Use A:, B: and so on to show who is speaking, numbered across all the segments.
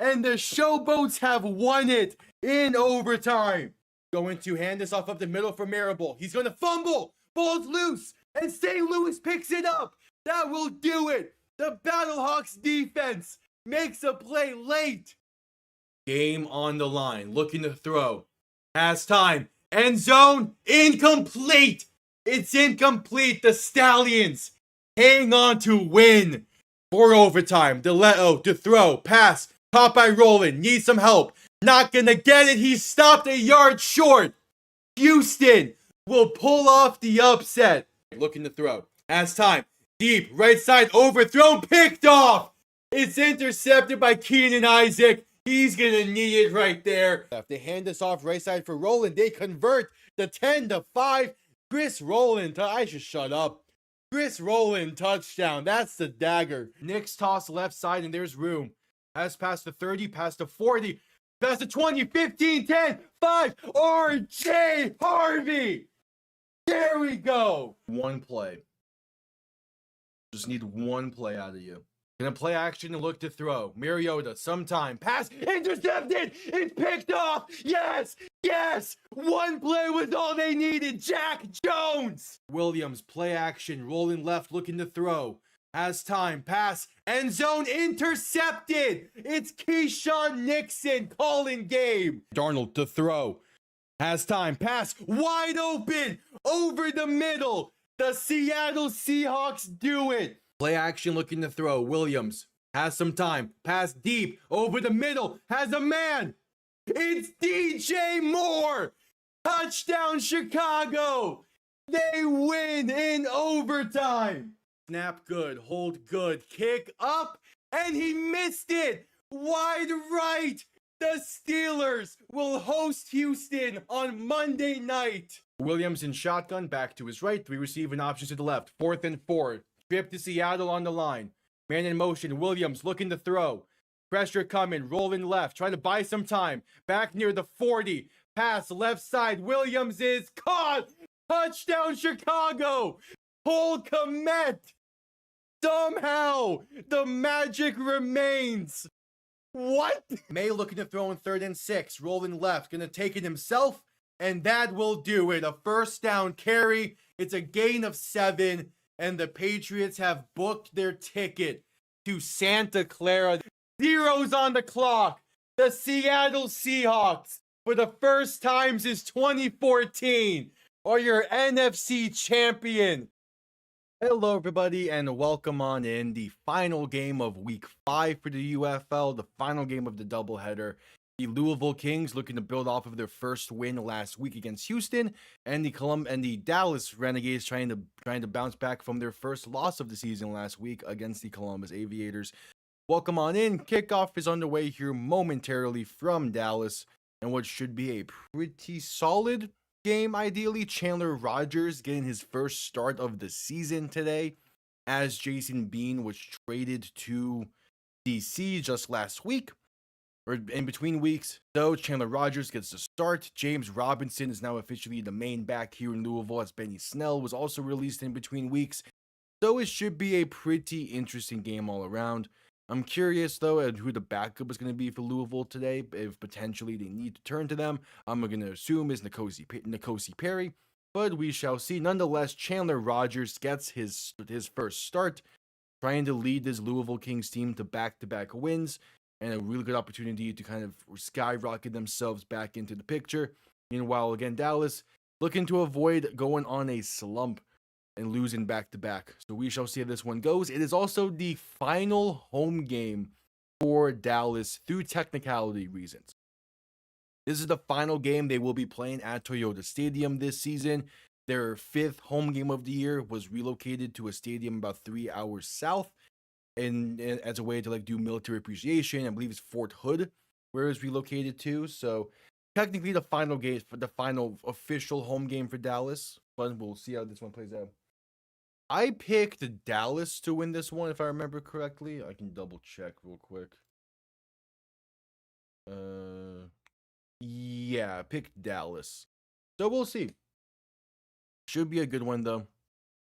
A: and the Showboats have won it in overtime. Going to hand this off up the middle for Marable. He's going to fumble. Ball's loose, and St. Louis picks it up. That will do it. The Battlehawks defense makes a play late. Game on the line, looking to throw. Has time. End zone, incomplete. It's incomplete. The Stallions hang on to win. For overtime, DeLeo to throw, pass, caught by Roland, needs some help. Not gonna get it, he stopped a yard short. Houston will pull off the upset. Looking to throw, has time, deep, right side overthrown, picked off. It's intercepted by Keenan Isaac. He's gonna need it right there. If they hand this off right side for Roland, they convert the 10-5. Chris Roland, I should shut up. Chris Roland touchdown. That's the dagger. Knicks toss left side and there's room. Has past the 30, past the 40, past the 20, 15, 10, 5. RJ Harvey. There we go. One play. Just need one play out of you. Gonna play action and look to throw. Mariota, sometime. Pass, intercepted. It's picked off. Yes, yes. One play was all they needed. Jack Jones. Williams, play action. Rolling left, looking to throw. Has time. Pass, end zone, intercepted. It's Keyshawn Nixon calling game. Darnold to throw. Has time. Pass, wide open. Over the middle. The Seattle Seahawks do it. Play action looking to throw. Williams has some time. Pass deep. Over the middle. Has a man. It's DJ Moore. Touchdown Chicago. They win in overtime. Snap good. Hold good. Kick up. And he missed it. Wide right. The Steelers will host Houston on Monday night. Williams in shotgun. Back to his right. 3 receiving options to the left. 4th and 4. Trip to Seattle on the line. Man in motion. Williams looking to throw. Pressure coming. Rolling left. Trying to buy some time. Back near the 40. Pass left side. Williams is caught. Touchdown Chicago. Cole Kmet. Somehow the magic remains. What? May looking to throw in 3rd and 6. Rolling left. Gonna take it himself. And that will do it. A first down carry. It's a gain of 7. And the Patriots have booked their ticket to Santa Clara. Zeros on the clock. The Seattle Seahawks, for the first time since 2014, are your NFC champion. Hello, everybody, and welcome on in. The final game of Week 5 for the UFL, the final game of the doubleheader. The Louisville Kings looking to build off of their first win last week against Houston, and the Dallas Renegades trying to bounce back from their first loss of the season last week against the Columbus Aviators. Welcome on in. Kickoff is underway here momentarily from Dallas, and what should be a pretty solid game, ideally. Chandler Rogers getting his first start of the season today, as Jason Bean was traded to DC just last week, or in between weeks. So Chandler Rogers gets the start. James Robinson is now officially the main back here in Louisville, as Benny Snell was also released in between weeks. So it should be a pretty interesting game all around. I'm curious, though, at who the backup is going to be for Louisville today, if potentially they need to turn to them. I'm going to assume is N'Kosi Perry, but we shall see. Nonetheless, Chandler Rogers gets his first start, trying to lead this Louisville Kings team to back-to-back wins, and a really good opportunity to kind of skyrocket themselves back into the picture. Meanwhile, again, Dallas looking to avoid going on a slump and losing back-to-back. So we shall see how this one goes. It is also the final home game for Dallas through technicality reasons. This is the final game they will be playing at Toyota Stadium this season. Their 5th home game of the year was relocated to a stadium about 3 hours south, and as a way to do military appreciation. I believe it's Fort Hood where it's relocated to. So technically the final game, for the final official home game for Dallas, but we'll see how this one plays out. I picked Dallas to win this one, if I remember correctly. I can double check real quick. Yeah, I picked Dallas. So we'll see. Should be a good one, though.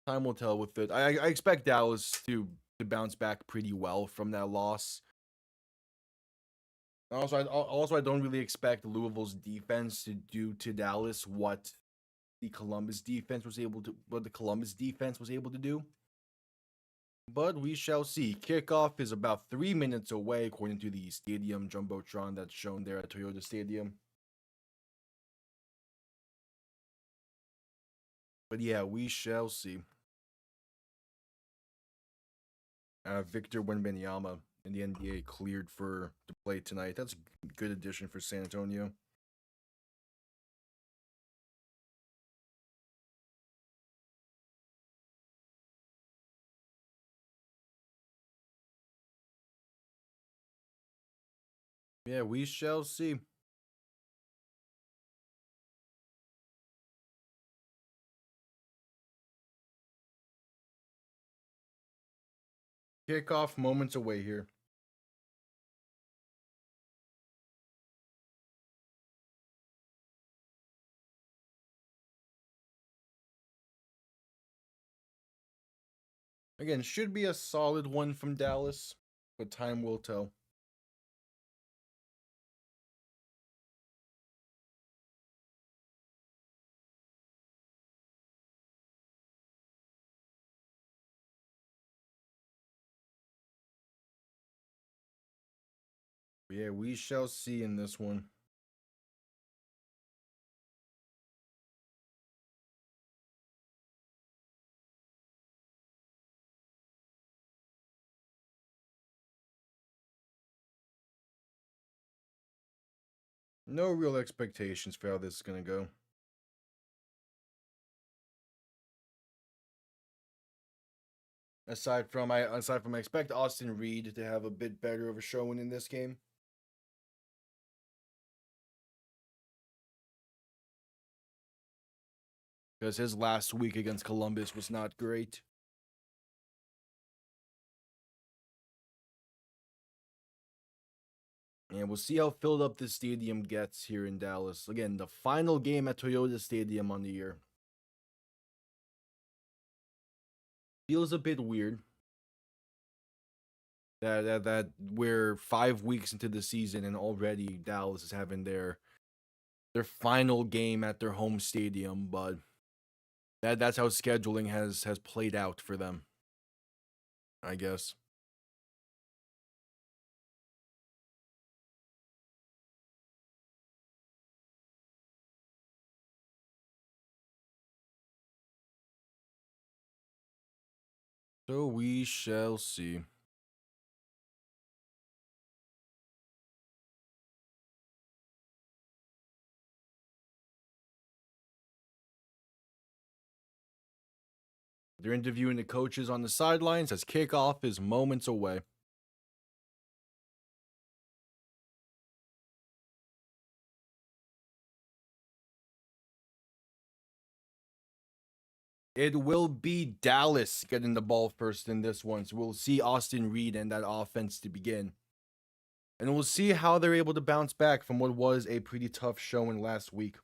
A: Time will tell with it. I expect Dallas to bounce back pretty well from that loss. Also, I don't really expect Louisville's defense to do to Dallas what the Columbus defense was able to do. But we shall see. Kickoff is about 3 minutes away, according to the stadium jumbotron that's shown there at Toyota Stadium. But yeah, we shall see. Victor Wembanyama in the NBA cleared to play tonight. That's a good addition for San Antonio. Yeah, we shall see. Kickoff moments away here. Again, should be a solid one from Dallas, but time will tell. Yeah, we shall see in this one. No real expectations for how this is going to go. Aside from I expect Austin Reed to have a bit better of a showing in this game. Because his last week against Columbus was not great. And we'll see how filled up this stadium gets here in Dallas. Again, the final game at Toyota Stadium on the year. Feels a bit weird that we're 5 weeks into the season and already Dallas is having their final game at their home stadium, but that's how scheduling has played out for them, I guess. So we shall see. They're interviewing the coaches on the sidelines as kickoff is moments away. It will be Dallas getting the ball first in this one. So we'll see Austin Reed and that offense to begin. And we'll see how they're able to bounce back from what was a pretty tough showing last week.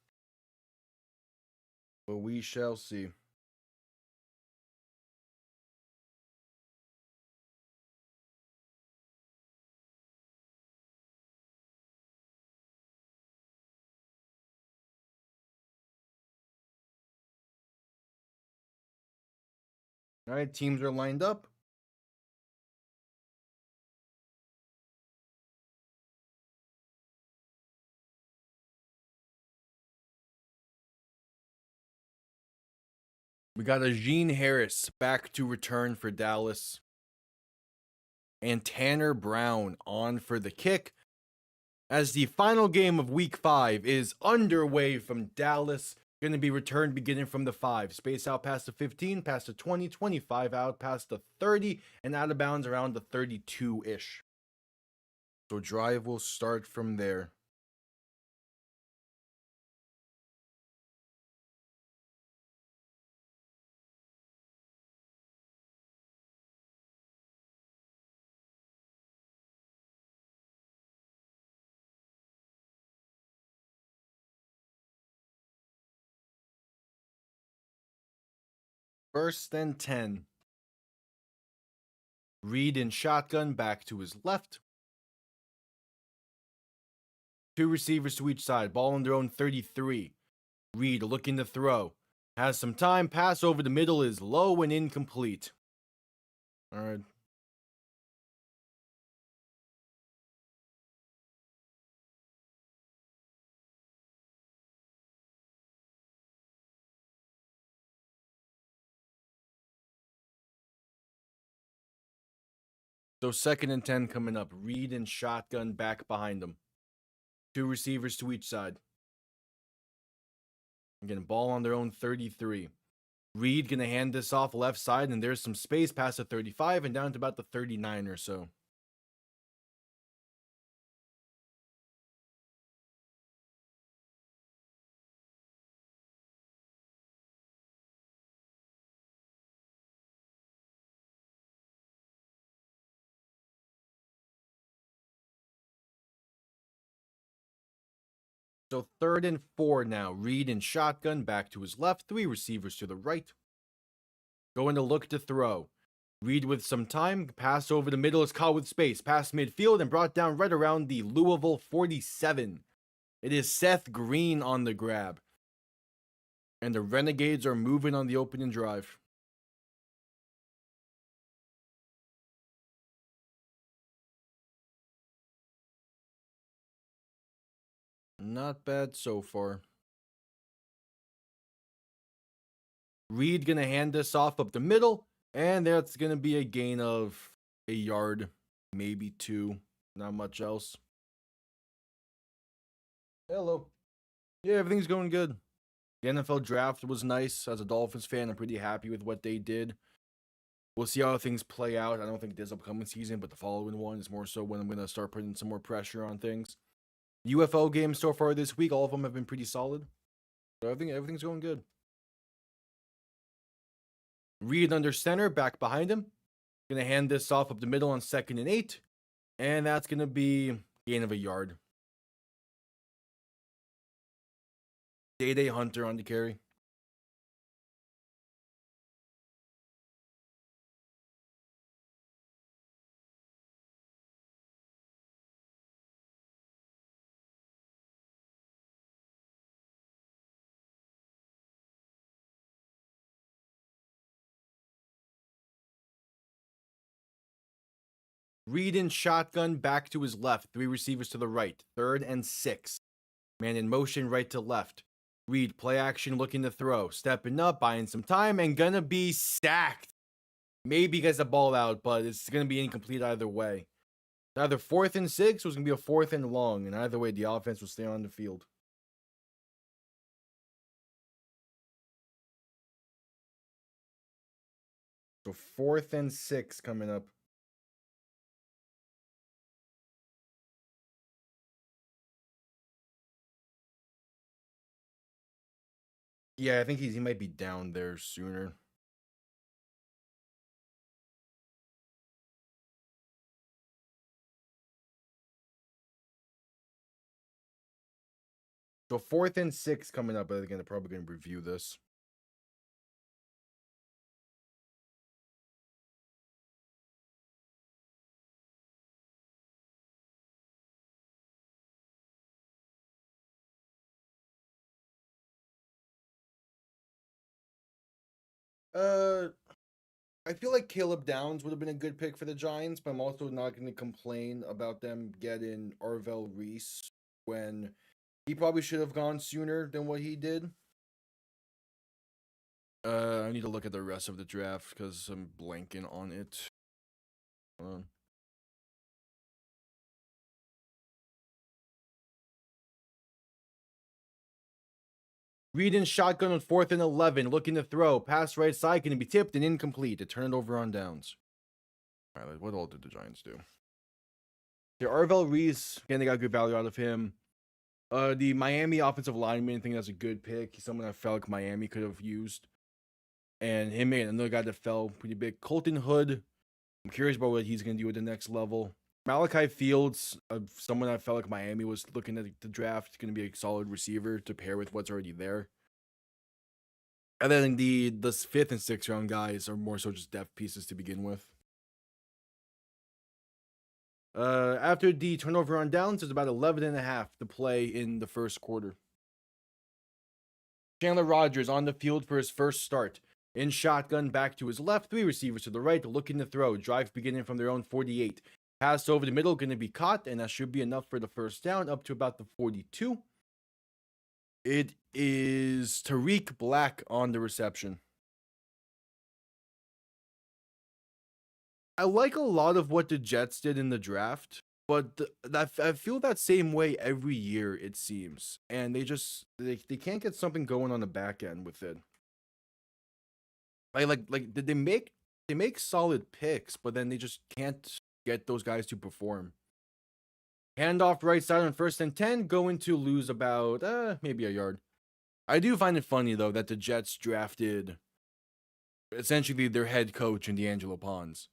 A: But we shall see. All right, teams are lined up. We got a Gene Harris back to return for Dallas. And Tanner Brown on for the kick as the final game of week 5 is underway from Dallas. Going to be returned beginning from the 5. Space out past the 15, past the 20, 25 out past the 30, and out of bounds around the 32-ish. So drive will start from there. First and 10. Reed in shotgun back to his left. Two receivers to each side. Ball on their own 33. Reed looking to throw. Has some time. Pass over the middle is low and incomplete. All right. So 2nd and 10 coming up. Reed and shotgun back behind them. Two receivers to each side. Again, ball on their own 33. Reed gonna hand this off left side, and there's some space past the 35 and down to about the 39 or so. So 3rd and 4 now. Reed and shotgun back to his left. Three receivers to the right. Going to look to throw. Reed with some time. Pass over the middle is caught with space. Past midfield and brought down right around the Louisville 47. It is Seth Green on the grab. And the Renegades are moving on the opening drive. Not bad so far. Reed gonna hand this off up the middle, and that's gonna be a gain of a yard, maybe 2. Not much else. Hello. Yeah, everything's going good. The NFL draft was nice. As a Dolphins fan, I'm pretty happy with what they did. We'll see how things play out. I don't think this upcoming season, but the following one is more so when I'm gonna start putting some more pressure on things. UFO games so far this week, all of them have been pretty solid. So I think everything's going good. Reed under center, back behind him. Gonna hand this off up the middle on 2nd and 8. And that's gonna be gain of a yard. Day Hunter on the carry. Reed in shotgun back to his left. Three receivers to the right. 3rd and 6. Man in motion right to left. Reed play action looking to throw. Stepping up, buying some time, and gonna be sacked. Maybe gets the ball out, but it's gonna be incomplete either way. Either 4th and 6 or it's gonna be a 4th and long, and either way the offense will stay on the field. So 4th and 6 coming up. Yeah, I think he might be down there sooner. So 4th and 6 coming up, but again, they're probably going to review this. I feel like Caleb Downs would have been a good pick for the Giants, but I'm also not going to complain about them getting Arvell Reese when he probably should have gone sooner than what he did. I need to look at the rest of the draft because I'm blanking on it. Hold on. Reed in shotgun on 4th and 11, looking to throw. Pass right side, going to be tipped and incomplete. To turn it over on downs. All right, what all did the Giants do? The Arvell Reese, again, they got good value out of him. The Miami offensive lineman, I think that's a good pick. He's someone I felt like Miami could have used. And him and another guy that fell pretty big. Colton Hood. I'm curious about what he's going to do at the next level. Malachi Fields, someone I felt like Miami was looking at the draft, going to be a solid receiver to pair with what's already there. And then the 5th and 6th round guys are more so just depth pieces to begin with. After the turnover on downs, there's about 11.5 to play in the first quarter. Chandler Rogers on the field for his first start. In shotgun, back to his left, 3 receivers to the right, looking to throw. Drive beginning from their own 48. Pass over the middle, going to be caught, and that should be enough for the first down, up to about the 42. It is Tariq Black on the reception. I like a lot of what the Jets did in the draft, but I feel that same way every year, it seems. And they can't get something going on the back end with it. They make solid picks, but then they just can't get those guys to perform. Handoff right side on 1st and 10, going to lose about maybe a yard. I do find it funny though that the Jets drafted essentially their head coach in D'Angelo Pons.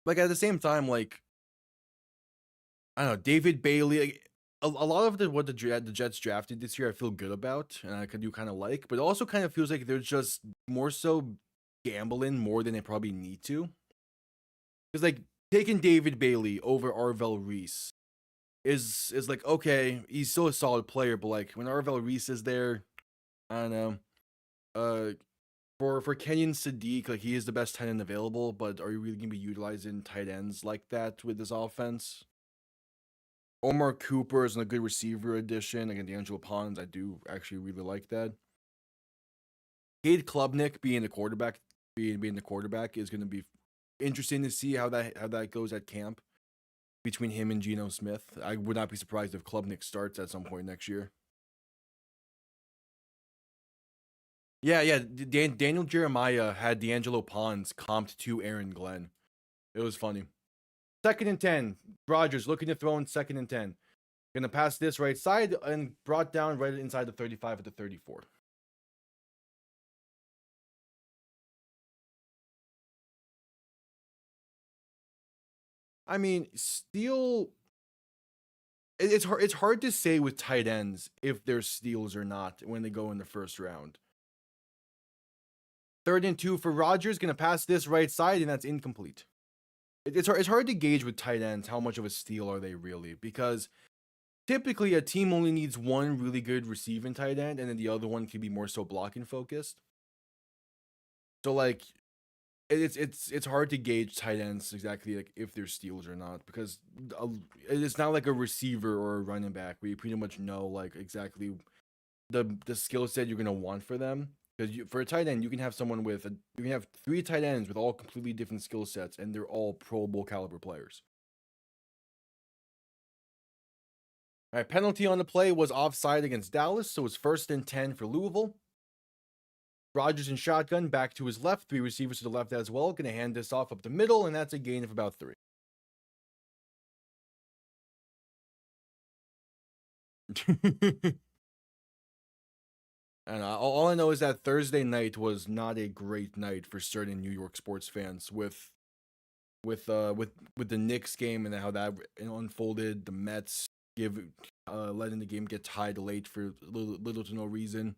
A: Like at the same time, like I don't know, David Bailey. Like, a lot of what the Jets drafted this year, I feel good about, and I do kind of like, but it also kind of feels like they're just more so gambling more than they probably need to. Because like taking David Bailey over Arvell Reese is like, okay, he's still a solid player, but like when Arvell Reese is there, I don't know. For Kenyon Sadiq, like he is the best tight end available, but are you really gonna be utilizing tight ends like that with this offense? Omar Cooper is a good receiver addition. Again, D'Angelo Pons, I do actually really like that. Cade Klubnik being the quarterback, is going to be interesting to see how that goes at camp between him and Geno Smith. I would not be surprised if Klubnik starts at some point next year. Yeah. Daniel Jeremiah had D'Angelo Pons comped to Aaron Glenn. It was funny. 2nd and 10. Rogers looking to throw in 2nd and 10. Gonna pass this right side and brought down right inside the 35 at the 34. I mean, still, it's hard to say with tight ends if they're steals or not when they go in the first round. 3rd and 2 for Rogers. Gonna pass this right side, and that's incomplete. It's hard to gauge with tight ends how much of a steal are they really, because typically a team only needs one really good receiving tight end, and then the other one can be more so blocking focused. So like it's hard to gauge tight ends exactly like if they're steals or not, because it's not like a receiver or a running back where you pretty much know like exactly the skill set you're gonna want for them. Because for a tight end, you can have 3 tight ends with all completely different skill sets, and they're all Pro Bowl caliber players. All right, penalty on the play was offside against Dallas, so it's 1st and 10 for Louisville. Rogers in shotgun, back to his left, 3 receivers to the left as well. Gonna hand this off up the middle, and that's a gain of about 3. And all I know is that Thursday night was not a great night for certain New York sports fans with the Knicks game and how that unfolded. The Mets letting the game get tied late for little to no reason,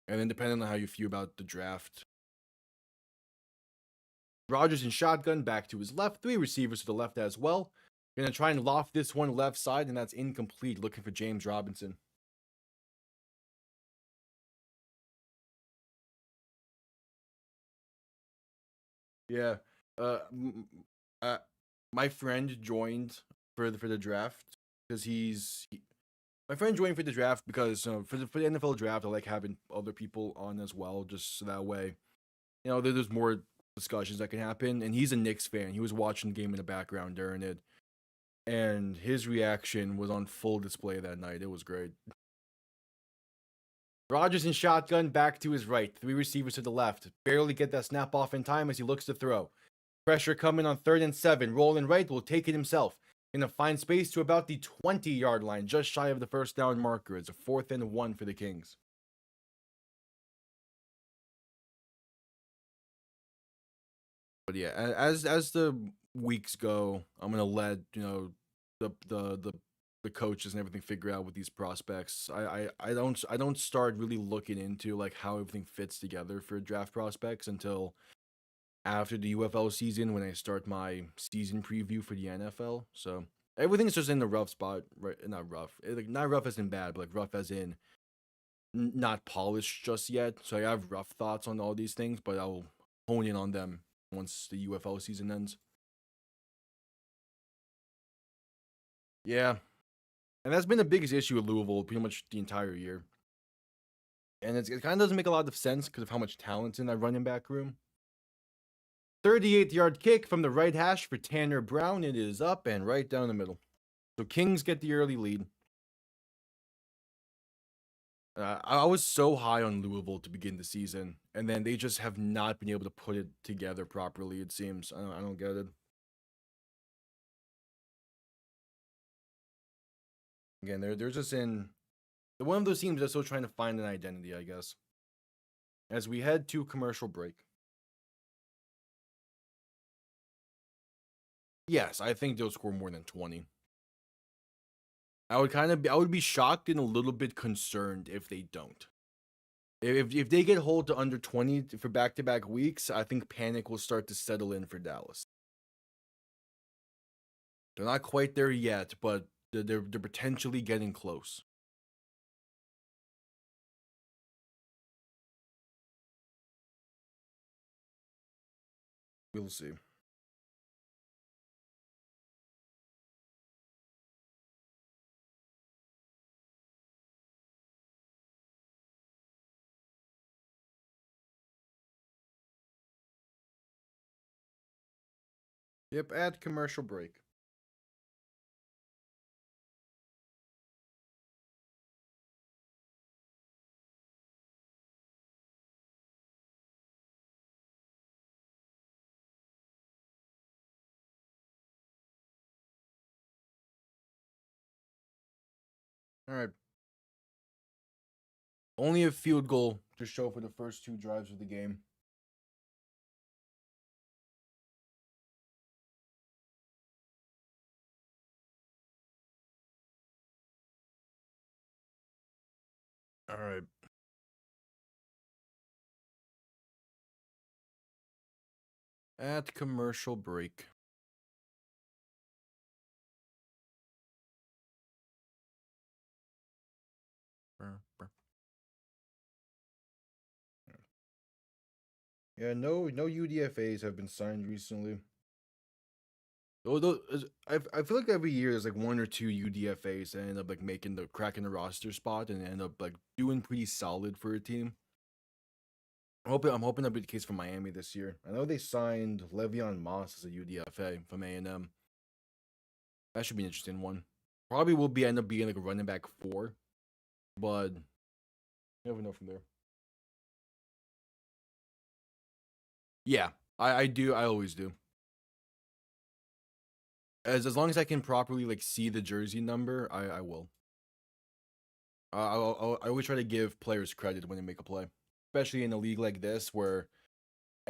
A: and then depending on how you feel about the draft. Rogers in shotgun, back to his left, 3 receivers to the left as well. Gonna try and loft this one left side, and that's incomplete. Looking for James Robinson. Yeah. My friend joined for the draft because my friend joined for the draft because for the NFL draft, I like having other people on as well, just so that way, there's more discussions that can happen. And he's a Knicks fan. He was watching the game in the background during it, and his reaction was on full display that night. It was great. Rogers in shotgun, back to his right, 3 receivers to the left. Barely get that snap off in time as he looks to throw. Pressure coming on 3rd and 7. Rolling right, will take it himself. Gonna find space to about the 20-yard line, just shy of the first down marker. It's a 4th and 1 for the Kings. But yeah, as the weeks go, I'm gonna let the coaches and everything figure out with these prospects. I don't start really looking into like how everything fits together for draft prospects until after the UFL season when I start my season preview for the NFL. So everything's just in the rough spot, right? Not rough, like not rough as in bad, but like rough as in not polished just yet. So I have rough thoughts on all these things, but I'll hone in on them once the UFL season ends. Yeah, and that's been the biggest issue with Louisville pretty much the entire year. And it kind of doesn't make a lot of sense because of how much talent's in that running back room. 38-yard kick from the right hash for Tanner Brown. It is up and right down the middle. So Kings get the early lead. I was so high on Louisville to begin the season, and then they just have not been able to put it together properly, it seems. I don't get it. Again, they're just in... They're one of those teams that's still trying to find an identity, I guess. As we head to commercial break. Yes, I think they'll score more than 20. I would be shocked and a little bit concerned if they don't. If they get hold to under 20 for back-to-back weeks, I think panic will start to settle in for Dallas. They're not quite there yet, but they're potentially getting close. We'll see. Yep, add commercial break. All right. Only a field goal to show for the first two drives of the game. All right. At commercial break. Yeah, no UDFAs have been signed recently. Although I feel like every year there's like one or two UDFAs that end up like cracking the roster spot and end up like doing pretty solid for a team. I'm hoping that'll be the case for Miami this year. I know they signed Le'Veon Moss as a UDFA from A&M. That should be an interesting one. Probably will end up being like a running back 4, but you never know from there. Yeah, I do. I always do. As long as I can properly like see the jersey number, I will. I always try to give players credit when they make a play, especially in a league like this where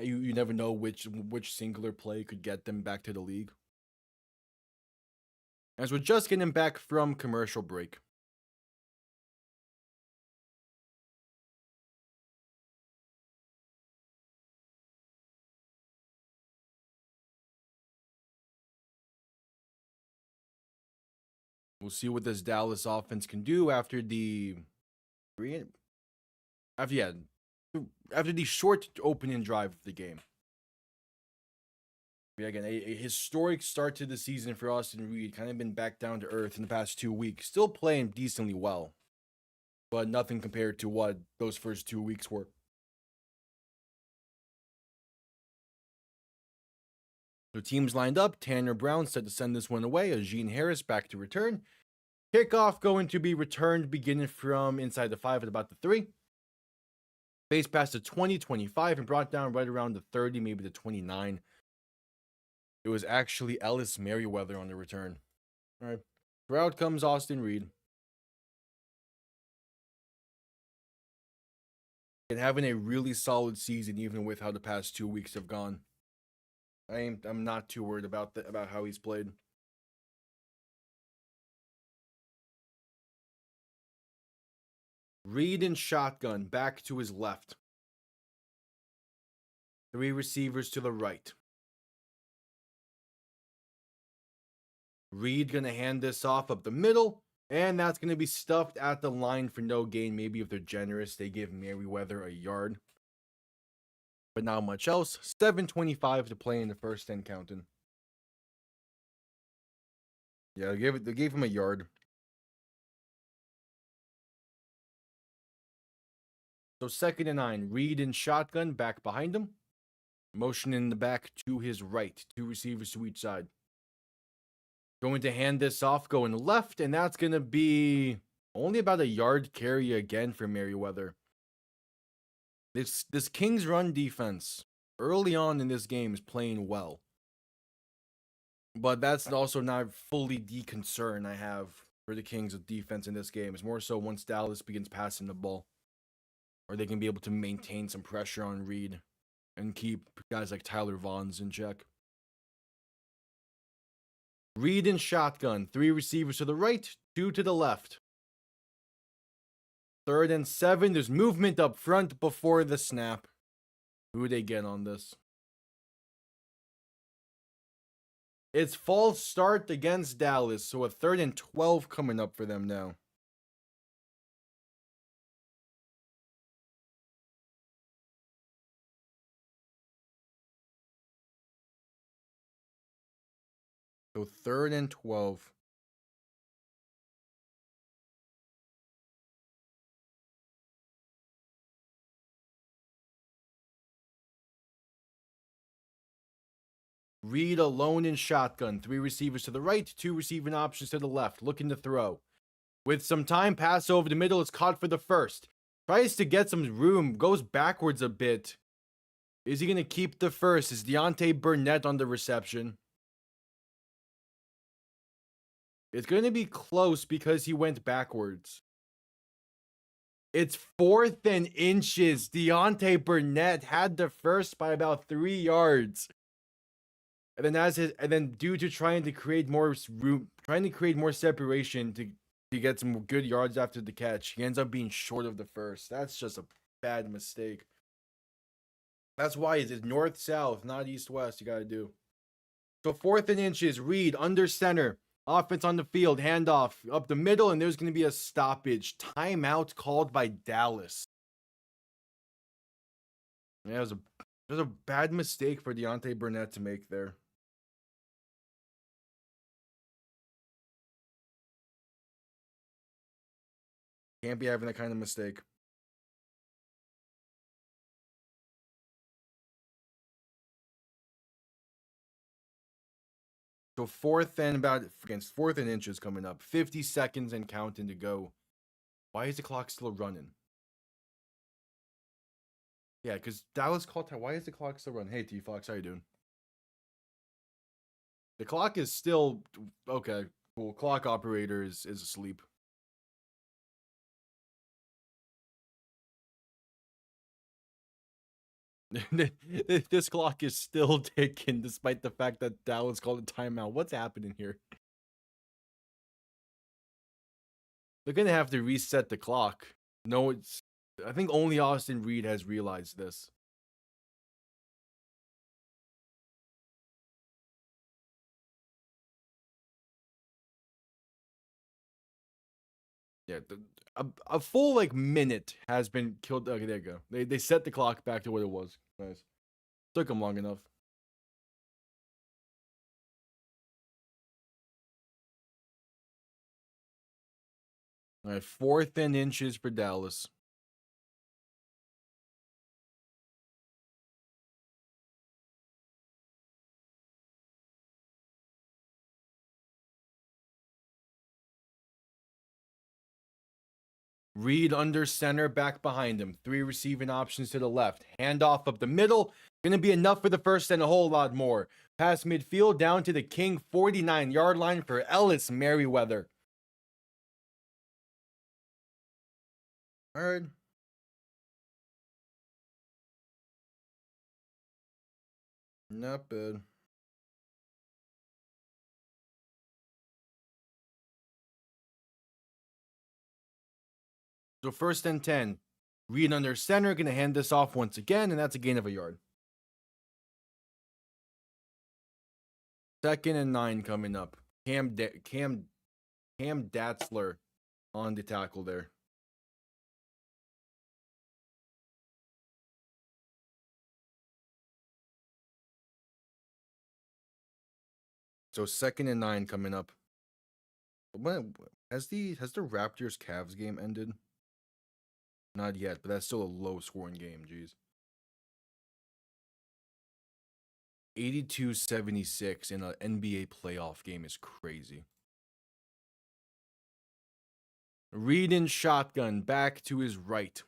A: you never know which singular play could get them back to the league. As we're just getting back from commercial break. We'll see what this Dallas offense can do after the short opening drive of the game. Yeah, again, a historic start to the season for Austin Reed. Kind of been back down to earth in the past 2 weeks. Still playing decently well, but nothing compared to what those first 2 weeks were. The teams lined up. Tanner Brown set to send this one away. Ajeen Harris back to return. Kickoff going to be returned beginning from inside the 5 at about the 3. Base past the 20, 25, and brought down right around the 30, maybe the 29. It was actually Ellis Merriweather on the return. All right. For out comes Austin Reed. And having a really solid season, even with how the past 2 weeks have gone. I'm not too worried about how he's played. Reed in shotgun, back to his left. 3 receivers to the right. Reed gonna hand this off up the middle, and that's gonna be stuffed at the line for no gain. Maybe if they're generous, they give Merriweather a yard. But not much else. 7:25 to play in the first 10 counting. Yeah, they gave him a yard. So 2nd and 9. Reed in shotgun back behind him. Motion in the back to his right. 2 receivers to each side. Going to hand this off, going left, and that's going to be only about a yard carry again for Merriweather. This Kings run defense early on in this game is playing well. But that's also not fully the concern I have for the Kings of defense in this game. It's more so once Dallas begins passing the ball, or they can be able to maintain some pressure on Reed and keep guys like Tyler Vaughn's in check. Reed in shotgun. 3 receivers to the right, 2 to the left. 3rd and 7. There's movement up front before the snap. Who do they get on this? It's false start against Dallas, so a 3rd and 12 coming up for them now. So 3rd and 12. Reed alone in shotgun. 3 receivers to the right, 2 receiving options to the left. Looking to throw. With some time, pass over the middle. It's caught for the first. Tries to get some room. Goes backwards a bit. Is he going to keep the first? Is Deontay Burnett on the reception? It's going to be close because he went backwards. It's 4th and inches. Deontay Burnett had the first by about 3 yards. And then due to trying to create more room, trying to create more separation to get some good yards after the catch, he ends up being short of the first. That's just a bad mistake. That's why it's north south, not east west. You gotta do. So 4th and inches. Reed under center. Offense on the field. Handoff up the middle, and there's gonna be a stoppage. Timeout called by Dallas. Yeah, it was a bad mistake for Deontay Burnett to make there. Can't be having that kind of mistake. So 4th and inches coming up. 50 seconds and counting to go. Why is the clock still running? Yeah, because Dallas called time. Why is the clock still running? Hey, T-Fox, how you doing? The clock is still... Okay, cool. Clock operator is asleep. This clock is still ticking despite the fact that Dallas called a timeout. What's happening here? They're gonna have to reset the clock. No, I think only Austin Reed has realized this. Yeah, a full minute has been killed. Okay, there you go. They set the clock back to what it was. Nice. Took them long enough. All right, 4th and inches for Dallas. Reed under center, back behind him. 3 receiving options to the left. Handoff up the middle. Gonna be enough for the first and a whole lot more. Pass midfield down to the King 49-yard line for Ellis Merriweather. All right. Not bad. So 1st and 10. Reed under center, gonna hand this off once again, and that's a gain of a yard. 2nd and 9 coming up. Cam Datzler on the tackle there. So 2nd and 9 coming up. Has the Raptors Cavs game ended? Not yet, but that's still a low scoring game, jeez. 82-76 in an NBA playoff game is crazy. Reed in shotgun, back to his right.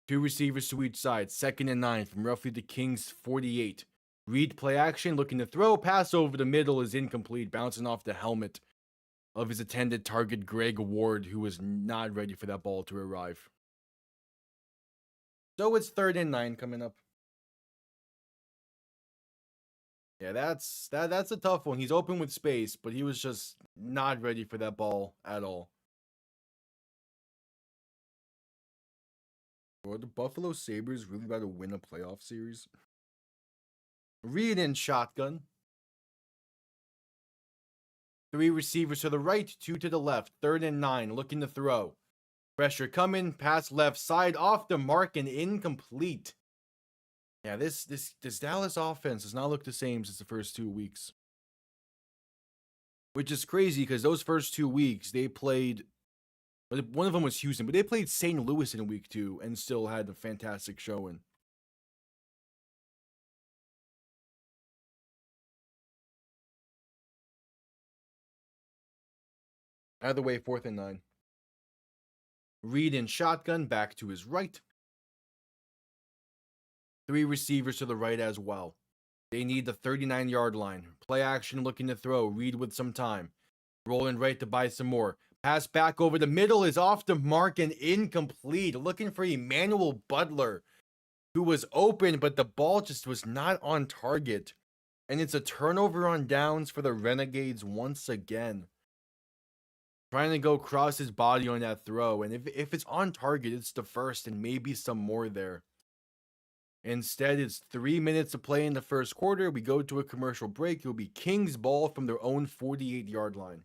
A: 2 receivers to each side, 2nd and 9 from roughly the Kings' 48. Reed play action, looking to throw, pass over the middle is incomplete, bouncing off the helmet of his intended target, Greg Ward, who was not ready for that ball to arrive. So it's 3rd and 9 coming up. Yeah, that's a tough one. He's open with space, but he was just not ready for that ball at all. Are the Buffalo Sabres really about to win a playoff series? Reed in shotgun. 3 receivers to the right, 2 to the left. 3rd and 9, looking to throw. Pressure coming, pass left side, off the mark and incomplete. Yeah, this Dallas offense does not look the same since the first 2 weeks. Which is crazy because those first 2 weeks they played, one of them was Houston, but they played St. Louis in week 2 and still had a fantastic showing. Either way, 4th and 9. Reed in shotgun, back to his right. 3 receivers to the right as well. They need the 39-yard line. Play action, looking to throw. Reed with some time. Rolling right to buy some more. Pass back over the middle is off the mark and incomplete. Looking for Emmanuel Butler, who was open, but the ball just was not on target. And it's a turnover on downs for the Renegades once again. Trying to go cross his body on that throw. And if it's on target, it's the first and maybe some more there. Instead, it's 3 minutes to play in the first quarter. We go to a commercial break. It'll be Kings ball from their own 48-yard line.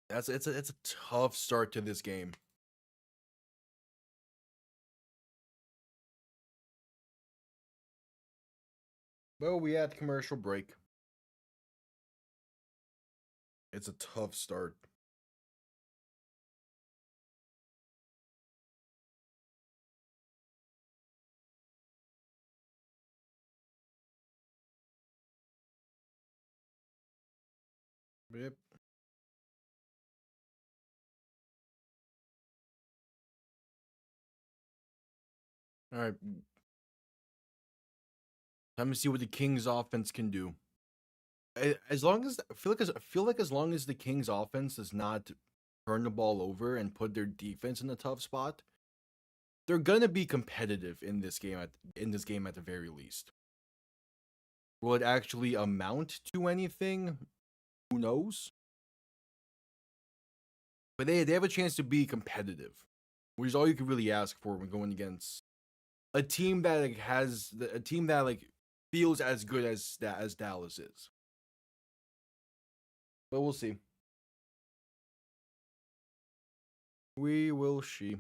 A: It's a tough start to this game. Well, we had commercial break. It's a tough start. Yep. All right. Time to see what the Kings offense can do. As long as I feel like as long as the Kings offense does not turn the ball over and put their defense in a tough spot, they're gonna be competitive in this game at the very least. Will it actually amount to anything? Who knows? But they have a chance to be competitive, which is all you can really ask for when going against a team that feels as good as Dallas is. But we'll see. We will see.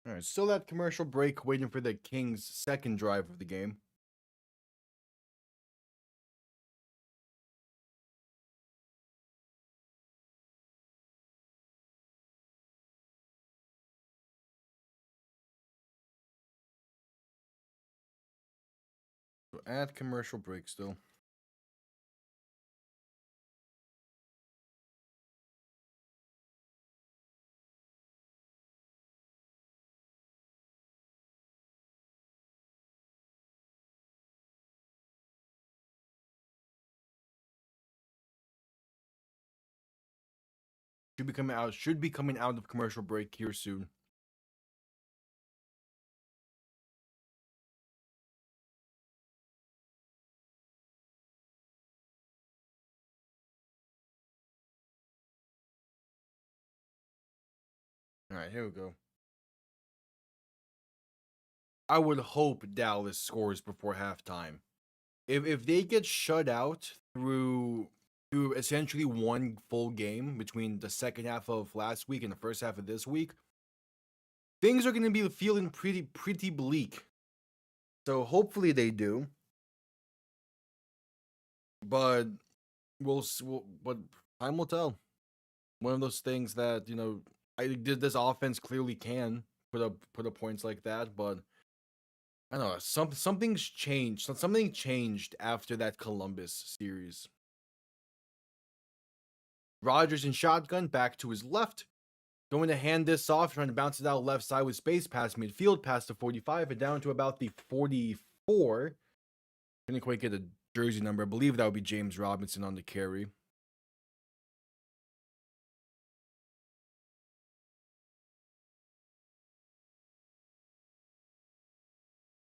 A: All right, still that commercial break, waiting for the Kings' second drive of the game. So at commercial break still. Should be coming out of commercial break here soon. All right, here we go. I would hope Dallas scores before halftime. If they get shut out through essentially one full game between the second half of last week and the first half of this week, things are going to be feeling pretty bleak. So hopefully they do. But but time will tell. One of those things that, you know, this offense clearly can put up points like that, but I don't know, something's changed. Something changed after that Columbus series. Rodgers in shotgun, back to his left. Going to hand this off, trying to bounce it out left side with space, past midfield, past the 45, and down to about the 44. Couldn't quite get a jersey number. I believe that would be James Robinson on the carry.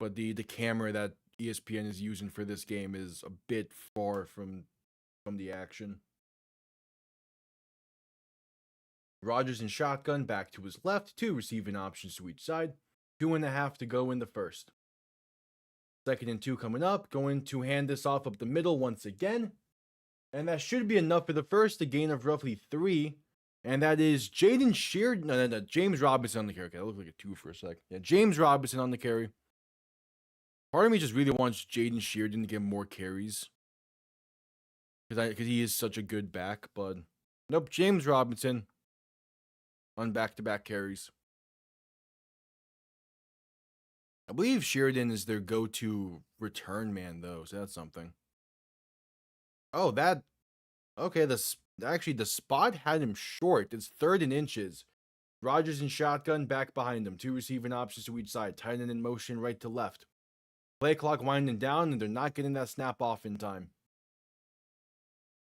A: But the camera that ESPN is using for this game is a bit far from the action. Rodgers in shotgun, back to his left, 2 receiving options to each side, 2.5 to go in the first. 2nd and 2 coming up, going to hand this off up the middle once again. And that should be enough for the first, a gain of roughly 3. And that is Jaden Sheard. No, James Robinson on the carry. Okay, that looked like a 2 for a sec. Yeah, James Robinson on the carry. Part of me just really wants Jaden Sheardon to get more carries. Because he is such a good back, but nope, James Robinson on back-to-back carries. I believe Sheridan is their go-to return man, though, so that's something. Oh, okay, the spot had him short. It's 3rd and inches. Rodgers in shotgun, back behind him. 2 receiving options to each side. Tight end in motion, right to left. Play clock winding down, and they're not getting that snap off in time.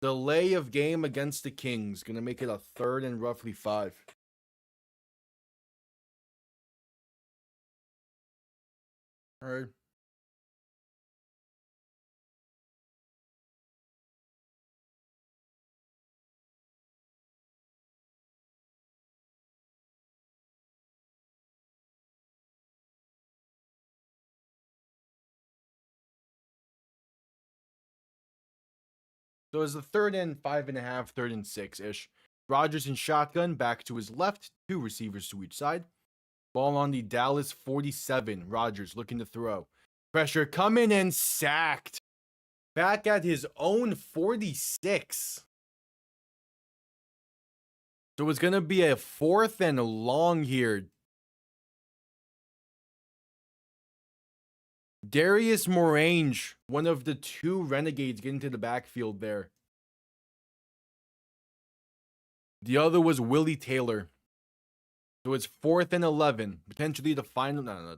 A: Delay of game against the Kings. Gonna make it a 3rd and roughly 5. All right. So it's the 3rd and 5.5, 3rd and 6-ish. Rodgers in shotgun, back to his left, 2 receivers to each side. Ball on the Dallas 47. Rodgers looking to throw. Pressure coming and sacked. Back at his own 46. So it's going to be a 4th and long here. Darius Morange, one of the 2 Renegades, get into the backfield there. The other was Willie Taylor. So it's 4th and 11. Potentially the final. No.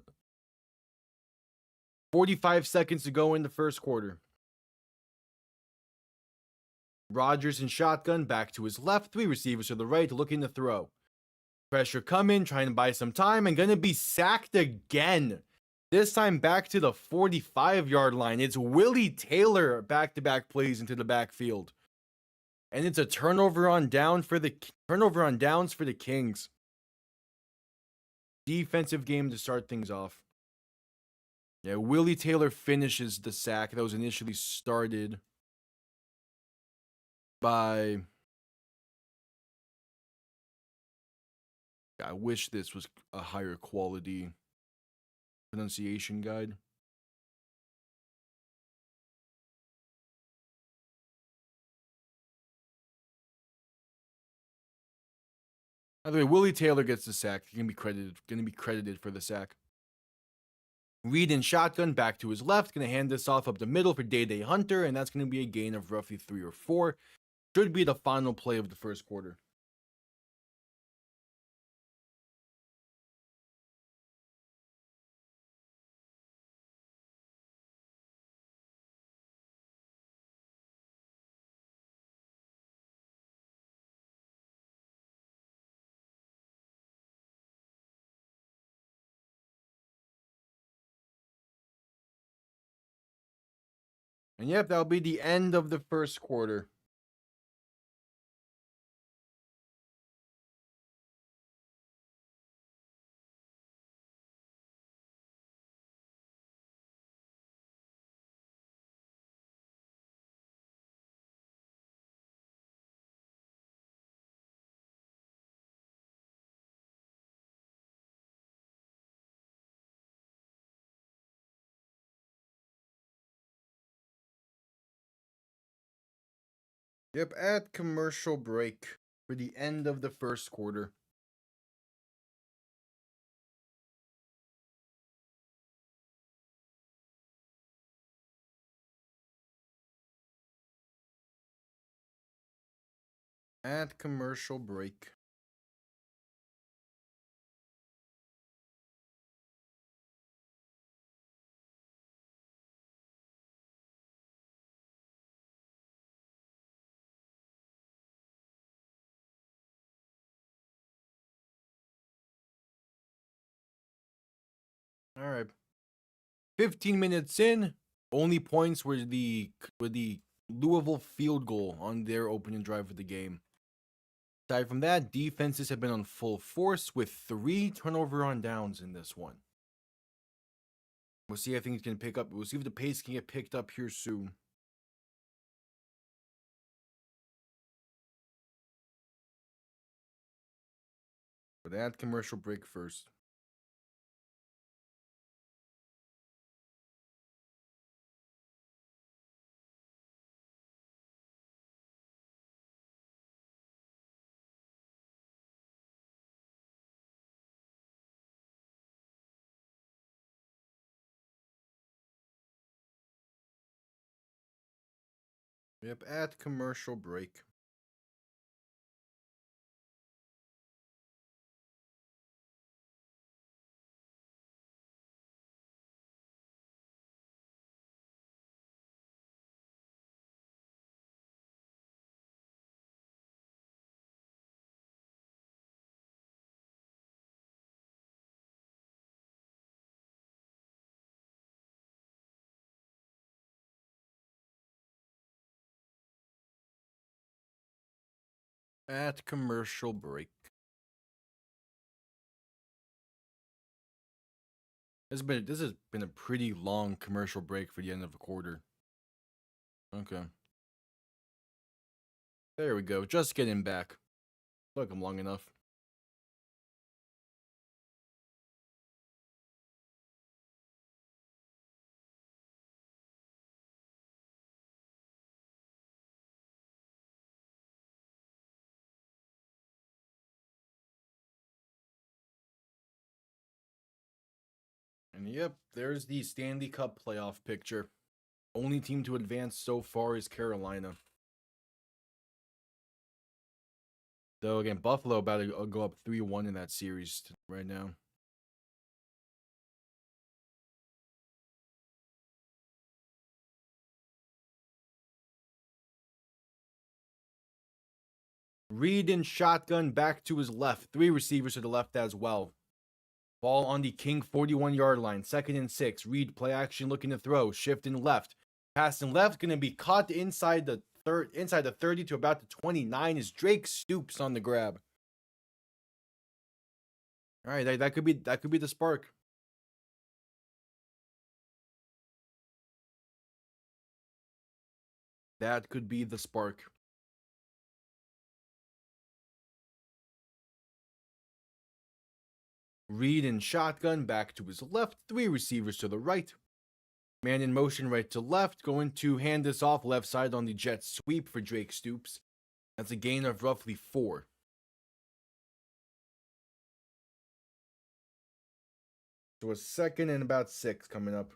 A: 45 seconds to go in the first quarter. Rodgers in shotgun, back to his left. 3 receivers to the right, looking to throw. Pressure coming, trying to buy some time, and going to be sacked again. This time back to the 45-yard line. It's Willie Taylor back-to-back plays into the backfield. And it's a turnover on downs for the Kings. Defensive game to start things off. Yeah, Willie Taylor finishes the sack that was initially started by... I wish this was a higher quality pronunciation guide. By the way, Willie Taylor gets the sack. He's going to be credited for the sack. Reed in shotgun, back to his left. Going to hand this off up the middle for Day Hunter, and that's going to be a gain of roughly 3 or 4. Should be the final play of the first quarter. And yep, that'll be the end of the first quarter. Yep, at commercial break for the end of the first quarter. At commercial break. All right. 15 minutes in, only points were the Louisville field goal on their opening drive of the game. Aside from that, defenses have been on full force with 3 turnover on downs in this one. We'll see if things can pick up. We'll see if the pace can get picked up here soon. But that commercial break first. Yep, at commercial break. At commercial break. This has been a pretty long commercial break for the end of the quarter. Okay. There we go. Just getting back. Took him long enough. And yep, there's the Stanley Cup playoff picture. Only team to advance so far is Carolina. Though again, Buffalo about to go up 3-1 in that series right now. Reed in shotgun back to his left. 3 receivers to the left as well. Ball on the King 41-yard line. 2nd and 6. Reed play action looking to throw. Shifting left. Passing left. Going to be caught inside the 30 to about the 29 is Drake Stoops on the grab. All right, that could be the spark. That could be the spark. Reed in shotgun back to his left. 3 receivers to the right. Man in motion right to left. Going to hand this off left side on the jet sweep for Drake Stoops. That's a gain of roughly 4. So a 2nd and about 6 coming up.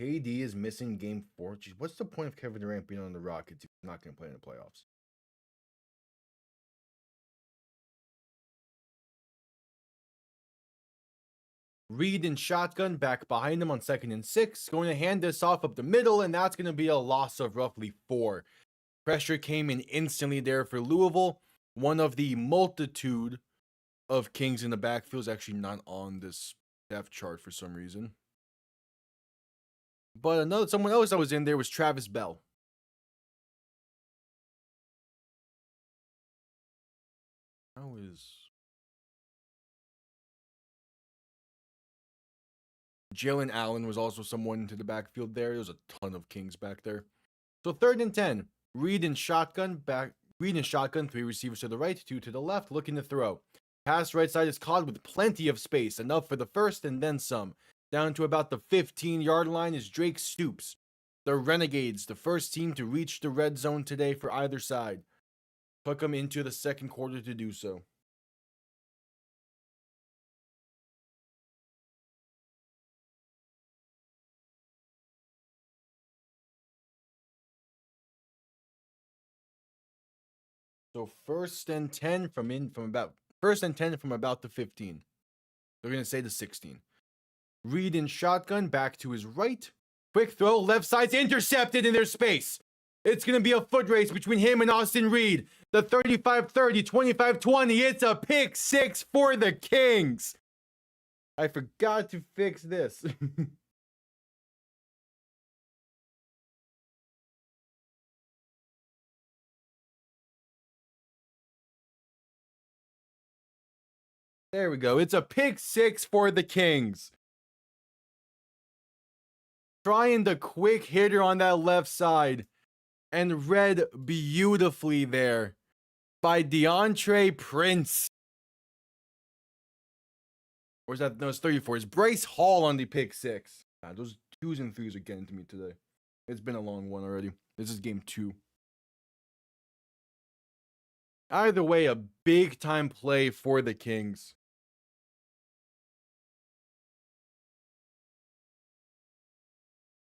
A: KD is missing game 4. Jeez, what's the point of Kevin Durant being on the Rockets if he's not going to play in the playoffs? Reed in shotgun back behind him on 2nd and 6. Going to hand this off up the middle, and that's going to be a loss of roughly 4. Pressure came in instantly there for Louisville. one of the multitude of Kings in the backfield is actually not on this depth chart for some reason. But someone else that was in there was Travis Bell. How is Jalen Allen was also someone into the backfield there. There was a ton of Kings back there. So 3rd and 10. Reed in shotgun. Reed in shotgun. 3 receivers to the right, 2 to the left, looking to throw. Pass right side is caught with plenty of space. Enough for the first and then some. Down to about the 15-yard line is Drake Stoops. The Renegades, the first team to reach the red zone today for either side. Took them into the second quarter to do so. So 1st and 10 from about the 15. They're gonna say the 16. Reed in shotgun, back to his right. Quick throw, left side's intercepted in their space. It's gonna be a foot race between him and Austin Reed. The 35-30, 25-20. It's a pick 6 for the Kings. I forgot to fix this. There we go. It's a pick 6 for the Kings. Trying the quick hitter on that left side. And read beautifully there by DeAndre Prince. Or is that? No, it's 34. It's Bryce Hall on the pick 6. God, those 2s and 3s are getting to me today. It's been a long one already. This is game 2. Either way, a big time play for the Kings.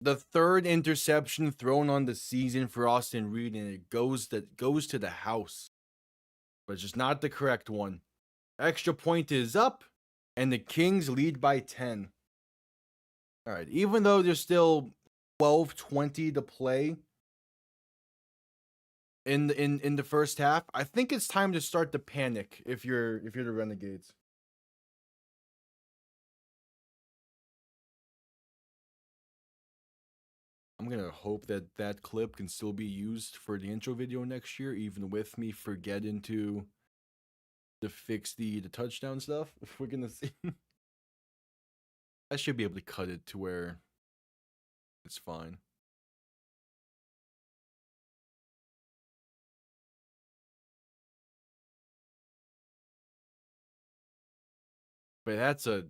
A: The 3rd interception thrown on the season for Austin Reed, and it goes to the house. But it's just not the correct one. Extra point is up, and the Kings lead by 10. All right, even though there's still 12:20 to play in the first half, I think it's time to start to panic if you're the Renegades. I'm going to hope that clip can still be used for the intro video next year, even with me forgetting to fix the touchdown stuff. If we're going to see. I should be able to cut it to where it's fine. But that's a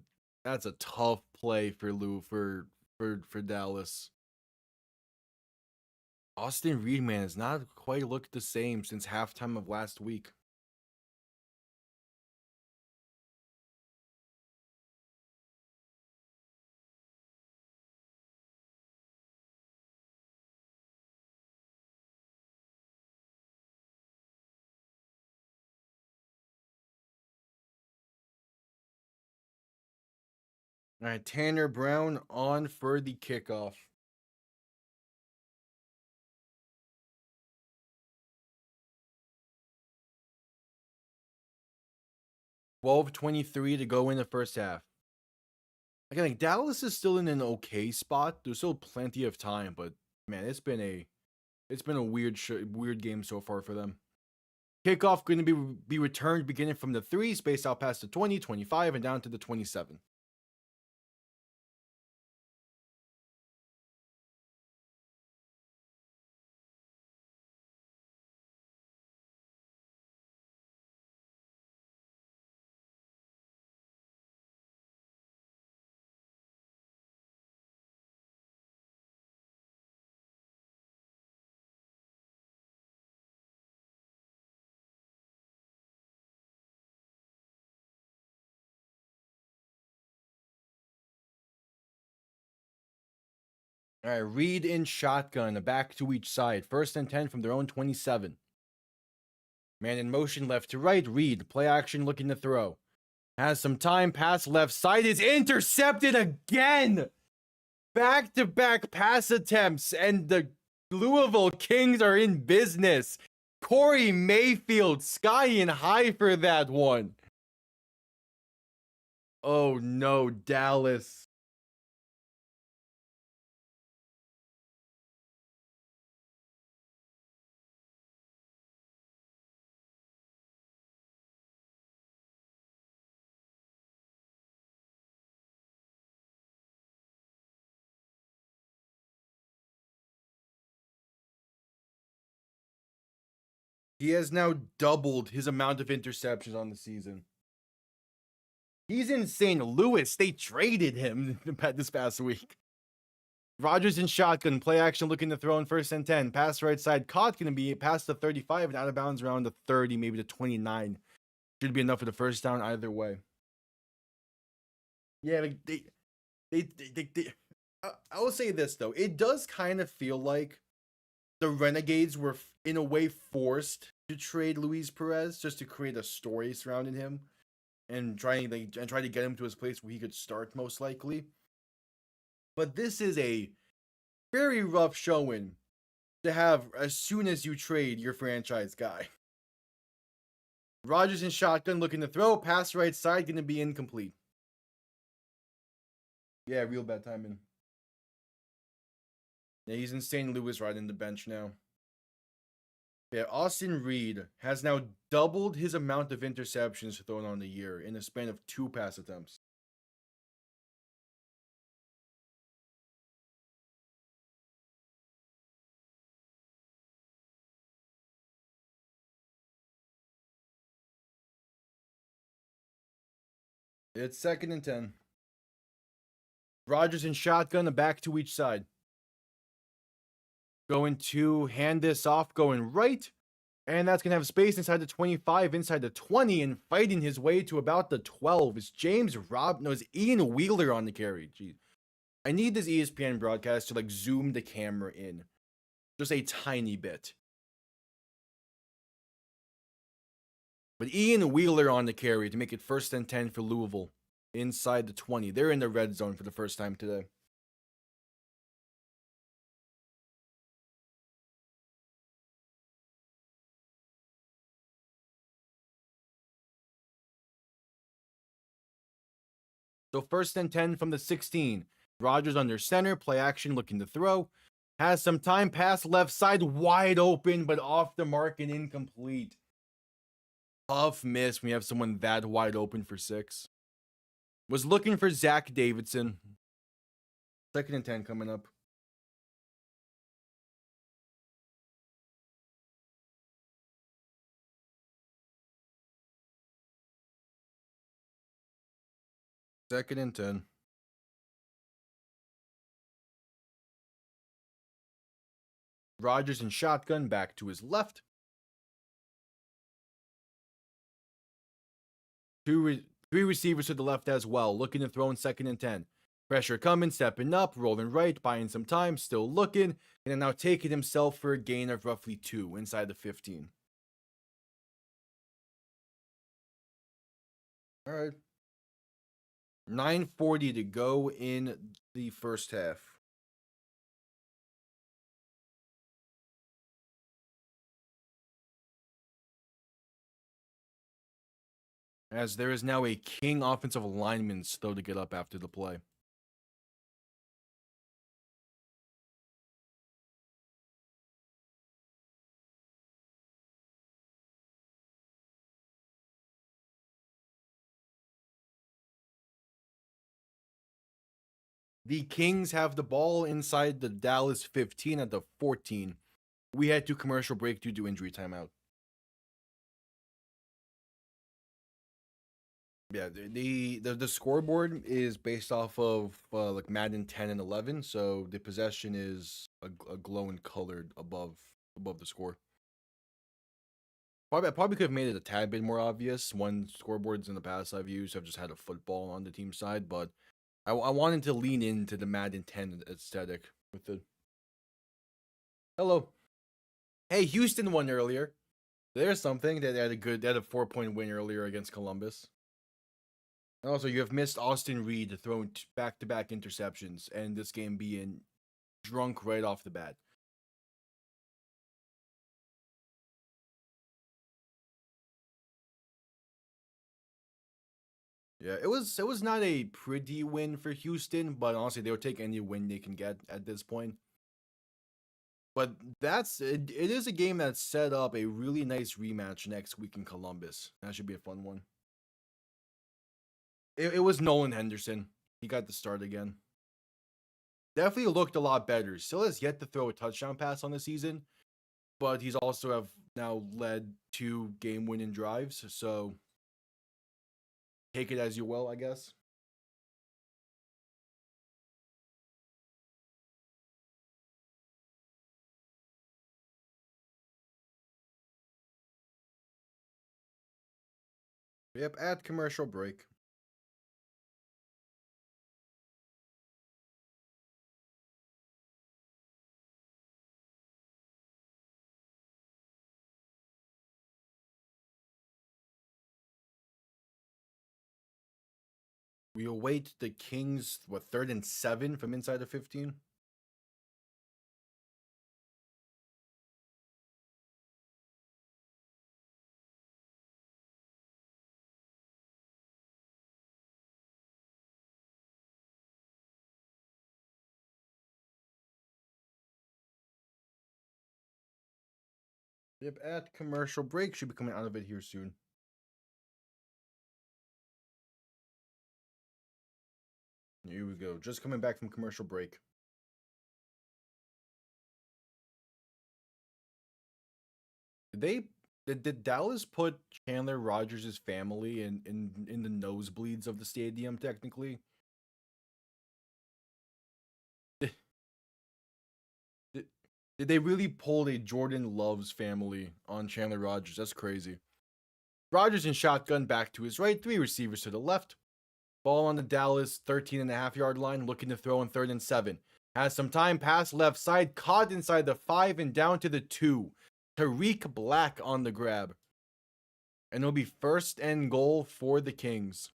A: tough play for Dallas. Austin Reed, man, has not quite looked the same since halftime of last week. All right, Tanner Brown on for the kickoff. $12:23 to go in the first half. Again, like Dallas is still in an okay spot. There's still plenty of time, but man, it's been a weird game so far for them. Kickoff going to be returned beginning from the 3, spaced out past the 20, 25, and down to the 27. All right, Reed in shotgun, a back to each side. 1st and 10 from their own 27. Man in motion left to right. Reed, play action, looking to throw. Has some time, pass left side is intercepted again. Back-to-back pass attempts, and the Louisville Kings are in business. Corey Mayfield skying high for that one. Oh no, Dallas. He has now doubled his amount of interceptions on the season. He's in St. Louis. They traded him this past week. Rodgers in shotgun, play action looking to throw in 1st and 10. Pass right side, caught, going to be past the 35 and out of bounds around the 30, maybe the 29. Should be enough for the first down either way. Yeah, like I will say this though. It does kind of feel like the Renegades were in a way forced to trade Luis Perez just to create a story surrounding him and try to get him to his place where he could start most likely. But this is a very rough showing to have as soon as you trade your franchise guy. Rodgers in shotgun looking to throw, pass right side, going to be incomplete. Yeah, real bad timing. Yeah, he's in St. Louis riding the bench now. Yeah, Austin Reed has now doubled his amount of interceptions thrown on the year in a span of 2 pass attempts. It's 2nd and 10. Rodgers in shotgun, a back to each side. Going to hand this off, going right. And that's going to have space inside the 25, inside the 20, and fighting his way to about the 12 is is Ian Wheeler on the carry. Jeez. I need this ESPN broadcast to zoom the camera in. Just a tiny bit. But Ian Wheeler on the carry to make it 1st and 10 for Louisville. Inside the 20. They're in the red zone for the first time today. So 1st and 10 from the 16. Rodgers under center, play action looking to throw. Has some time, pass left side, wide open, but off the mark and incomplete. Tough miss when you have someone that wide open for 6. Was looking for Zach Davidson. 2nd and 10 coming up. Second and 10. Rodgers in shotgun, back to his left. Three receivers to the left as well, looking to throw in 2nd and 10. Pressure coming, stepping up, rolling right, buying some time, still looking, and now taking himself for a gain of roughly 2 inside the 15. All right. 9:40 to go in the first half. As there is now a king offensive lineman still to get up after the play. The Kings have the ball inside the Dallas 15 at the 14. We had to commercial break due to injury timeout. Yeah, the scoreboard is based off of Madden 10 and 11, so the possession is a glowing colored above the score. I probably could have made it a tad bit more obvious. One scoreboards in the past I've used have just had a football on the team side, but I wanted to lean into the Madden 10 aesthetic with it. Hello. Hey, Houston won earlier. There's something. They had a 4-point win earlier against Columbus. Also, you have missed Austin Reed throwing back-to-back interceptions, and this game being drunk right off the bat. Yeah, it was not a pretty win for Houston, but honestly, they'll take any win they can get at this point. But it is a game that set up a really nice rematch next week in Columbus. That should be a fun one. It was Nolan Henderson. He got the start again. Definitely looked a lot better. Still has yet to throw a touchdown pass on the season, but he's also have now led 2 game-winning drives. So take it as you will, I guess. Yep, at commercial break. We await the Kings, 3rd and 7 from inside the 15? Yep, at commercial break. Should be coming out of it here soon. Here we go. Just coming back from commercial break. Did Dallas put Chandler Rogers' family in the nosebleeds of the stadium technically? Did, did they really pull a Jordan Love's family on Chandler Rogers? That's crazy. Rogers in shotgun back to his right, 3 receivers to the left. Ball on the Dallas 13.5-yard line, looking to throw on 3rd and 7. Has some time, pass left side, caught inside the 5 and down to the 2. Tariq Black on the grab. And it'll be 1st and goal for the Kings.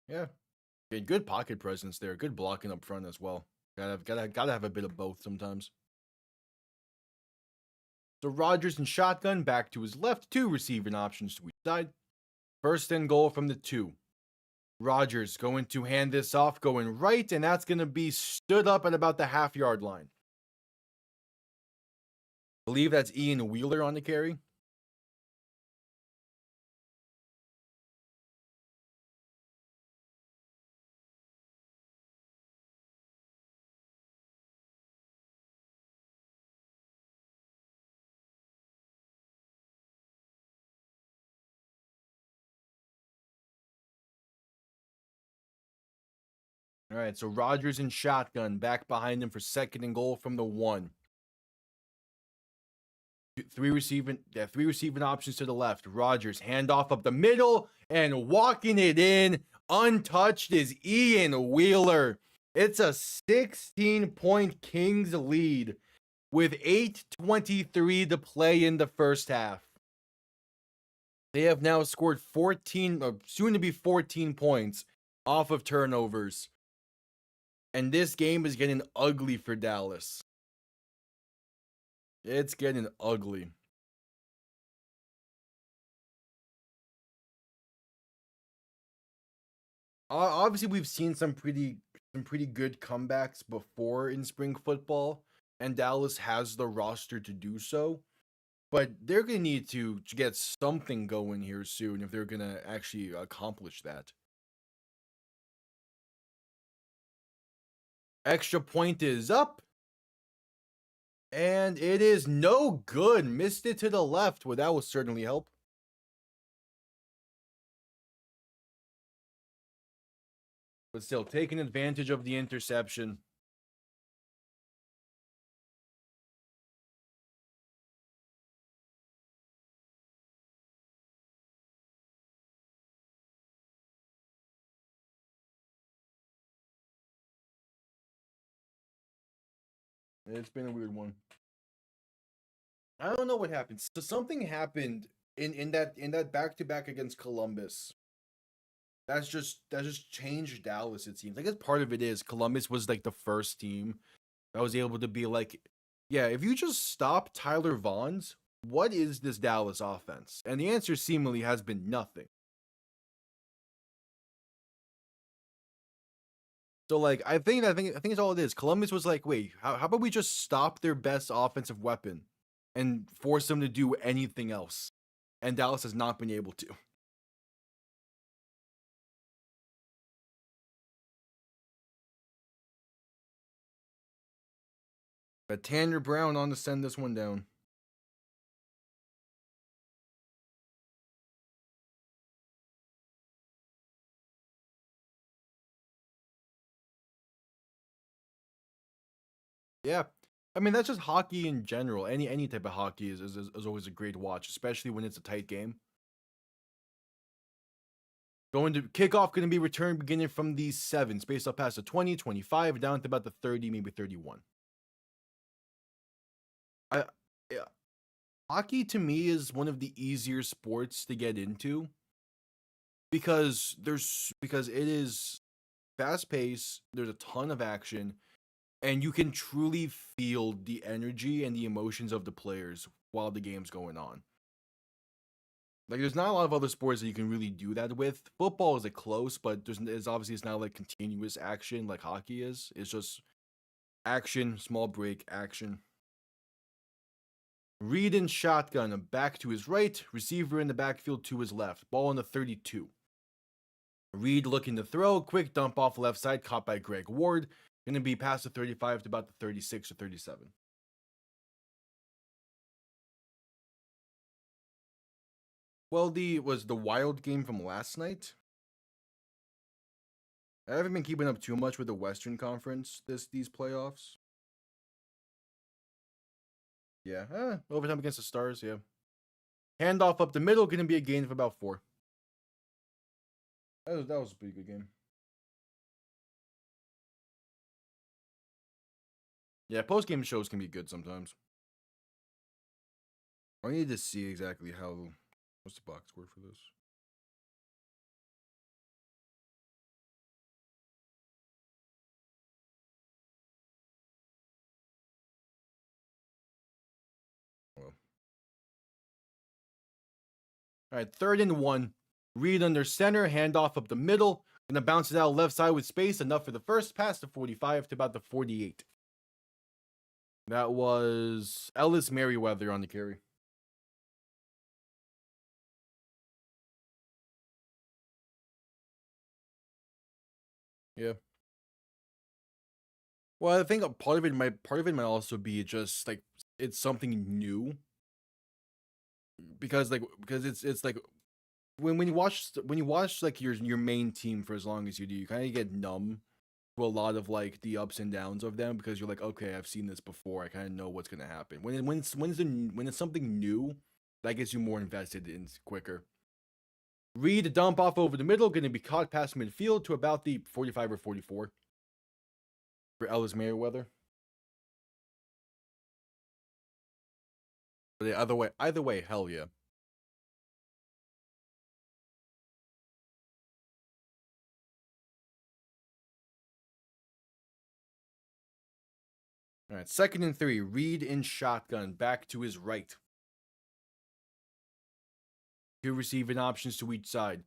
A: Yeah. Okay, good pocket presence there. Good blocking up front as well. Gotta have a bit of both sometimes. So Rogers in shotgun, back to his left, 2 receiving options to each side. 1st and goal from the 2. Rogers going to hand this off, going right, and that's going to be stood up at about the half-yard line. I believe that's Ian Wheeler on the carry. All right, so Rogers in shotgun, back behind him for 2nd and goal from the 1. 3 receiving options to the left. Rogers handoff up the middle and walking it in untouched is Ian Wheeler. It's a 16-point Kings lead with 8:23 to play in the first half. They have now scored 14, soon to be 14 points off of turnovers. And this game is getting ugly for Dallas. It's getting ugly. Obviously, we've seen some pretty good comebacks before in spring football, and Dallas has the roster to do so. But they're gonna need to get something going here soon if they're gonna actually accomplish that. Extra point is up. And it is no good. Missed it to the left. Well, that will certainly help. But still, taking advantage of the interception. It's been a weird one. I don't know what happened. So something happened in that back-to-back against Columbus. That's just changed Dallas, it seems. I guess part of it is Columbus was like the first team that was able to be like, Yeah, if you just stop Tyler Vaughn's, what is this Dallas offense? And the answer seemingly has been nothing. So like I think it's all it is. Columbus was like, wait, how about we just stop their best offensive weapon and force them to do anything else? And Dallas has not been able to. But Tanner Brown on to send this one down. Yeah. I mean, that's just hockey in general. Any type of hockey is always a great watch, especially when it's a tight game. Going to kickoff going to be returned beginning from the 7, spaced up past the 20, 25, down to about the 30, maybe 31. I yeah. Hockey to me is one of the easier sports to get into because it is fast paced, there's a ton of action, and you can truly feel the energy and the emotions of the players while the game's going on. Like there's not a lot of other sports that you can really do that with. Football is like close, but there's obviously it's not like continuous action like hockey is. It's just action, small break, action. Reed in shotgun, back to his right, receiver in the backfield to his left. Ball on the 32. Reed looking to throw, quick dump off left side, caught by Greg Ward. Going to be past the 35 to about the 36 or 37. Well, was the Wild game from last night. I haven't been keeping up too much with the Western Conference these playoffs. Yeah, overtime against the Stars, yeah. Handoff up the middle, going to be a gain of about 4. That was a pretty good game. Yeah, post-game shows can be good sometimes. I need to see exactly how... What's the box score for this? Well. All right, 3rd and 1. Reed under center, handoff up the middle. Gonna bounce it out left side with space, enough for the first pass to 45 to about the 48. That was Ellis Merriweather on the carry. Yeah. Well, I think a part of it might also be just like it's something new because it's like when you watch like your main team for as long as you do, you kind of get numb to a lot of like the ups and downs of them because you're like, okay, I've seen this before. I kind of know what's gonna happen. When it's something new, that gets you more invested in quicker. Reed dump off over the middle, going to be caught past midfield to about the 45 or 44 for Ellis Merriweather. But yeah, either way, hell yeah. All right, 2nd and 3. Reed in shotgun, back to his right. 2 receiving options to each side.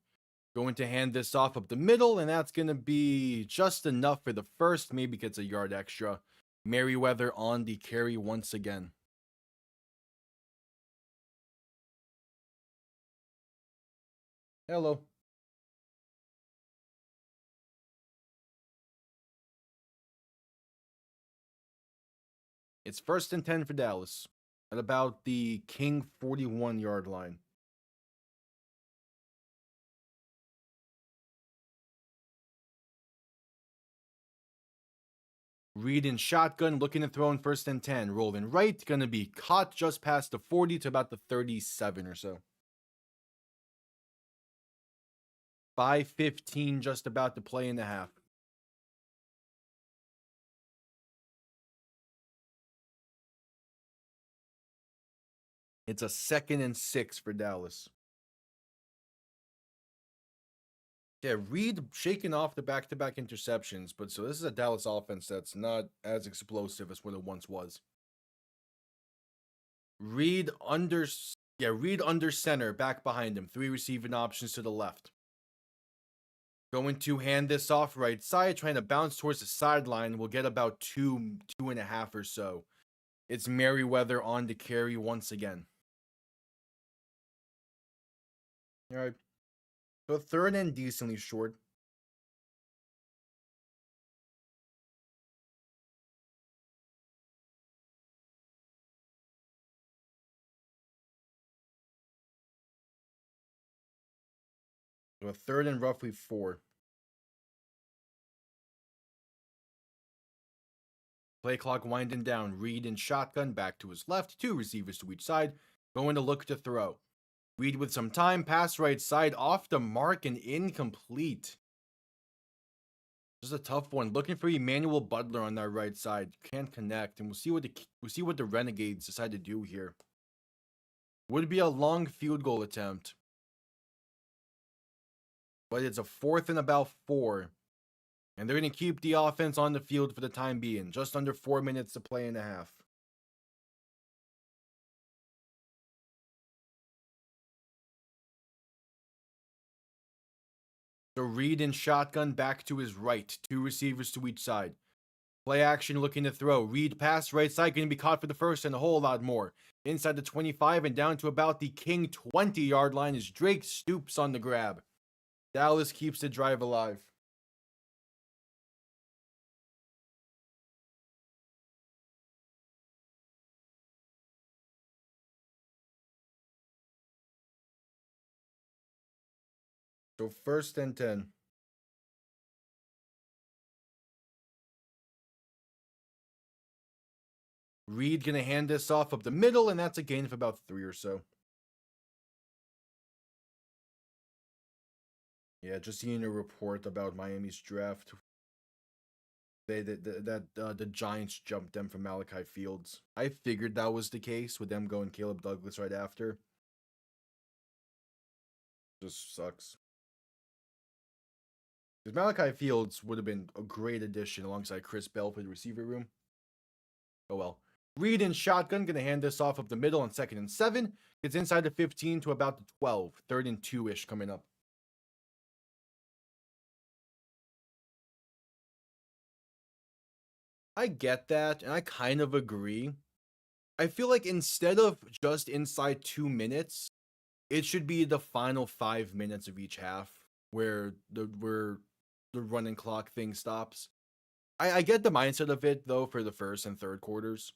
A: Going to hand this off up the middle, and that's going to be just enough for the first. Maybe gets a yard extra. Merriweather on the carry once again. Hello. It's 1st and 10 for Dallas at about the King 41-yard line. Reed in shotgun, looking to throw in 1st and 10. Rolling right, going to be caught just past the 40 to about the 37 or so. 5:15 just about to play in the half. It's a 2nd and 6 for Dallas. Yeah, Reed shaking off the back-to-back interceptions, but so this is a Dallas offense that's not as explosive as what it once was. Reed under Reed under center, back behind him. 3 receiving options to the left. Going to hand this off right side, trying to bounce towards the sideline. We'll get about 2.5 or so. It's Merriweather on to carry once again. All right. So third and decently short. So a third and roughly 4. Play clock winding down. Reed in shotgun, back to his left. 2 receivers to each side. Going to look to throw. Reed with some time. Pass right side. Off the mark and incomplete. Just a tough one. Looking for Emmanuel Butler on that right side. Can't connect. And we'll see what the Renegades decide to do here. Would be a long field goal attempt. But it's a 4th and about 4. And they're going to keep the offense on the field for the time being. Just under 4 minutes to play and a half. So Reed in shotgun, back to his right. 2 receivers to each side. Play action looking to throw. Reed pass right side, going to be caught for the first and a whole lot more. Inside the 25 and down to about the King 20-yard line as Drake Stoops on the grab. Dallas keeps the drive alive. So 1st and 10. Reed going to hand this off up the middle, and that's a gain of about 3 or so. Yeah, just seeing a report about Miami's draft. The Giants jumped them from Malachi Fields. I figured that was the case with them going Caleb Douglas right after. Just sucks. Because Malachi Fields would have been a great addition alongside Chris Bell for the receiver room. Oh well. Reed in shotgun, going to hand this off up the middle on 2nd and 7. Gets inside the 15 to about the 12. 3rd and 2-ish coming up. I get that, and I kind of agree. I feel like instead of just inside 2 minutes, it should be the final 5 minutes of each half where the running clock thing stops. I get the mindset of it though for the 1st and 3rd quarters.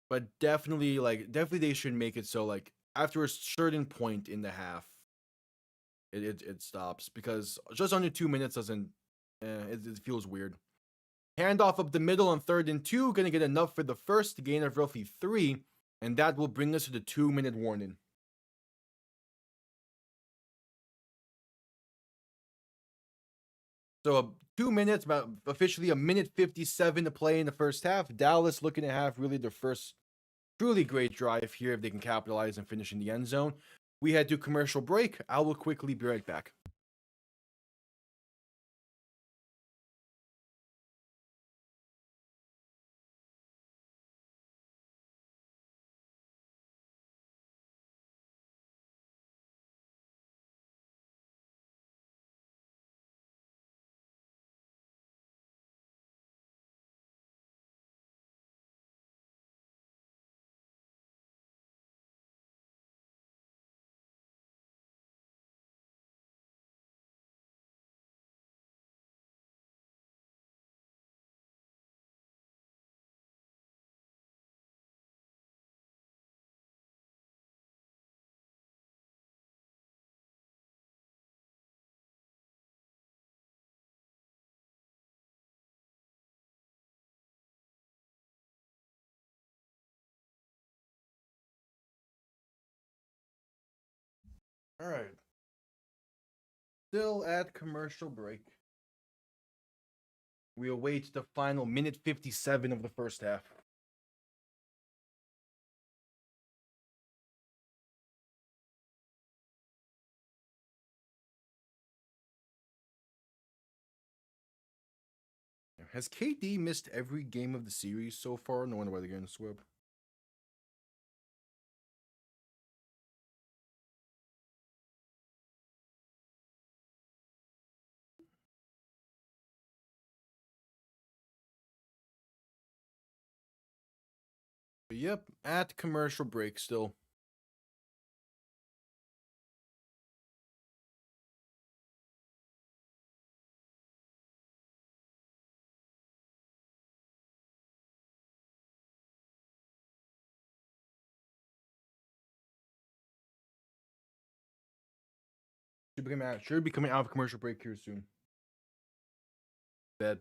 A: But definitely they should make it so like after a certain point in the half, it stops, because just under 2 minutes doesn't it feels weird. Handoff up the middle on 3rd and 2, gonna get enough for the first gain of roughly 3, and that will bring us to the 2-minute warning. So 2 minutes, about officially a minute 57 to play in the first half. Dallas looking to have really their first truly great drive here if they can capitalize and finish in the end zone. We head to commercial break. I will quickly be right back. All right. Still at commercial break. We await the final minute 57 of the first half. Has KD missed every game of the series so far? No wonder why they're getting swept. Yep, at commercial break still. Should be coming out of commercial break here soon. Bed.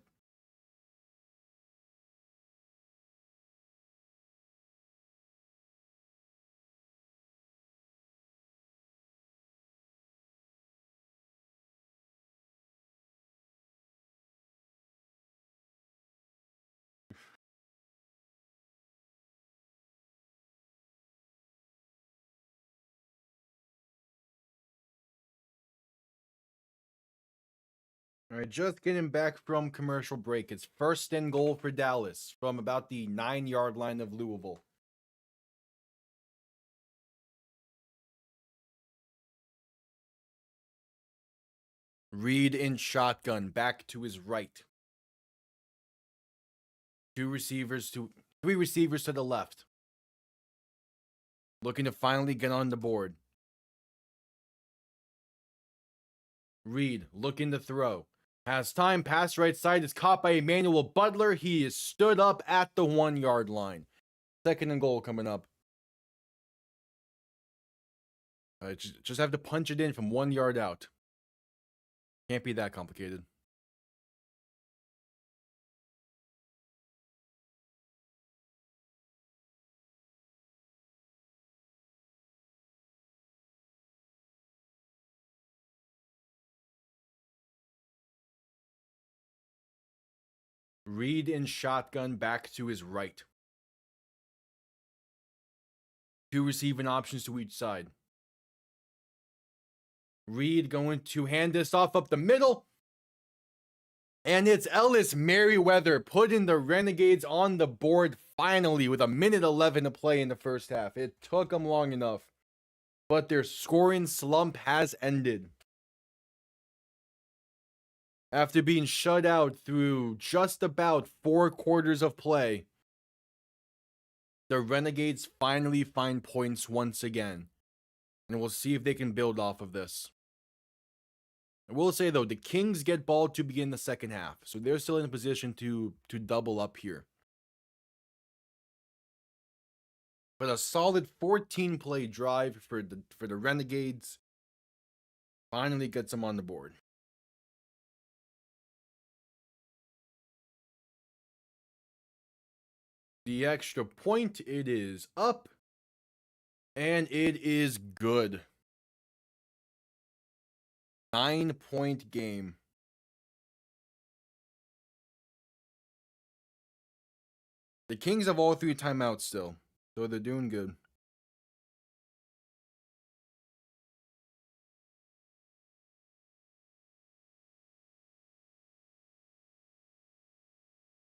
A: All right, just getting back from commercial break. It's first and goal for Dallas from about the 9-yard line of Louisville. Reed in shotgun, back to his right. Three receivers to the left. Looking to finally get on the board. Reed looking to throw. Has time, pass right side is caught by Emmanuel Butler. He is stood up at the 1-yard line. Second and goal coming up. Just have to punch it in from 1 yard out. Can't be that complicated. Reed in shotgun, back to his right. Two receiving options to each side. Reed going to hand this off up the middle. And it's Ellis Merriweather putting the Renegades on the board finally with 1:11 to play in the first half. It took them long enough, but their scoring slump has ended. After being shut out through just about 4 quarters of play, the Renegades finally find points once again. And we'll see if they can build off of this. I will say though, the Kings get ball to begin the second half, so they're still in a position to double up here. But a solid 14-play drive for the Renegades finally gets them on the board. The extra point, it is up, and it is good. 9-point game. The Kings have all 3 timeouts still, so they're doing good.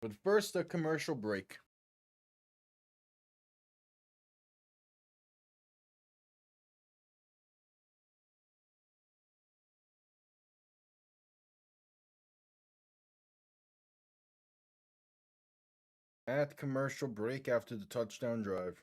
A: But first, a commercial break. At commercial break after the touchdown drive.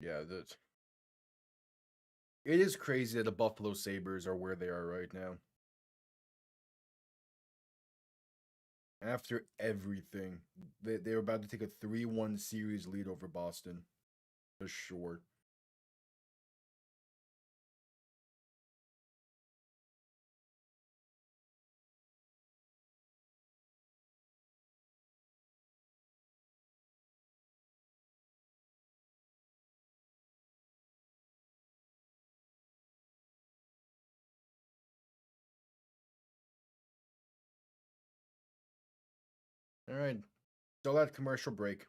A: Yeah, it is crazy that the Buffalo Sabres are where they are right now. After everything, they were about to take a 3-1 series lead over Boston. For sure. All right. Still at commercial break.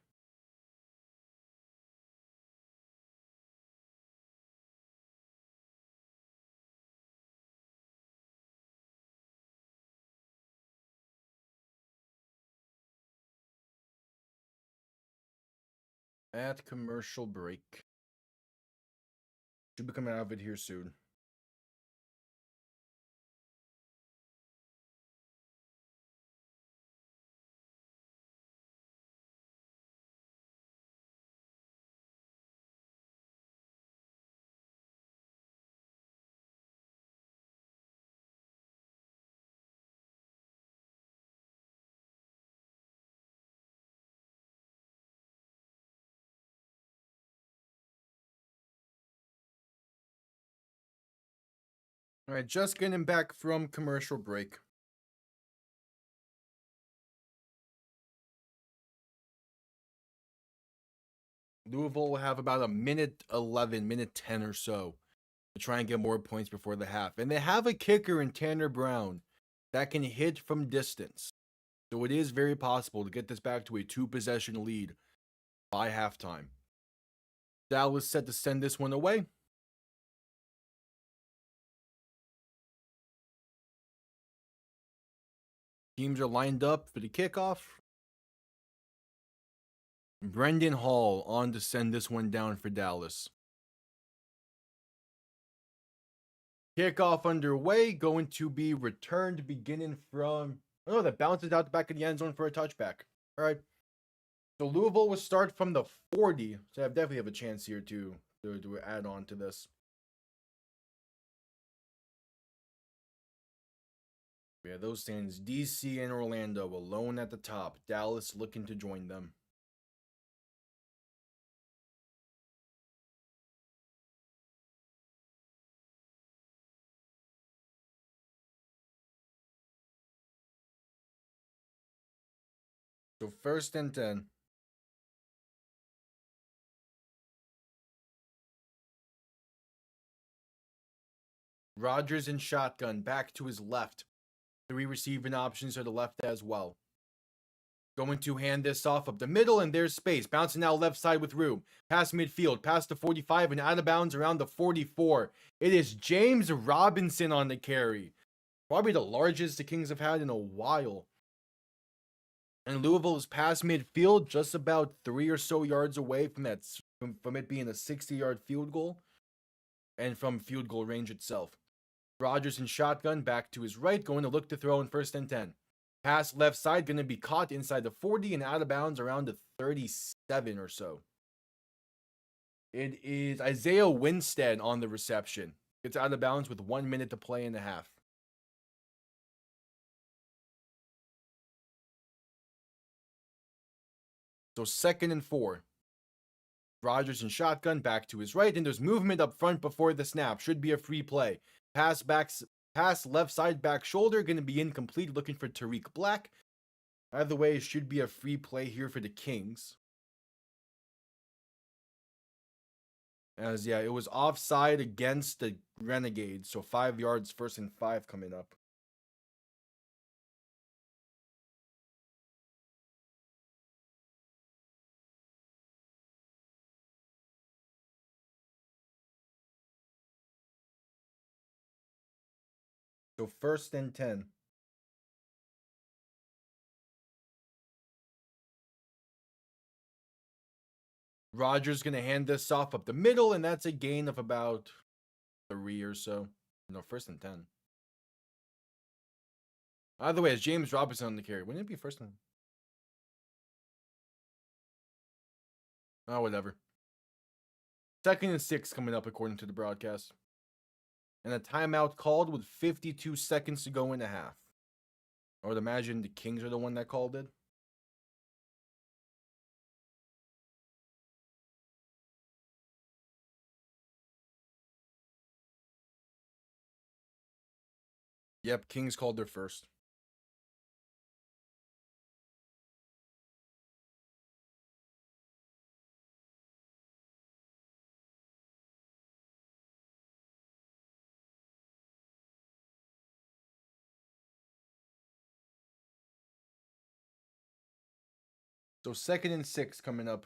A: At commercial break. Should be coming out of it here soon. All right, just getting back from commercial break. Louisville will have about a minute 11, minute 10 or so to try and get more points before the half. And they have a kicker in Tanner Brown that can hit from distance. So it is very possible to get this back to a 2-possession lead by halftime. Dallas set to send this one away. Teams are lined up for the kickoff. Brendan Hall on to send this one down for Dallas. Kickoff underway, going to be returned beginning from... Oh, that bounces out the back of the end zone for a touchback. All right. So Louisville will start from the 40. So I definitely have a chance here to add on to this. Yeah, those stands, DC and Orlando alone at the top. Dallas looking to join them. So 1st and 10. Rodgers in shotgun, back to his left. 3 receiving options to the left as well. Going to hand this off up the middle, and there's space. Bouncing out left side with room. Past midfield, past the 45, and out of bounds around the 44. It is James Robinson on the carry. Probably the largest the Kings have had in a while. And Louisville is past midfield, just about 3 or so yards away from it being a 60-yard field goal, and from field goal range itself. Rodgers in shotgun, back to his right, going to look to throw in 1st and 10. Pass left side, going to be caught inside the 40 and out of bounds around the 37 or so. It is Isaiah Winstead on the reception. It's out of bounds with 1 minute to play in the half. So 2nd and 4. Rodgers in shotgun, back to his right, and there's movement up front before the snap. Should be a free play. Pass left side back shoulder, going to be incomplete, looking for Tariq Black. Either way, it should be a free play here for the Kings. As, yeah, it was offside against the Renegades, so 5 yards, 1st and 5 coming up. So 1st and 10. Rodgers going to hand this off up the middle, and that's a gain of about 3 or so. No, 1st and 10. Either way, it's James Robinson on the carry. Wouldn't it be 1st and... Oh, whatever. 2nd and 6 coming up according to the broadcast. And a timeout called with 52 seconds to go in the half. I would imagine the Kings are the one that called it. Yep, Kings called their first. So 2nd and 6 coming up.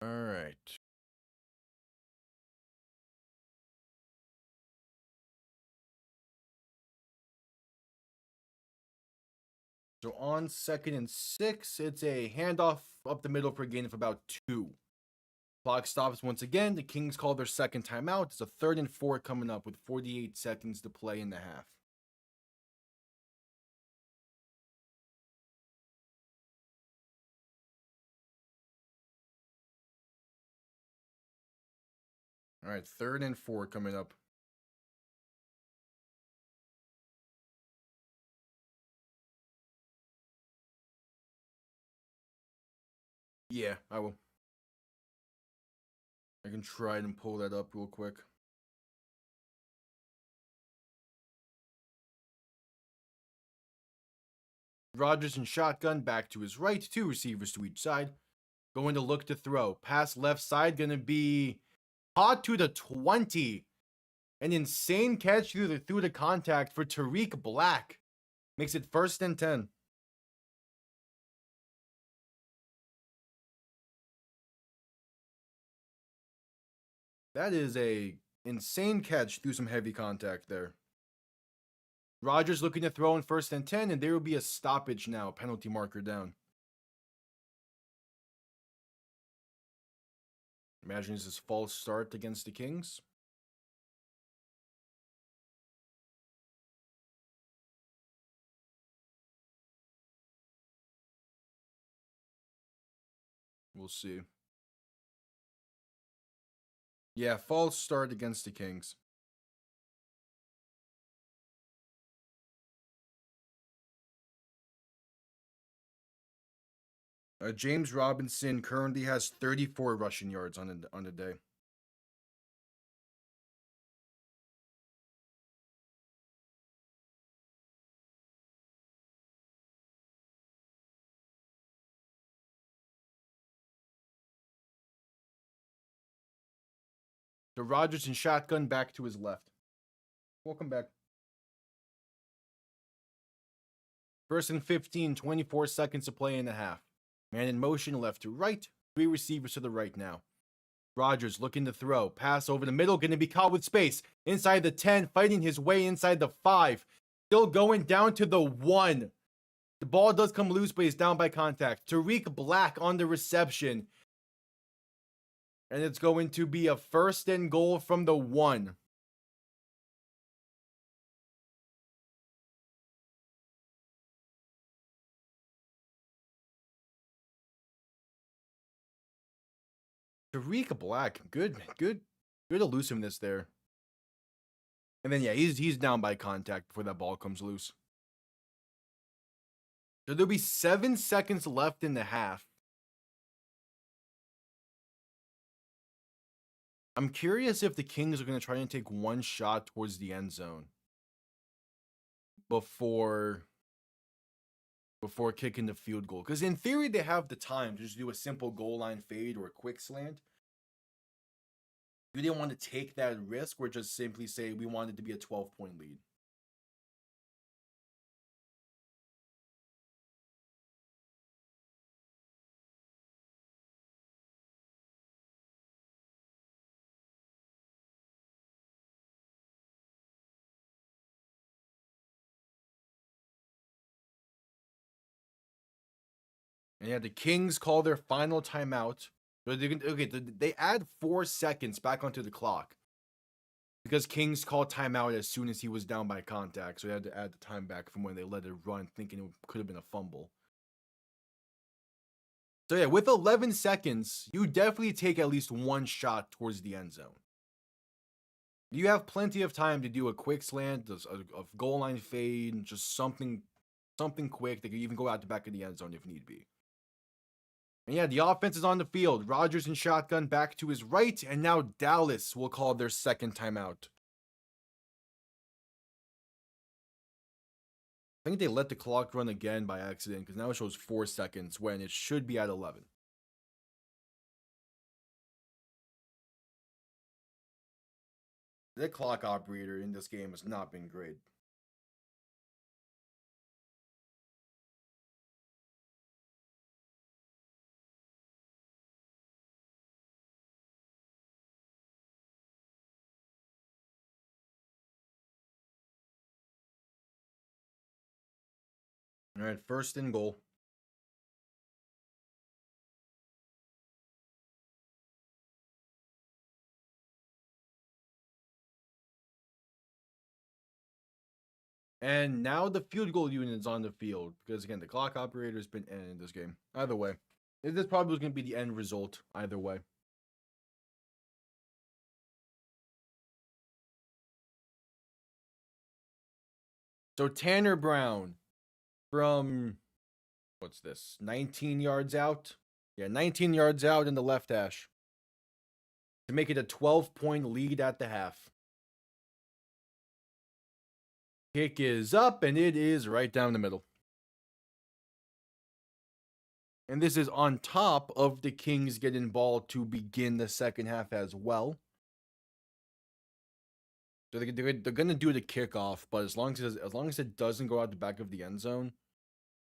A: All right. So on 2nd and 6, it's a handoff up the middle for a gain of about 2. Clock stops once again. The Kings call their second timeout. It's a 3rd and 4 coming up with 48 seconds to play in the half. All right, 3rd and 4 coming up. Yeah, I will. I can try and pull that up real quick. Rodgers in shotgun, back to his right, 2 receivers to each side. Going to look to throw. Pass left side, going to be caught to the 20. An insane catch through the contact for Tariq Black. Makes it 1st and 10. That is a insane catch through some heavy contact there. Rodgers looking to throw in 1st and 10, and there will be a stoppage now. Penalty marker down. Imagine this is false start against the Kings. We'll see. Yeah, false start against the Kings. James Robinson currently has 34 rushing yards on the day. So Rodgers in shotgun, back to his left. Welcome back. 1st and 15, 24 seconds to play in the half. Man in motion, left to right. 3 receivers to the right now. Rodgers looking to throw. Pass over the middle, going to be caught with space. Inside the 10, fighting his way inside the 5. Still going down to the 1. The ball does come loose, but he's down by contact. Tariq Black on the reception. And it's going to be a 1st and goal from the 1. Tariq Black, good elusiveness there. And then yeah, he's down by contact before that ball comes loose. So there'll be 7 seconds left in the half. I'm curious if the Kings are going to try and take one shot towards the end zone before kicking the field goal. Because in theory, they have the time to just do a simple goal line fade or a quick slant. We didn't want to take that risk or just simply say we wanted to be a 12-point lead. And yeah, the Kings call their final timeout. They add 4 seconds back onto the clock because Kings called timeout as soon as he was down by contact. So they had to add the time back from when they let it run, thinking it could have been a fumble. So yeah, with 11 seconds, you definitely take at least one shot towards the end zone. You have plenty of time to do a quick slant, a goal line fade, just something quick that could even go out the back of the end zone if need be. And yeah, the offense is on the field. Rodgers in shotgun, back to his right, and now Dallas will call their second timeout. I think they let the clock run again by accident because now it shows 4 seconds when it should be at 11. The clock operator in this game has not been great. All right, first and goal. And now the field goal unit is on the field because again the clock operator has been in this game. Either way, this probably was going to be the end result. Either way. So Tanner Brown from what's this? 19 yards out. Yeah, 19 yards out in the left hash to make it a 12-point lead at the half. Kick is up and it is right down the middle. And this is on top of the Kings getting ball to begin the second half as well. So they're going to do the kickoff, but as long as it doesn't go out the back of the end zone,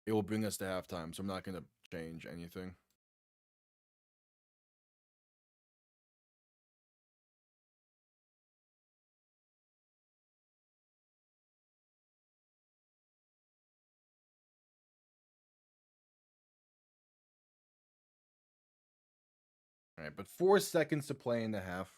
A: it will bring us to halftime. So I'm not going to change anything. All right, but 4 seconds to play in the half.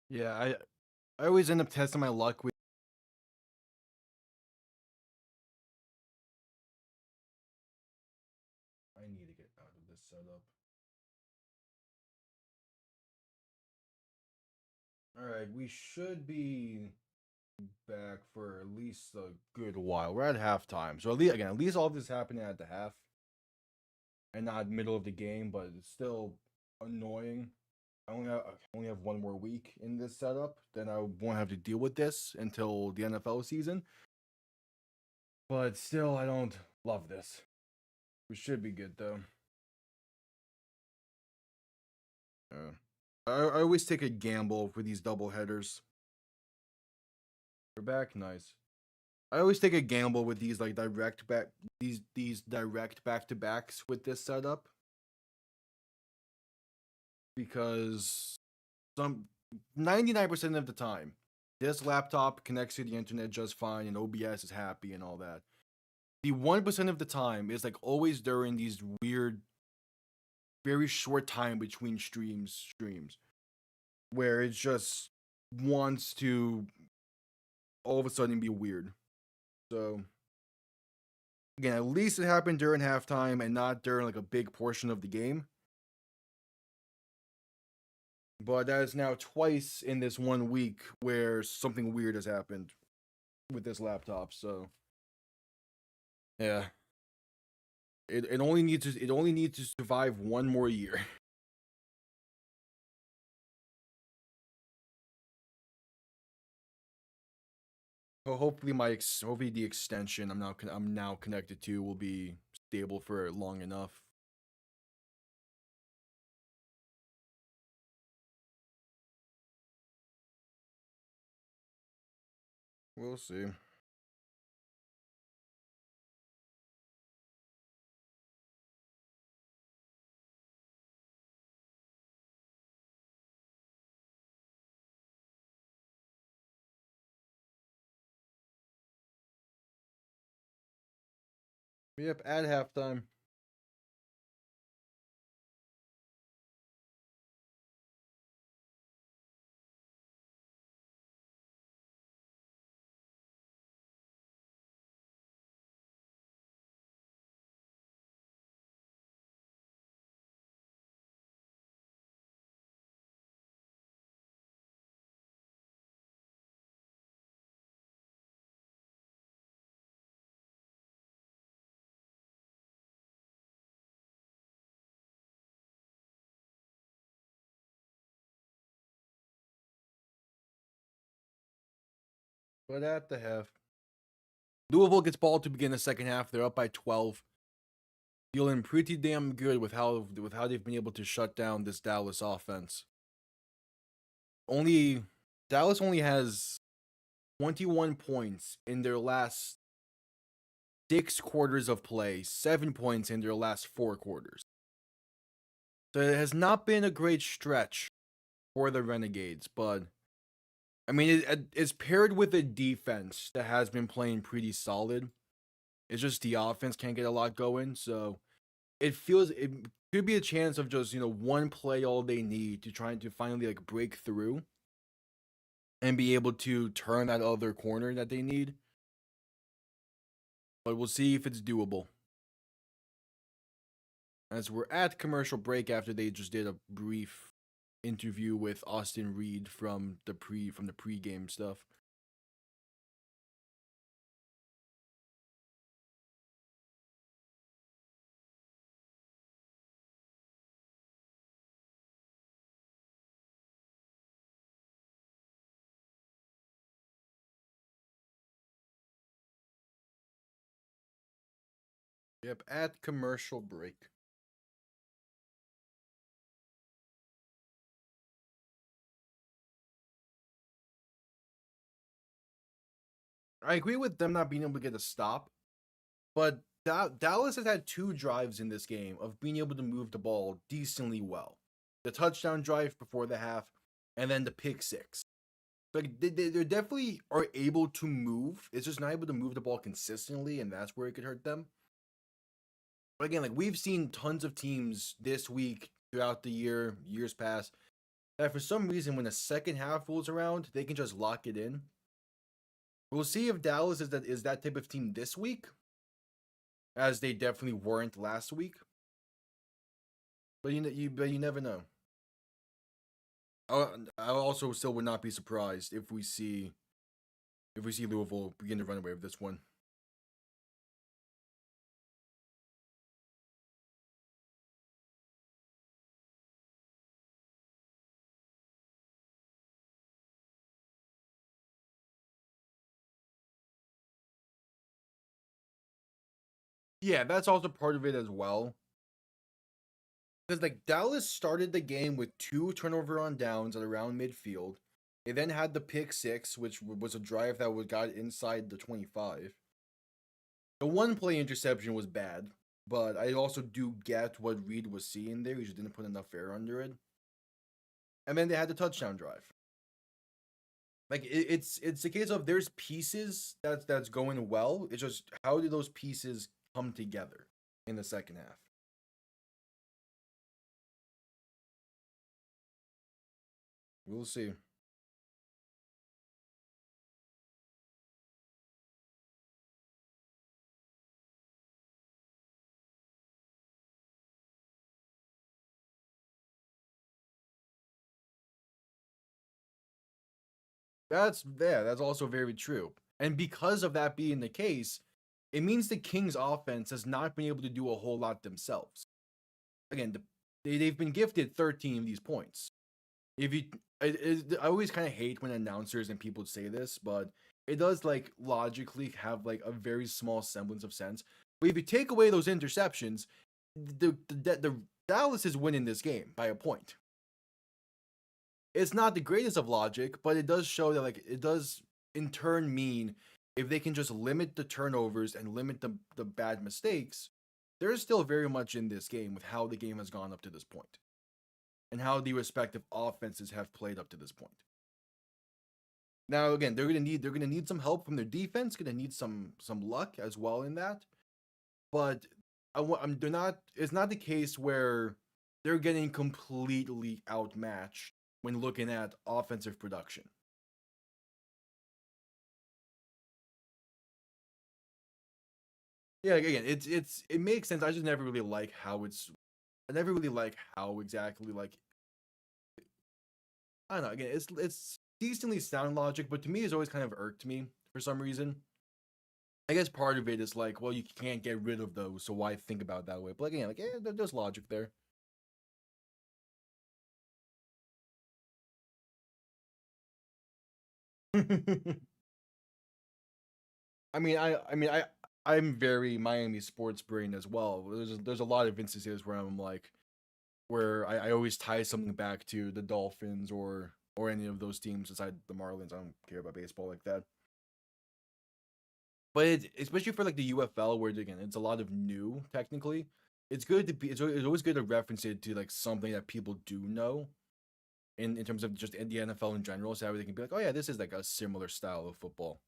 A: Yeah, I always end up testing my luck with. I need to get out of this setup. All right, we should be back for at least a good while. We're at halftime, so at least all of this is happening at the half, and not middle of the game. But it's still annoying. I only have one more week in this setup. Then I won't have to deal with this until the NFL season. But still, I don't love this. We should be good though. I always take a gamble for these double headers. We're back, nice. I always take a gamble with these like these direct back to backs with this setup because some 99% of the time this laptop connects to the internet just fine and OBS is happy and all that. The 1% of the time is like always during these weird, very short time between streams where it just wants to all of a sudden be weird. So again, at least it happened during halftime and not during like a big portion of the game. But that is now twice in this 1 week where something weird has happened with this laptop. So yeah, it only needs to survive one more year. So hopefully the extension I'm now connected to will be stable for long enough. We'll see. Yep, at halftime. But at the half, Louisville gets ball to begin the second half. They're up by 12. Feeling pretty damn good with how they've been able to shut down this Dallas offense. Dallas only has 21 points in their last 6 quarters of play, 7 points in their last 4 quarters. So it has not been a great stretch for the Renegades, but I mean, it's paired with a defense that has been playing pretty solid. It's just the offense can't get a lot going, so it could be a chance of just, one play all they need to try to finally like break through and be able to turn that other corner that they need. But we'll see if it's doable. As we're at commercial break after they just did a brief interview with Austin Reed from the pregame stuff. Yep, at commercial break. I agree with them not being able to get a stop, but Dallas has had 2 drives in this game of being able to move the ball decently well. The touchdown drive before the half, and then the pick 6. Like they definitely are able to move. It's just not able to move the ball consistently, and that's where it could hurt them. But again, like we've seen tons of teams this week, throughout the years past, that for some reason when the second half rolls around, they can just lock it in. We'll see if Dallas is that type of team this week, as they definitely weren't last week. But you never know. I also still would not be surprised if we see Louisville begin to run away with this one. Yeah, that's also part of it as well. Because like Dallas started the game with 2 turnover on downs at around midfield. They then had the pick 6, which was a drive that got inside the 25. The 1 play interception was bad, but I also do get what Reed was seeing there. He just didn't put enough air under it. And then they had the touchdown drive. Like it's a case of there's pieces that's going well. It's just how do those pieces come together in the second half? We'll see. That's also very true. And because of that being the case, it means the Kings offense has not been able to do a whole lot themselves. Again, they've been gifted 13 of these points. If you I always kind of hate when announcers and people say this, but it does like logically have like a very small semblance of sense. But if you take away those interceptions, the Dallas is winning this game by a point. It's not the greatest of logic, but it does show that like it does in turn mean if they can just limit the turnovers and limit the bad mistakes, they're still very much in this game with how the game has gone up to this point and how the respective offenses have played up to this point. Now again, they're gonna need some help from their defense, gonna need some luck as well in that. But they're not. It's not the case where they're getting completely outmatched when looking at offensive production. Yeah, again, it makes sense. I just never really like how it's. I never really like how exactly like. I don't know. Again, it's decently sound logic, but to me, it's always kind of irked me for some reason. I guess part of it is like, well, you can't get rid of those, so why think about it that way? But again, like, yeah, there's logic there. I'm very Miami sports brain as well. There's a lot of instances where I'm like, where I always tie something back to the Dolphins or any of those teams aside the Marlins. I don't care about baseball like that. But especially for like the UFL, where again it's a lot of new technically. It's good to be. It's always good to reference it to like something that people do know, in terms of just the NFL in general, so that they can be like, oh yeah, this is like a similar style of football.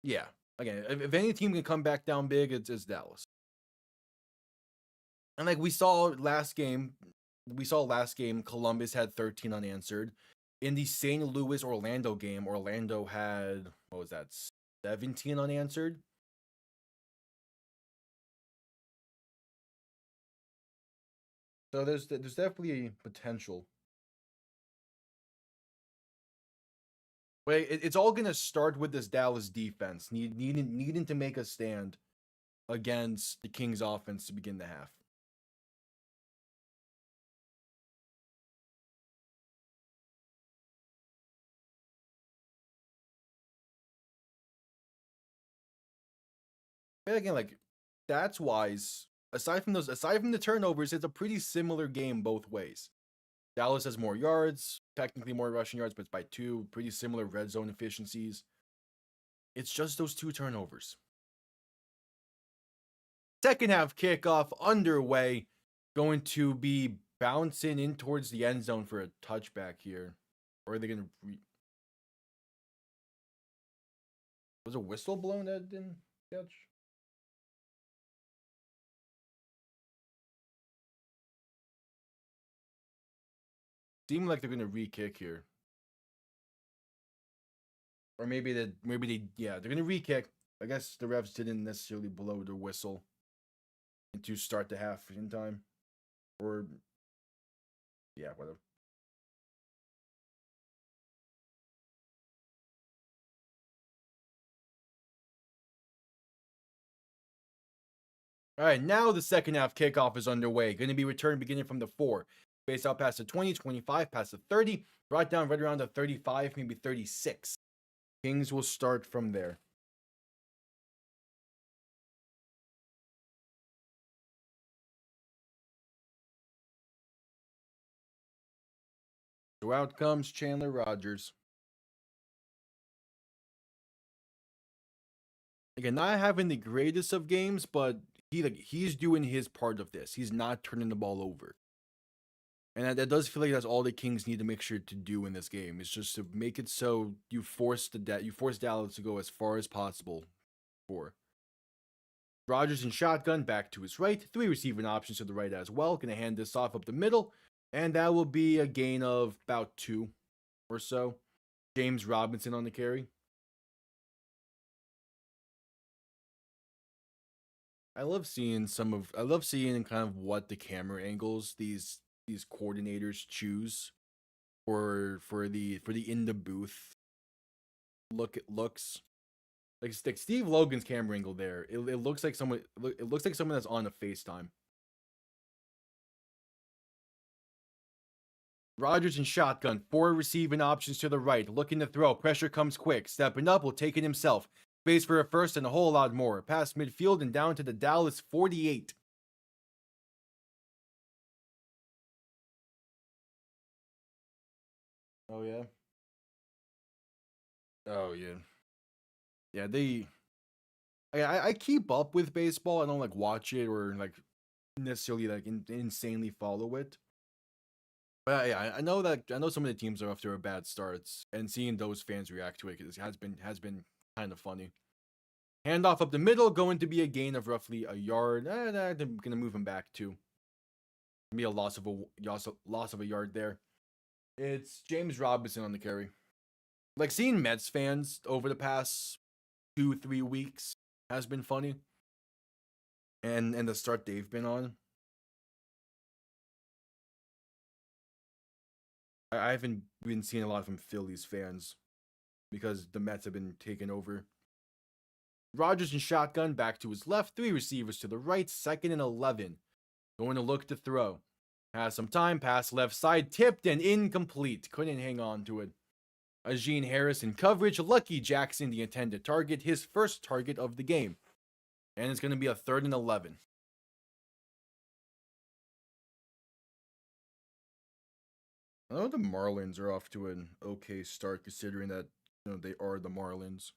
A: Yeah. Again, if any team can come back down big, it's Dallas. And like we saw last game, Columbus had 13 unanswered. In the St. Louis Orlando game, Orlando had, what was that, 17 unanswered. So there's definitely potential. But it's all gonna start with this Dallas defense needing to make a stand against the Kings offense to begin the half. But again, like stats wise, aside from the turnovers, it's a pretty similar game both ways. Dallas has more yards, technically more rushing yards, but it's by two. Pretty similar red zone efficiencies. It's just those two turnovers. Second half kickoff underway. Going to be bouncing in towards the end zone for a touchback here. Or are they going to... Was a whistle blown that didn't catch? Seemed like they're going to re-kick here. Or they're going to re-kick. I guess the refs didn't necessarily blow their whistle to start the half in time. Or, yeah, whatever. All right, now the second half kickoff is underway. Going to be returned beginning from the 4. Based out past the 20, 25, past the 30. Brought down right around the 35, maybe 36. Kings will start from there. So out comes Chandler Rogers. Again, not having the greatest of games, but he's doing his part of this. He's not turning the ball over. And that does feel like that's all the Kings need to make sure to do in this game. Is just to make it so you force Dallas to go as far as possible. For Rogers in shotgun, back to his right. 3 receiving options to the right as well. Gonna hand this off up the middle. And that will be a gain of about 2 or so. James Robinson on the carry. I love seeing kind of what the camera angles these coordinators choose for the in the booth looks. Like Steve Logan's camera angle there. It looks like someone that's on a FaceTime. Rogers in shotgun, 4 receiving options to the right, looking to throw. Pressure comes quick. Stepping up, will take it himself. Space for a first and a whole lot more. Past midfield and down to the Dallas 48. Oh yeah. Oh yeah. Yeah, I keep up with baseball. I don't like watch it or like necessarily like insanely follow it. But yeah, I know some of the teams are off to a bad starts, and seeing those fans react to it has been kind of funny. Handoff up the middle, going to be a gain of roughly a yard. They're gonna move him back too. Be a loss of a yard there. It's James Robinson on the carry. Like seeing Mets fans over the past 2-3 weeks has been funny, and the start they've been on. I haven't been seeing a lot from Phillies fans because the Mets have been taken over. Rogers in shotgun, back to his left, 3 receivers to the right, 2nd and 11. Going to look to throw. Has some time, pass left side, tipped and incomplete. Couldn't hang on to it. Ajeen Harris in coverage. Lucky Jackson, the intended target, his first target of the game. And it's going to be a 3rd and 11. I know the Marlins are off to an okay start, considering that they are the Marlins.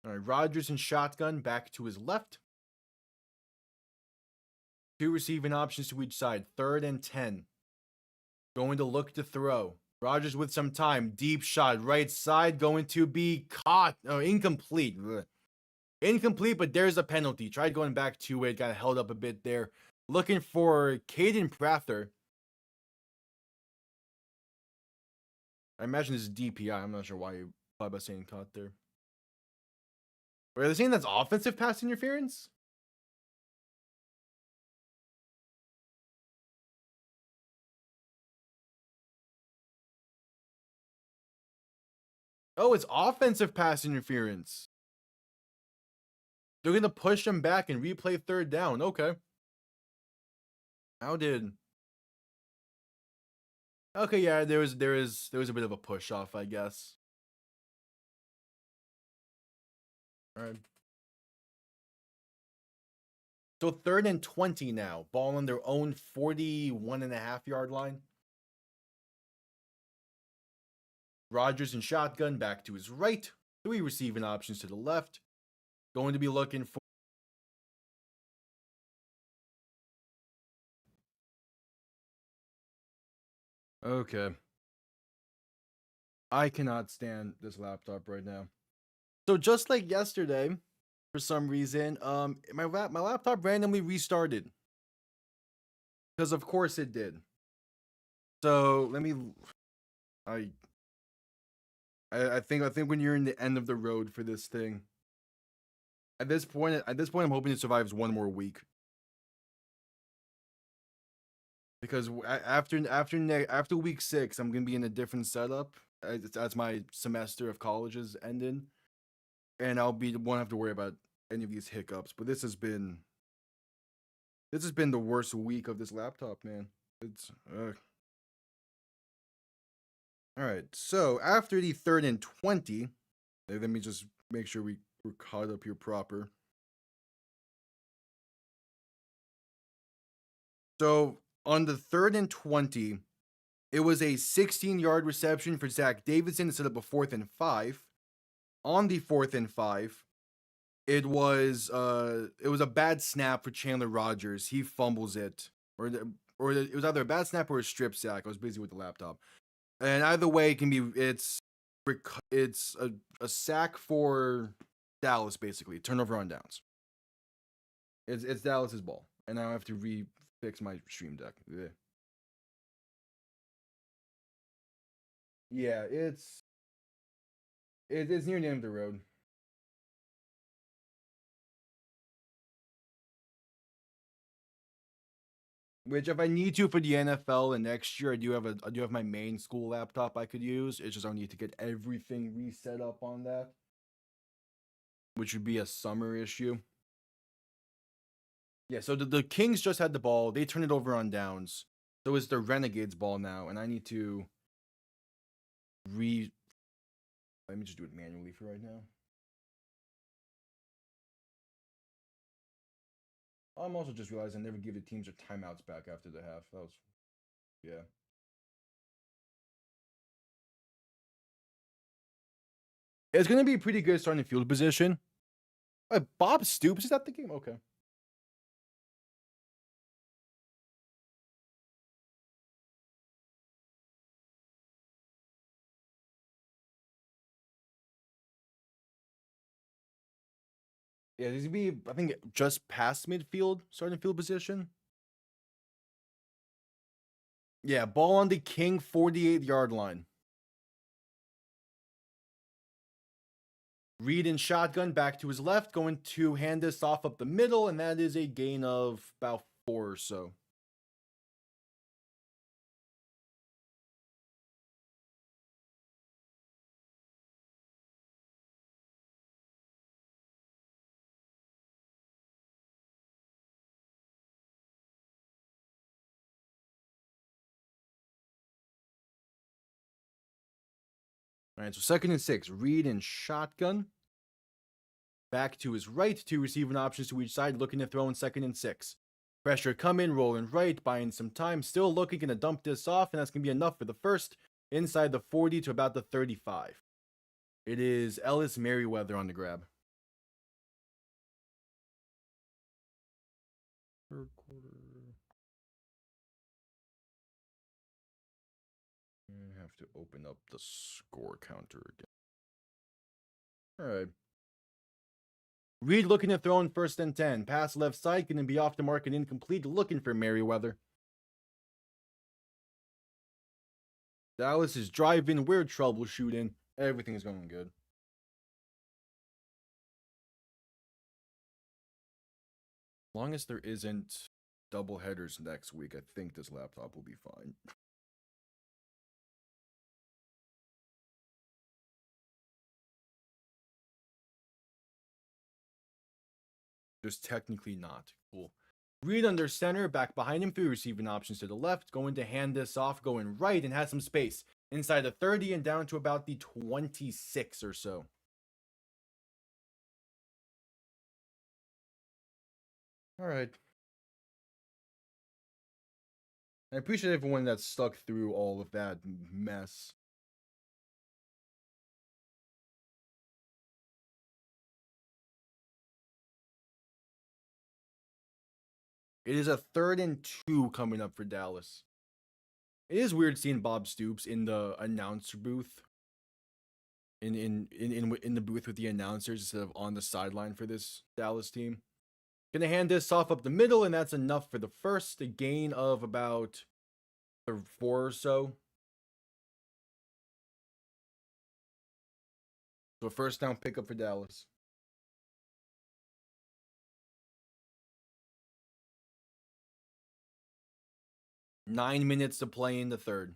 A: All right, Rogers in shotgun, back to his left. 2 receiving options to each side, 3rd and 10. Going to look to throw. Rogers with some time, deep shot, right side, going to be caught. Oh, incomplete. Ugh. Incomplete, but there's a penalty. Tried going back to it, got held up a bit there. Looking for Caden Prather. I imagine this is DPI. I'm not sure why you thought about saying caught there. Are they saying that's offensive pass interference? Oh, it's offensive pass interference. They're going to push him back and replay 3rd down. Okay. How did... Okay, yeah, there was a bit of a push off, I guess. All right. So 3rd and 20 now. Ball on their own 41.5-yard line. Rogers in shotgun, back to his right. 3 receiving options to the left. Going to be looking for... Okay. I cannot stand this laptop right now. So just like yesterday, for some reason, my laptop randomly restarted. Because of course it did. So let me... I think when you're in the end of the road for this thing. At this point, I'm hoping it survives 1 more week. Because after week 6, I'm gonna be in a different setup. That's my semester of college is ending, and won't have to worry about any of these hiccups. But this has been the worst week of this laptop, man. It's all right. So after the 3rd and 20, let me just make sure we're caught up here proper. So on the 3rd and 20, it was a 16-yard reception for Zach Davidson instead of a 4th and 5. On the 4th and 5, it was a bad snap for Chandler Rogers. He fumbles it, or it was either a bad snap or a strip sack. I was busy with the laptop, and either way, it's a sack for Dallas, basically turnover on downs. It's Dallas's ball, and now I have to refix my stream deck. Ugh. Yeah, it's near the end of the road. Which, if I need to for the NFL and next year, I do have my main school laptop I could use. It's just I need to get everything reset up on that, which would be a summer issue. Yeah, so the Kings just had the ball. They turned it over on downs. So it's the Renegades ball now, and I need to let me just do it manually for right now. I'm also just realizing I never give the teams their timeouts back after the half. That was, yeah. It's going to be a pretty good starting field position. Bob Stoops is at the game? Okay. Yeah, he's going to be, I think, just past midfield, starting field position. Yeah, ball on the King 48-yard line. Reed in shotgun, back to his left, going to hand this off up the middle, and that is a gain of about 4 or so. All right, so 2nd and 6. Reed in shotgun. Back to his right. 2 receiving options to each side, looking to throw in 2nd and 6. Pressure coming, rolling right, buying some time. Still looking, going to dump this off, and that's going to be enough for the first. Inside the 40 to about the 35. It is Ellis Merriweather on the grab. Third quarter. I have to open up the score counter again. All right. Reed looking to throw in 1st and 10. Pass left side, going to be off the mark and incomplete. Looking for Merriweather. Dallas is driving. We're troubleshooting. Everything's going good. As long as there isn't double headers next week, I think this laptop will be fine. Just technically not. Cool. Reed under center, back behind him, 3 receiving options to the left. Going to hand this off, going right, and has some space. Inside the 30 and down to about the 26 or so. All right. I appreciate everyone that stuck through all of that mess. It is a 3rd and 2 coming up for Dallas. It is weird seeing Bob Stoops in the announcer booth. In the booth with the announcers instead of on the sideline for this Dallas team. Gonna hand this off up the middle, and that's enough for the first. A gain of about 4 or so. So first down pickup for Dallas. Nine minutes to play in the 3rd.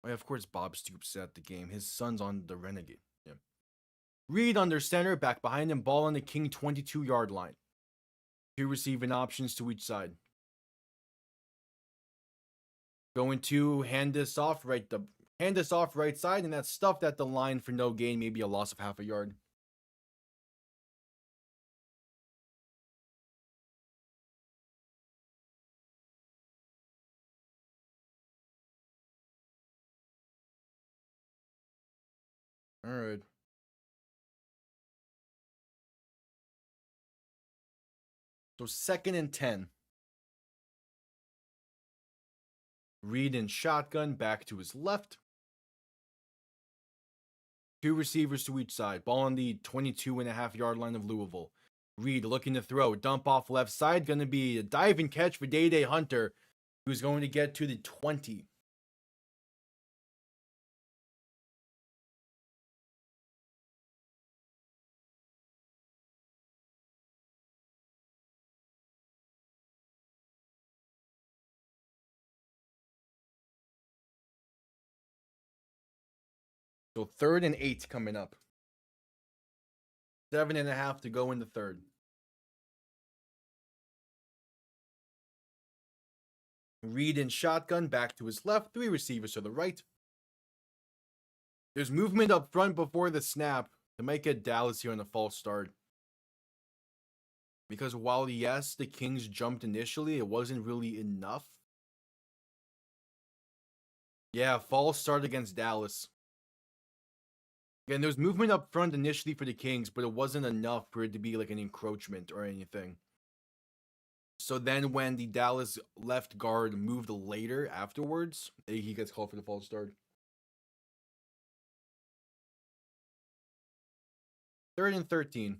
A: Oh, yeah, of course, Bob Stoops at the game. His son's on the Renegade. Yeah. Reed under center, back behind him, ball on the King 22-yard line. 2 receiving options to each side. Going to hand this off right side, and that's stuffed at the line for no gain, maybe a loss of half a yard. All right. So 2nd and 10. Reed in shotgun, back to his left. 2 receivers to each side. Ball on the 22.5-yard line of Louisville. Reed looking to throw. Dump off left side. Going to be a diving catch for Day Hunter, who's going to get to the 20. So 3rd and 8 coming up. 7.5 to go in the 3rd. Reed in shotgun, back to his left. 3 receivers to the right. There's movement up front before the snap to make it Dallas here on a false start. Because while, yes, the Kings jumped initially, it wasn't really enough. Yeah, false start against Dallas. Again, there was movement up front initially for the Kings, but it wasn't enough for it to be like an encroachment or anything. So then when the Dallas left guard moved later afterwards, he gets called for the false start. 3rd and 13.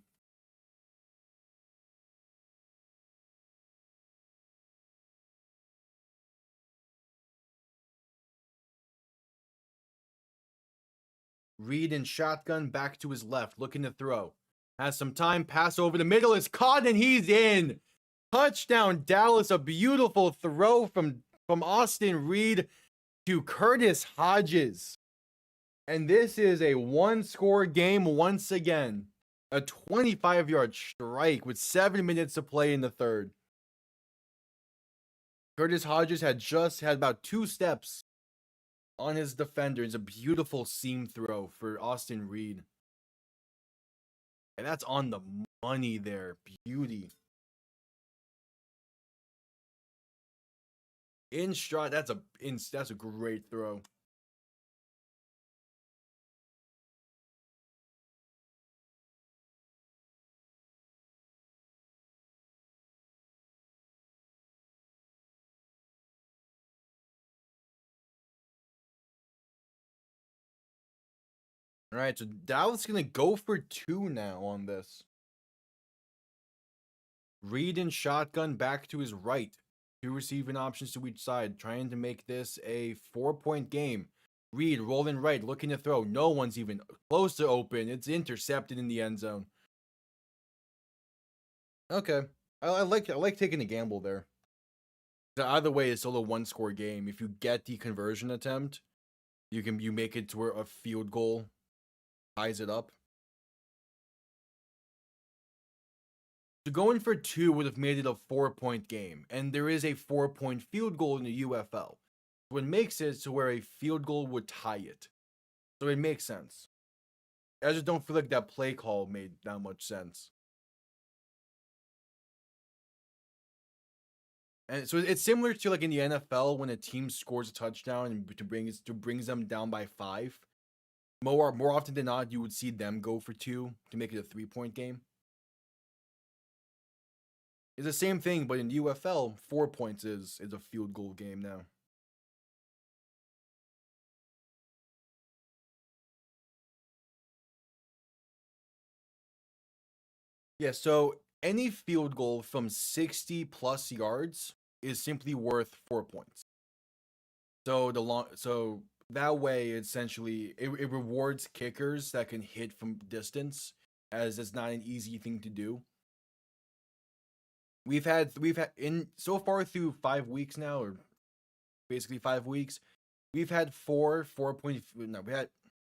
A: Reed in shotgun, back to his left, looking to throw. Has some time, pass over the middle, is caught, and he's in. Touchdown, Dallas. A beautiful throw from Austin Reed to Curtis Hodges. And this is a 1-score game once again. A 25-yard strike with 7 minutes to play in the 3rd. Curtis Hodges had just had about 2 steps on his defender. It's a beautiful seam throw for Austin Reed. And that's on the money there. Beauty. In stride, that's a great throw. All right, so Dallas gonna go for 2 now on this. Reed in shotgun back to his right. 2 receiving options to each side, trying to make this a 4-point game. Reed rolling right, looking to throw. No one's even close to open. It's intercepted in the end zone. Okay, I like taking a gamble there. Either way, it's still a 1-score game. If you get the conversion attempt, you make it to where a field goal ties it up. So going for 2 would have made it a 4-point game, and there is a 4-point field goal in the UFL. So it makes it to where a field goal would tie it. So it makes sense. I just don't feel like that play call made that much sense. And so it's similar to like in the NFL when a team scores a touchdown and brings them down by 5. More often than not, you would see them go for 2 to make it a 3-point game. It's the same thing, but in UFL, 4 points is a field goal game now. Yeah, so any field goal from 60 plus yards is simply worth 4 points. So that way essentially it rewards kickers that can hit from distance, as it's not an easy thing to do. We've had in so far through 5 weeks now, or basically 5 weeks, we've had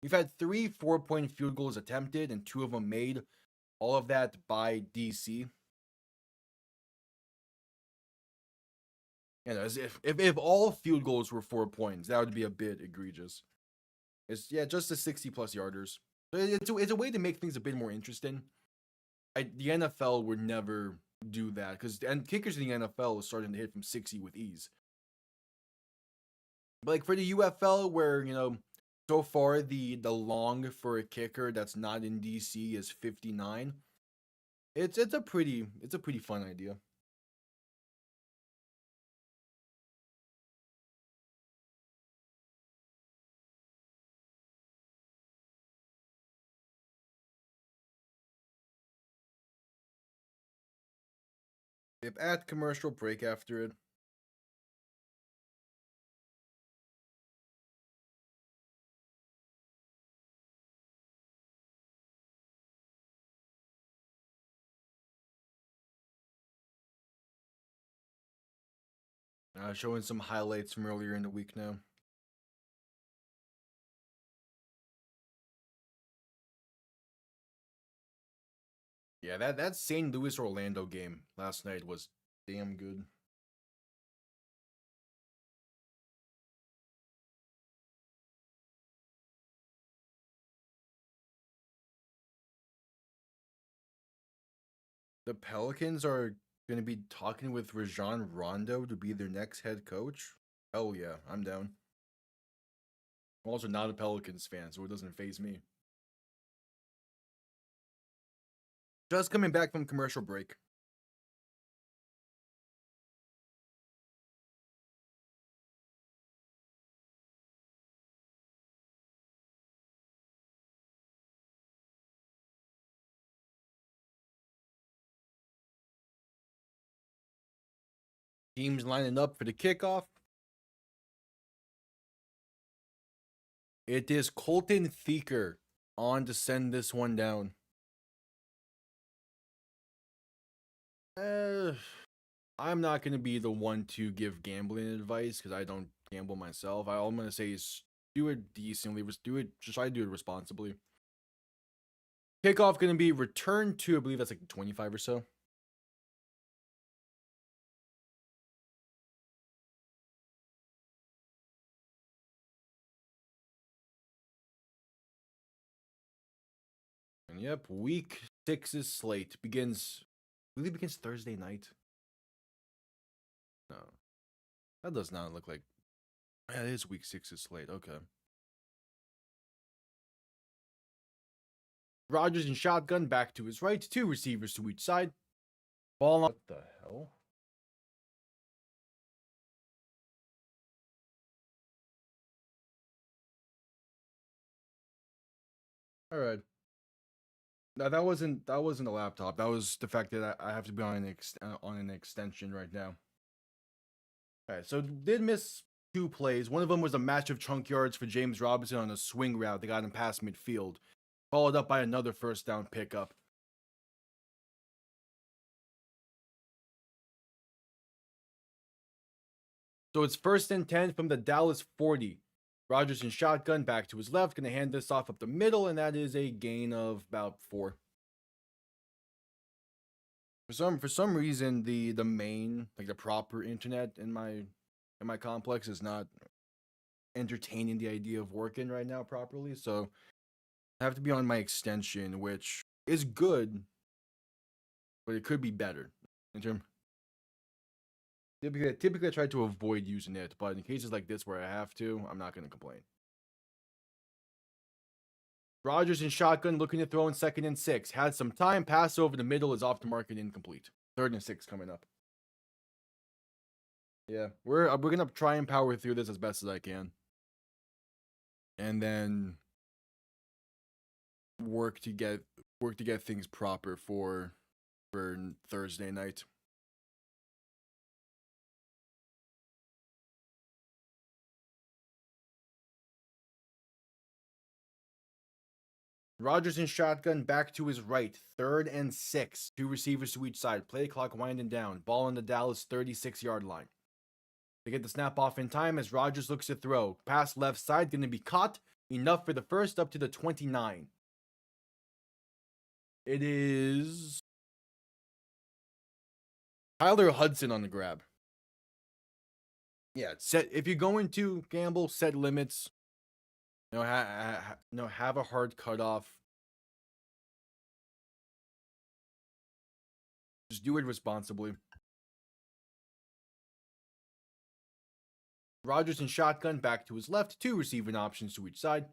A: we've had 3 4-point field goals attempted and 2 of them made. All of that by DC. And as if all field goals were 4 points, that would be a bit egregious. It's just the 60 plus yarders. It's a way to make things a bit more interesting. The NFL would never do that and kickers in the NFL are starting to hit from 60 with ease. But like for the UFL, where so far the long for a kicker that's not in DC is 59. It's a pretty fun idea. If at commercial break after it. Showing some highlights from earlier in the week now. Yeah, that St. Louis Orlando game last night was damn good. The Pelicans are going to be talking with Rajon Rondo to be their next head coach. Hell yeah, I'm down. I'm also not a Pelicans fan, so it doesn't faze me. Just coming back from commercial break. Teams lining up for the kickoff. It is Colton Thieker on to send this one down. I'm not going to be the one to give gambling advice because I don't gamble myself. All I'm going to say is do it decently. Just try to do it responsibly. Kickoff going to be returned to, I believe that's like 25 or so. Yep, week 6's slate really begins Thursday night. No, that does not look like. Yeah, it is week 6's slate. Okay. Rodgers in shotgun, back to his right, 2 receivers to each side. Ball on. What the hell? All right. No, that wasn't a laptop. That was the fact that I have to be on an extension right now. All right, so did miss 2 plays. One of them was a match of chunk yards for James Robinson on a swing route that got him past midfield, followed up by another first down pickup. So it's 1st and 10 from the Dallas 40. Rodgers in shotgun, back to his left, going to hand this off up the middle, and that is a gain of about 4. For some reason, the main, like the proper internet in my complex is not entertaining the idea of working right now properly. So I have to be on my extension, which is good, but it could be better. Typically I try to avoid using it, but in cases like this where I have to, I'm not going to complain. Rodgers in shotgun, looking to throw in 2nd and 6. Had some time, pass over the middle, is off the mark and incomplete. 3rd and 6 coming up. Yeah, we're gonna try and power through this as best as I can, and then work to get things proper for Thursday night. Rodgers in shotgun, back to his right, 3rd and 6. 2 receivers to each side. Play clock winding down. Ball on the Dallas 36-yard line. They get the snap off in time as Rodgers looks to throw. Pass left side, going to be caught. Enough for the first, up to the 29. It is Tyler Hudson on the grab. Yeah, if you're going to gamble, set limits. Have a hard cutoff. Just do it responsibly. Rodgers in shotgun, back to his left. 2 receiving options to each side.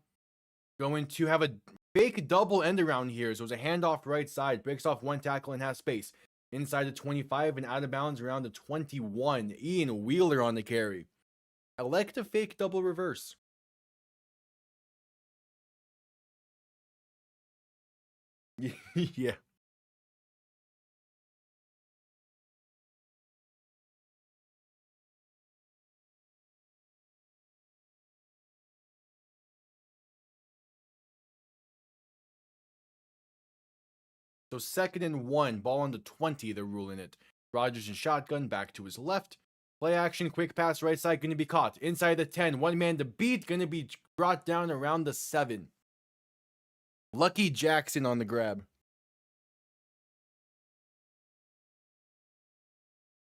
A: Going to have a fake double end around here. So it's a handoff right side. Breaks off 1 tackle and has space. Inside the 25 and out of bounds around the 21. Ian Wheeler on the carry. I like the fake double reverse. Yeah. So 2nd and 1, ball on the 20, they're ruling it. Rodgers in shotgun, back to his left. Play action, quick pass right side, going to be caught. Inside the 10, 1 man to beat, going to be brought down around the 7. Lucky Jackson on the grab.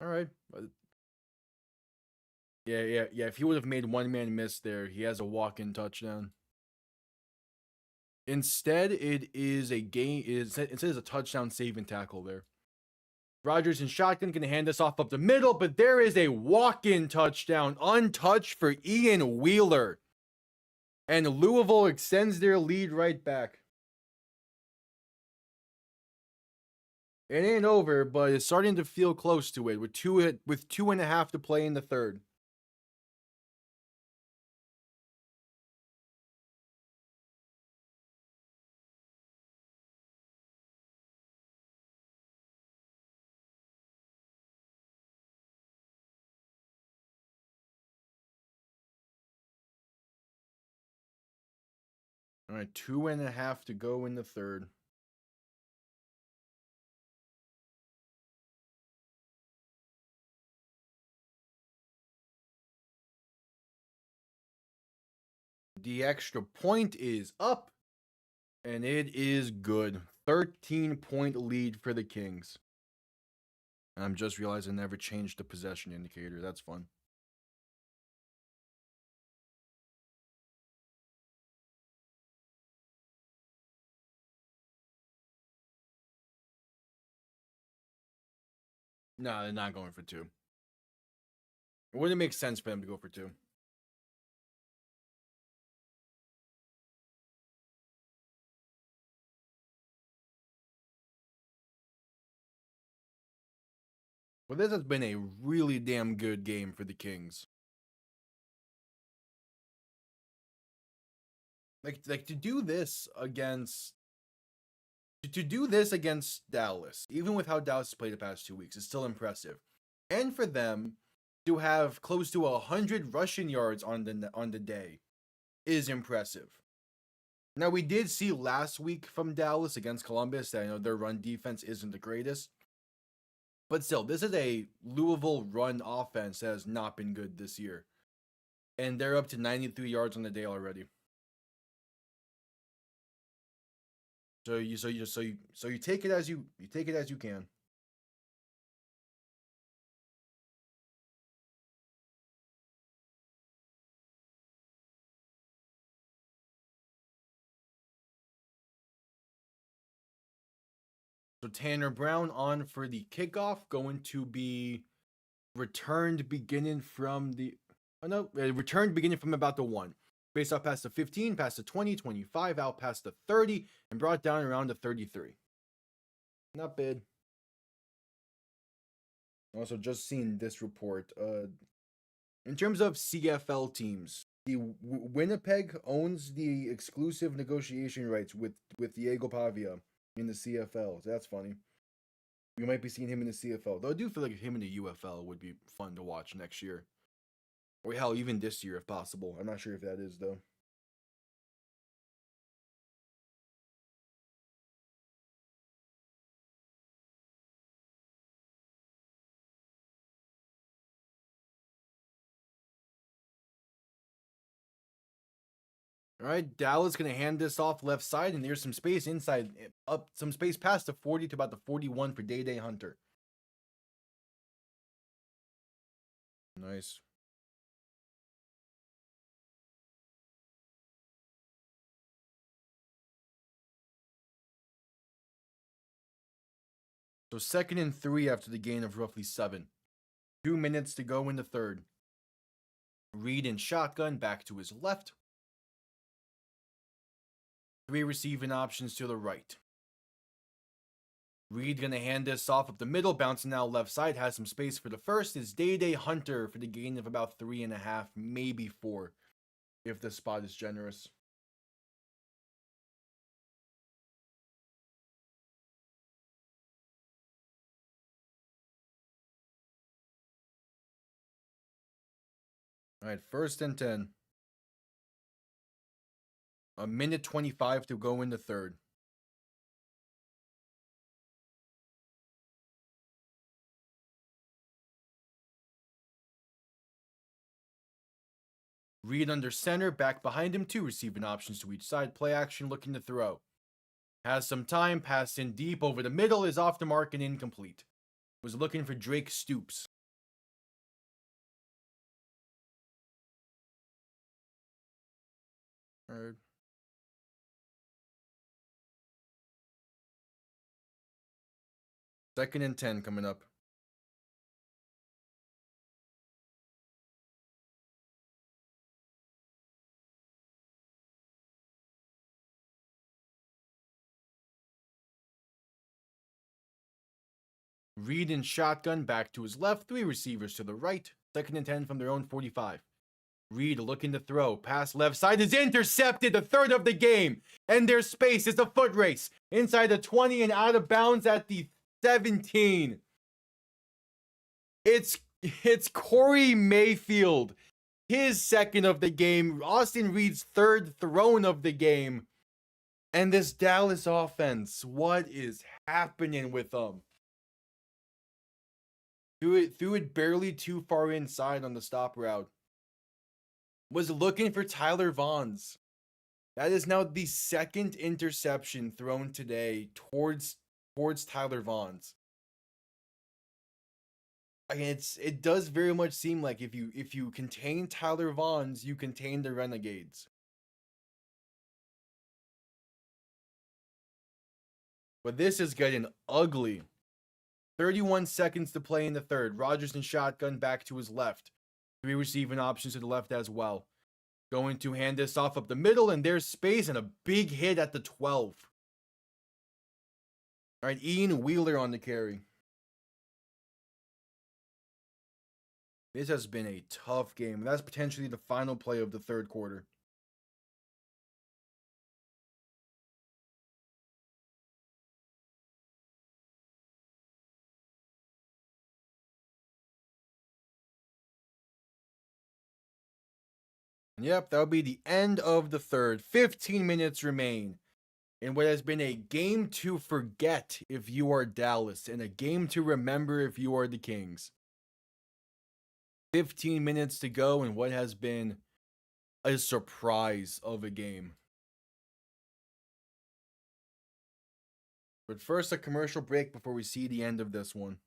A: All right. Yeah. If he would have made 1 man miss there, he has a walk-in touchdown. Instead, it is a touchdown saving tackle there. Rodgers in shotgun, going to hand this off up the middle, but there is a walk-in touchdown, untouched for Ian Wheeler. And Louisville extends their lead right back. It ain't over, but it's starting to feel close to it with 2.5 to play in the 3rd. All right, 2.5 to go in the 3rd. The extra point is up, and it is good. 13-point lead for the Kings. And I'm just realizing I never changed the possession indicator. That's fun. No, they're not going for 2. It wouldn't make sense for them to go for 2. But this has been a really damn good game for the Kings. Like to do this against Dallas, even with how Dallas has played the past 2 weeks, is still impressive. And for them to have close to 100 rushing yards on the day is impressive. Now, we did see last week from Dallas against Columbus that, you know, their run defense isn't the greatest. But still, this is a Louisville run offense that has not been good this year. And they're up to 93 yards on the day already. So you take it as you can. So Tanner Brown on for the kickoff, going to be returned beginning from about the 1. Based off past the 15, past the 20, 25, out past the 30, and brought down around the 33. Not bad. Also, just seen this report. In terms of CFL teams, the Winnipeg owns the exclusive negotiation rights with Diego Pavia in the CFL. So that's funny. We might be seeing him in the CFL. Though I do feel like him in the UFL would be fun to watch next year. Or hell, even this year if possible. I'm not sure if that is, though. All right, Dallas going to hand this off left side, and there's some space inside, up some space past the 40 to about the 41 for Day Hunter. Nice. So 2nd and 3 after the gain of roughly 7. 2 minutes to go in the third. Reed in shotgun back to his left. 3 receiving options to the right. Reed gonna hand this off up the middle, bouncing out left side, has some space for the first. Is Day Hunter for the gain of about 3.5, maybe 4, if the spot is generous. All right, 1st and 10. 1:25 to go in the third. Reed under center, back behind him, 2 receiving options to each side. Play action, looking to throw. Has some time, pass in deep over the middle, is off the mark and incomplete. Was looking for Drake Stoops. Third. 2nd and 10 coming up. Reed in shotgun, back to his left, 3 receivers to the right. 2nd and 10 from their own 45. Reed looking to throw. Pass left side is intercepted. The 3rd of the game. And there's space. It's a foot race. Inside the 20 and out of bounds at the 17. It's Corey Mayfield. His 2nd of the game. Austin Reed's 3rd thrown of the game. And this Dallas offense. What is happening with them? Threw it barely too far inside on the stop route. Was looking for Tyler Vaughns. That is now the 2nd interception thrown today towards Tyler Vaughns. I mean, it does very much seem like if you contain Tyler Vaughns, you contain the Renegades. But this is getting ugly. 31 seconds to play in the third. Rodgers in shotgun back to his left. 3 receiving options to the left as well. Going to hand this off up the middle, and there's space and a big hit at the 12. All right, Ian Wheeler on the carry. This has been a tough game. That's potentially the final play of the third quarter. Yep, that'll be the end of the third. 15 minutes remain in what has been a game to forget if you are Dallas and a game to remember if you are the Kings. 15 minutes to go in what has been a surprise of a game. But first, a commercial break before we see the end of this one.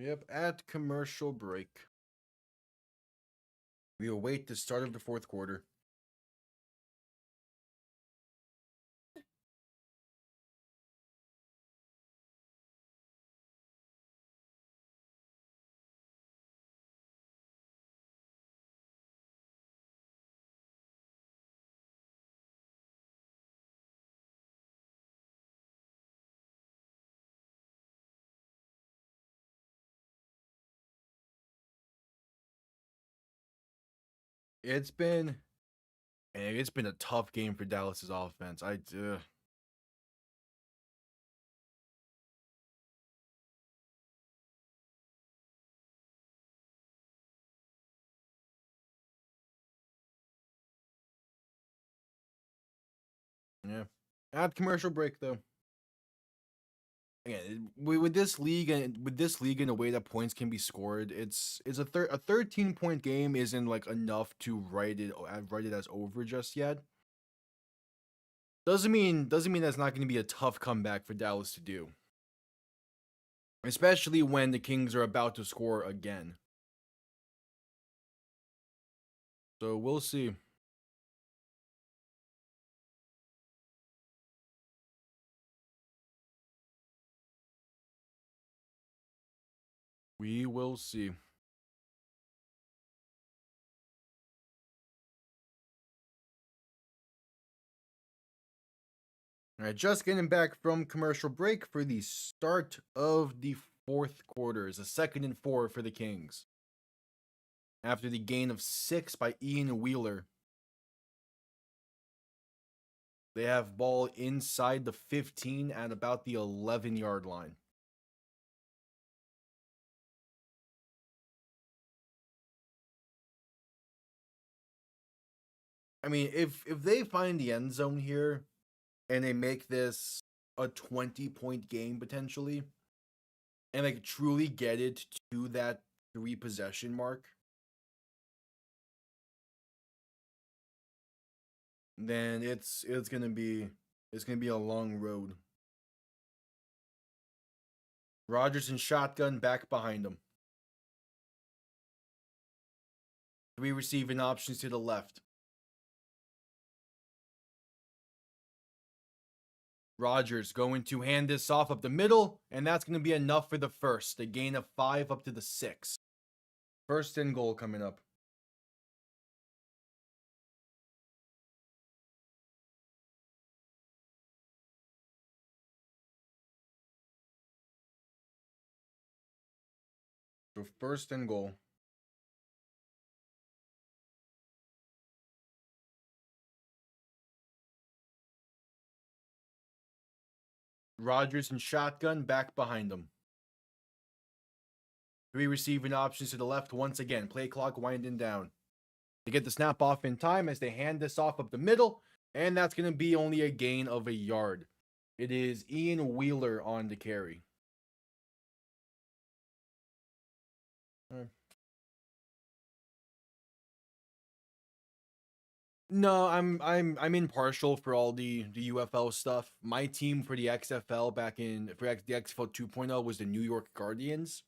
A: Yep, at commercial break. We await the start of the fourth quarter. It's been a tough game for Dallas's offense. Yeah. At commercial break though. Again, with this league and in a way that points can be scored, it's a 13-point game isn't like enough to write it as over just yet. Doesn't mean that's not going to be a tough comeback for Dallas to do. Especially when the Kings are about to score again. So we'll see. We will see. All right, just getting back from commercial break for the start of the fourth quarter. It's a 2nd and 4 for the Kings. After the gain of 6 by Ian Wheeler. They have ball inside the 15 at about the 11-yard line. I mean, if they find the end zone here and they make this a 20-point game potentially, and like truly get it to that 3 possession mark, then it's gonna be a long road. Rodgers in shotgun back behind him. 3 receiving options to the left. Rodgers going to hand this off up the middle, and that's going to be enough for the first. A gain of 5 up to the 6. 1st and goal coming up. So 1st and goal. Rodgers in shotgun back behind him. 3 receiving options to the left once again. Play clock winding down. They get the snap off in time as they hand this off up the middle, and that's going to be only a gain of a yard. It is Ian Wheeler on the carry. No, I'm impartial for all the UFL stuff. My team for the XFL back in the XFL 2.0 was the New York Guardians.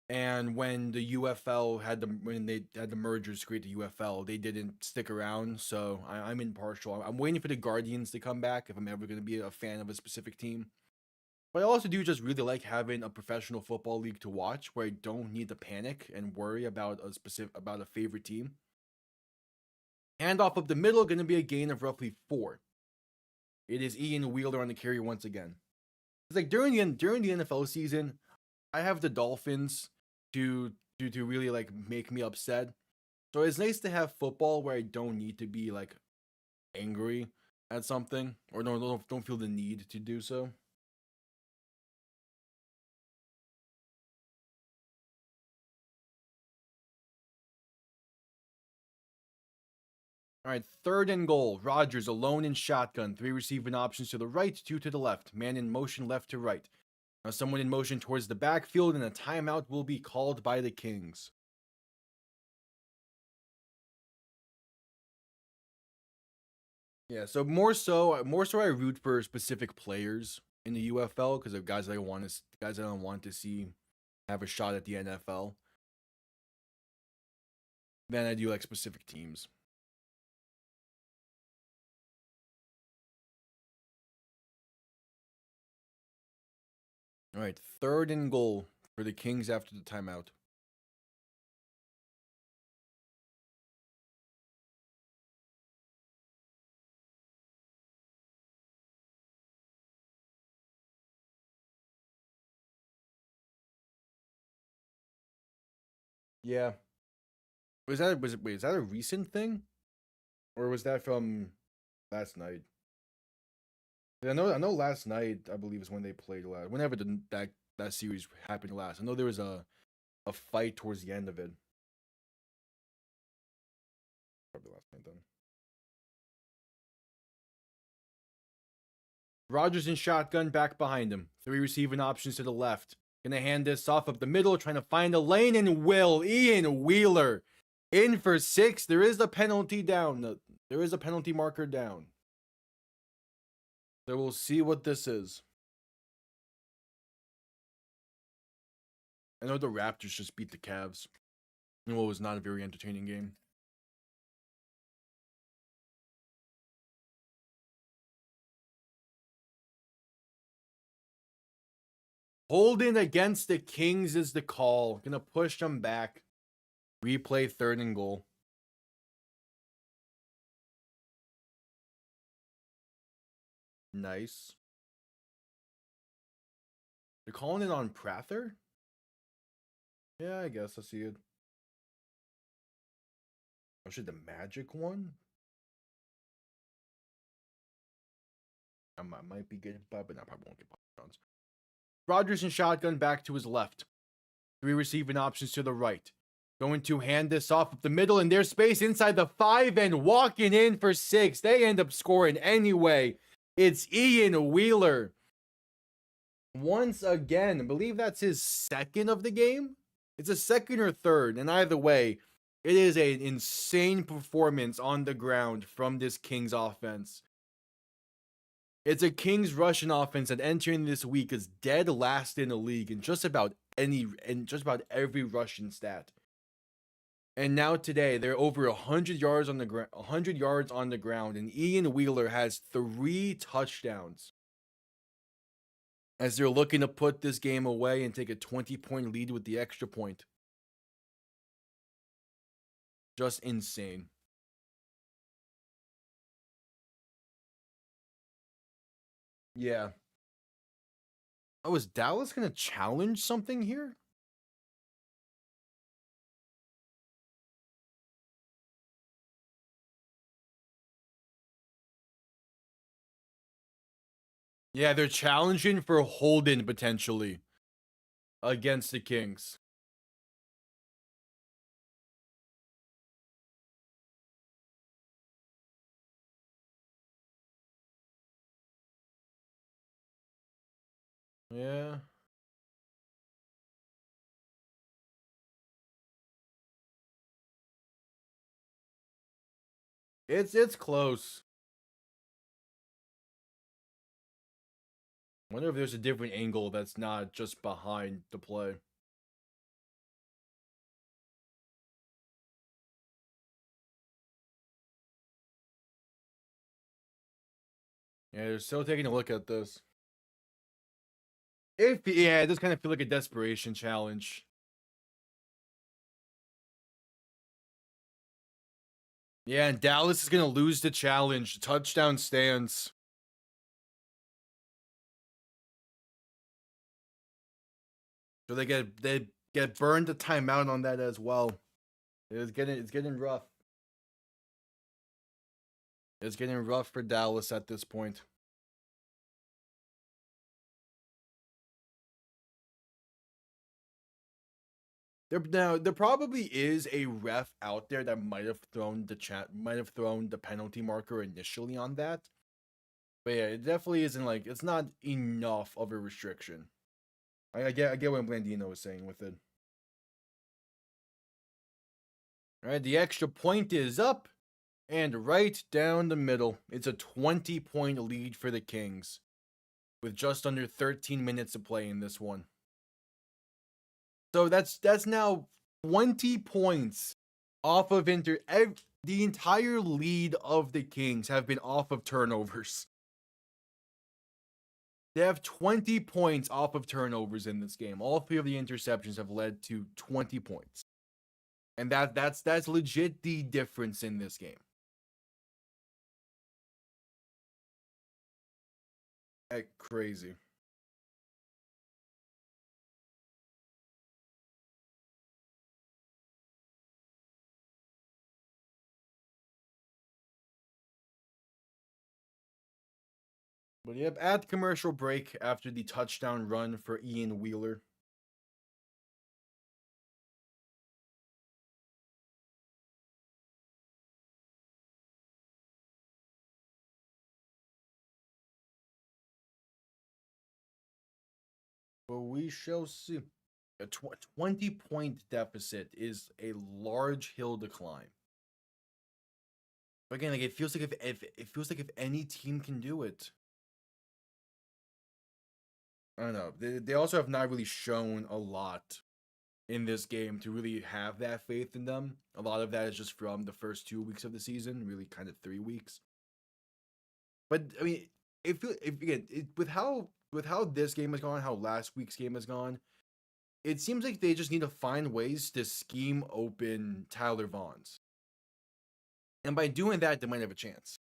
A: And when the UFL when they had the mergers to create the UFL, they didn't stick around. So I'm impartial. I'm waiting for the Guardians to come back if I'm ever going to be a fan of a specific team. But I also do just really like having a professional football league to watch where I don't need to panic and worry about a favorite team. Handoff up the middle, going to be a gain of roughly 4. It is Ian Wheeler on the carry once again. It's like during the NFL season, I have the Dolphins to really like make me upset. So it's nice to have football where I don't need to be like angry at something or don't feel the need to do so. All right, 3rd and goal. Rodgers alone in shotgun. 3 receiving options to the right, 2 to the left. Man in motion left to right. Now someone in motion towards the backfield, and a timeout will be called by the Kings. Yeah, so more so I root for specific players in the UFL because of guys I don't want to see have a shot at the NFL. Then I do like specific teams. All right, 3rd and goal for the Kings after the timeout. Yeah. Is that a recent thing? Or was that from last night? I know last night I believe is when they played last. Whenever that series happened last. I know there was a fight towards the end of it. Probably last night then. Rodgers in shotgun back behind him. 3 receiving options to the left. Gonna hand this off up the middle, trying to find a lane, and Ian Wheeler in for 6. There is a penalty down. There is a penalty marker down. So we'll see what this is. I know the Raptors just beat the Cavs in what was not a very entertaining game. Holding against the Kings is the call. Gonna push them back. Replay 3rd and goal. Nice. They're calling it on Prather? Yeah, I guess I see it. Oh shit, the Magic one? I might be getting but I probably won't get Pops. Rodgers in shotgun back to his left. 3 receiving options to the right. Going to hand this off up the middle, and there's space inside the 5 and walking in for 6. They end up scoring anyway. It's Ian Wheeler. Once again, I believe that's his 2nd of the game. It's a 2nd or 3rd, and either way, it is an insane performance on the ground from this Kings offense. It's a Kings rushing offense that entering this week is dead last in the league in just about every rushing stat. And now today they're over 100 yards on the ground, 100 yards on the ground, and Ian Wheeler has 3 touchdowns. As they're looking to put this game away and take a 20-point lead with the extra point. Just insane. Yeah. Oh, is Dallas going to challenge something here? Yeah, they're challenging for Holden potentially against the Kings. Yeah. It's close. I wonder if there's a different angle that's not just behind the play. Yeah, they're still taking a look at this. Yeah, it does kind of feel like a desperation challenge. Yeah, and Dallas is gonna lose the challenge. Touchdown stands. So they get burned a timeout on that as well. It's getting rough. It's getting rough for Dallas at this point. There probably is a ref out there that might have thrown the penalty marker initially on that. But yeah, it definitely isn't like it's not enough of a restriction. I get what Blandino was saying with it. All right, the extra point is up and right down the middle. It's a 20-point lead for the Kings with just under 13 minutes to play in this one. So that's now 20 points off of the entire lead of the Kings have been off of turnovers. They have 20 points off of turnovers in this game. All three of the interceptions have led to 20 points. And that's legit the difference in this game. Crazy. But yep, at commercial break after the touchdown run for Ian Wheeler. But we shall see. A 20-point deficit is a large hill to climb. But again, like it feels like if any team can do it. I don't know. They also have not really shown a lot in this game to really have that faith in them. A lot of that is just from the first 2 weeks of the season, really kind of 3 weeks. But I mean, with how this game has gone, how last week's game has gone, it seems like they just need to find ways to scheme open Tyler Vaughn's. And by doing that, they might have a chance.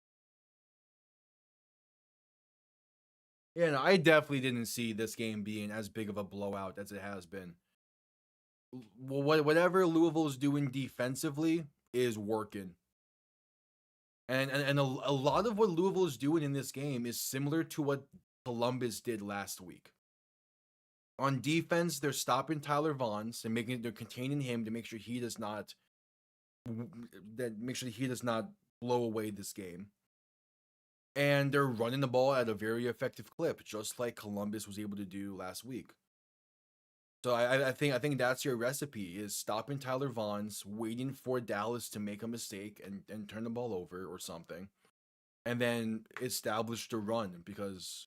A: Yeah, no, I definitely didn't see this game being as big of a blowout as it has been. Whatever Louisville's doing defensively is working. And a lot of what Louisville is doing in this game is similar to what Columbus did last week. On defense, they're stopping Tyler Vaughn's and they're containing him to make sure he does not blow away this game. And they're running the ball at a very effective clip, just like Columbus was able to do last week. So I think that's your recipe, is stopping Tyler Vaughn's, waiting for Dallas to make a mistake and turn the ball over or something, and then establish the run. Because,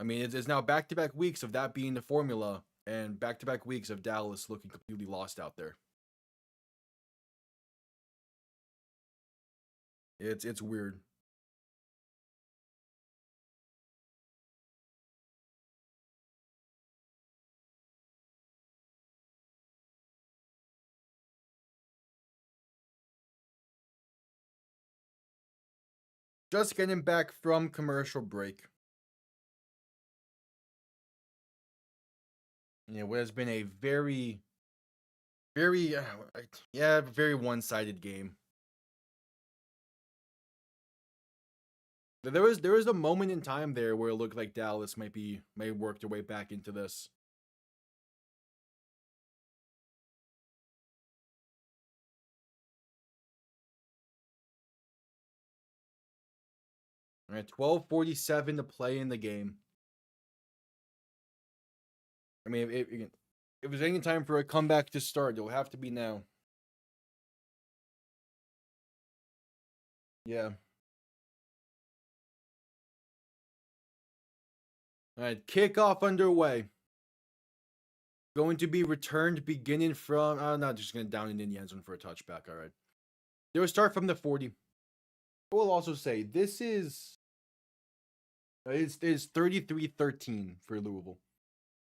A: I mean, it's now back-to-back weeks of that being the formula, and back-to-back weeks of Dallas looking completely lost out there. It's weird. Just getting back from commercial break. Yeah, what has been a very, very, very one-sided game. There was a moment in time there where it looked like Dallas may work their way back into this. All right, 12:47 to play in the game. I mean, if there's any time for a comeback to start, it'll have to be now. Yeah. All right, kickoff underway. Going to be returned beginning from. I'm not just going to down it in the end zone for a touchback. All right. They will start from the 40. I will also say this is. It's 33-13 for Louisville.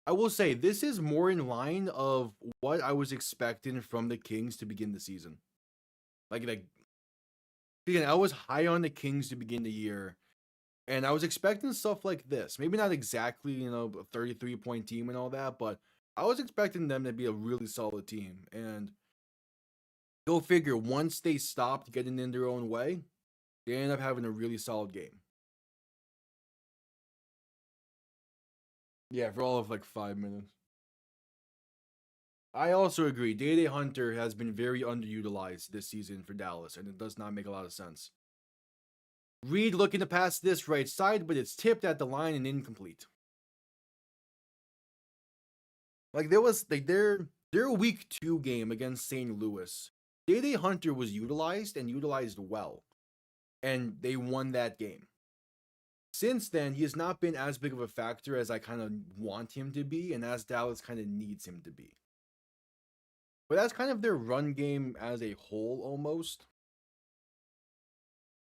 A: I will say this is more in line of what I was expecting from the Kings to begin the season. Like again, I was high on the Kings to begin the year, and I was expecting stuff like this. Maybe not exactly, a 33-point team and all that, but I was expecting them to be a really solid team. And go figure, once they stopped getting in their own way, they ended up having a really solid game. Yeah, for all of like 5 minutes. I also agree. Day Hunter has been very underutilized this season for Dallas, and it does not make a lot of sense. Reed looking to pass this right side, but it's tipped at the line and incomplete. Like there was their week 2 game against St. Louis. Day Hunter was utilized and utilized well, and they won that game. Since then, he has not been as big of a factor as I kind of want him to be, and as Dallas kind of needs him to be. But that's kind of their run game as a whole, almost.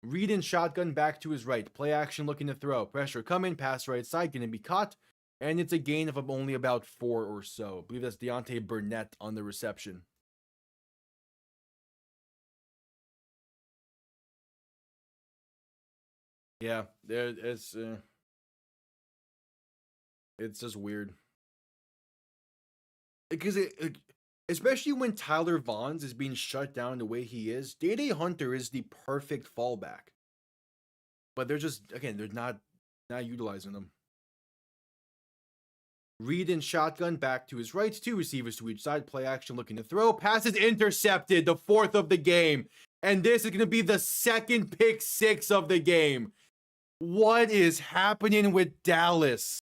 A: Reed and shotgun back to his right. Play action looking to throw. Pressure coming. Pass right side. Going to be caught. And it's a gain of only about 4 or so. I believe that's Deontay Burnett on the reception. Yeah, it's just weird. Because especially when Tyler Vaughns is being shut down the way he is, Day Hunter is the perfect fallback. But they're not utilizing them. Reed and shotgun back to his right, 2 receivers to each side, play action looking to throw, passes intercepted, the 4th of the game. And this is going to be the 2nd pick 6 of the game. What is happening with Dallas?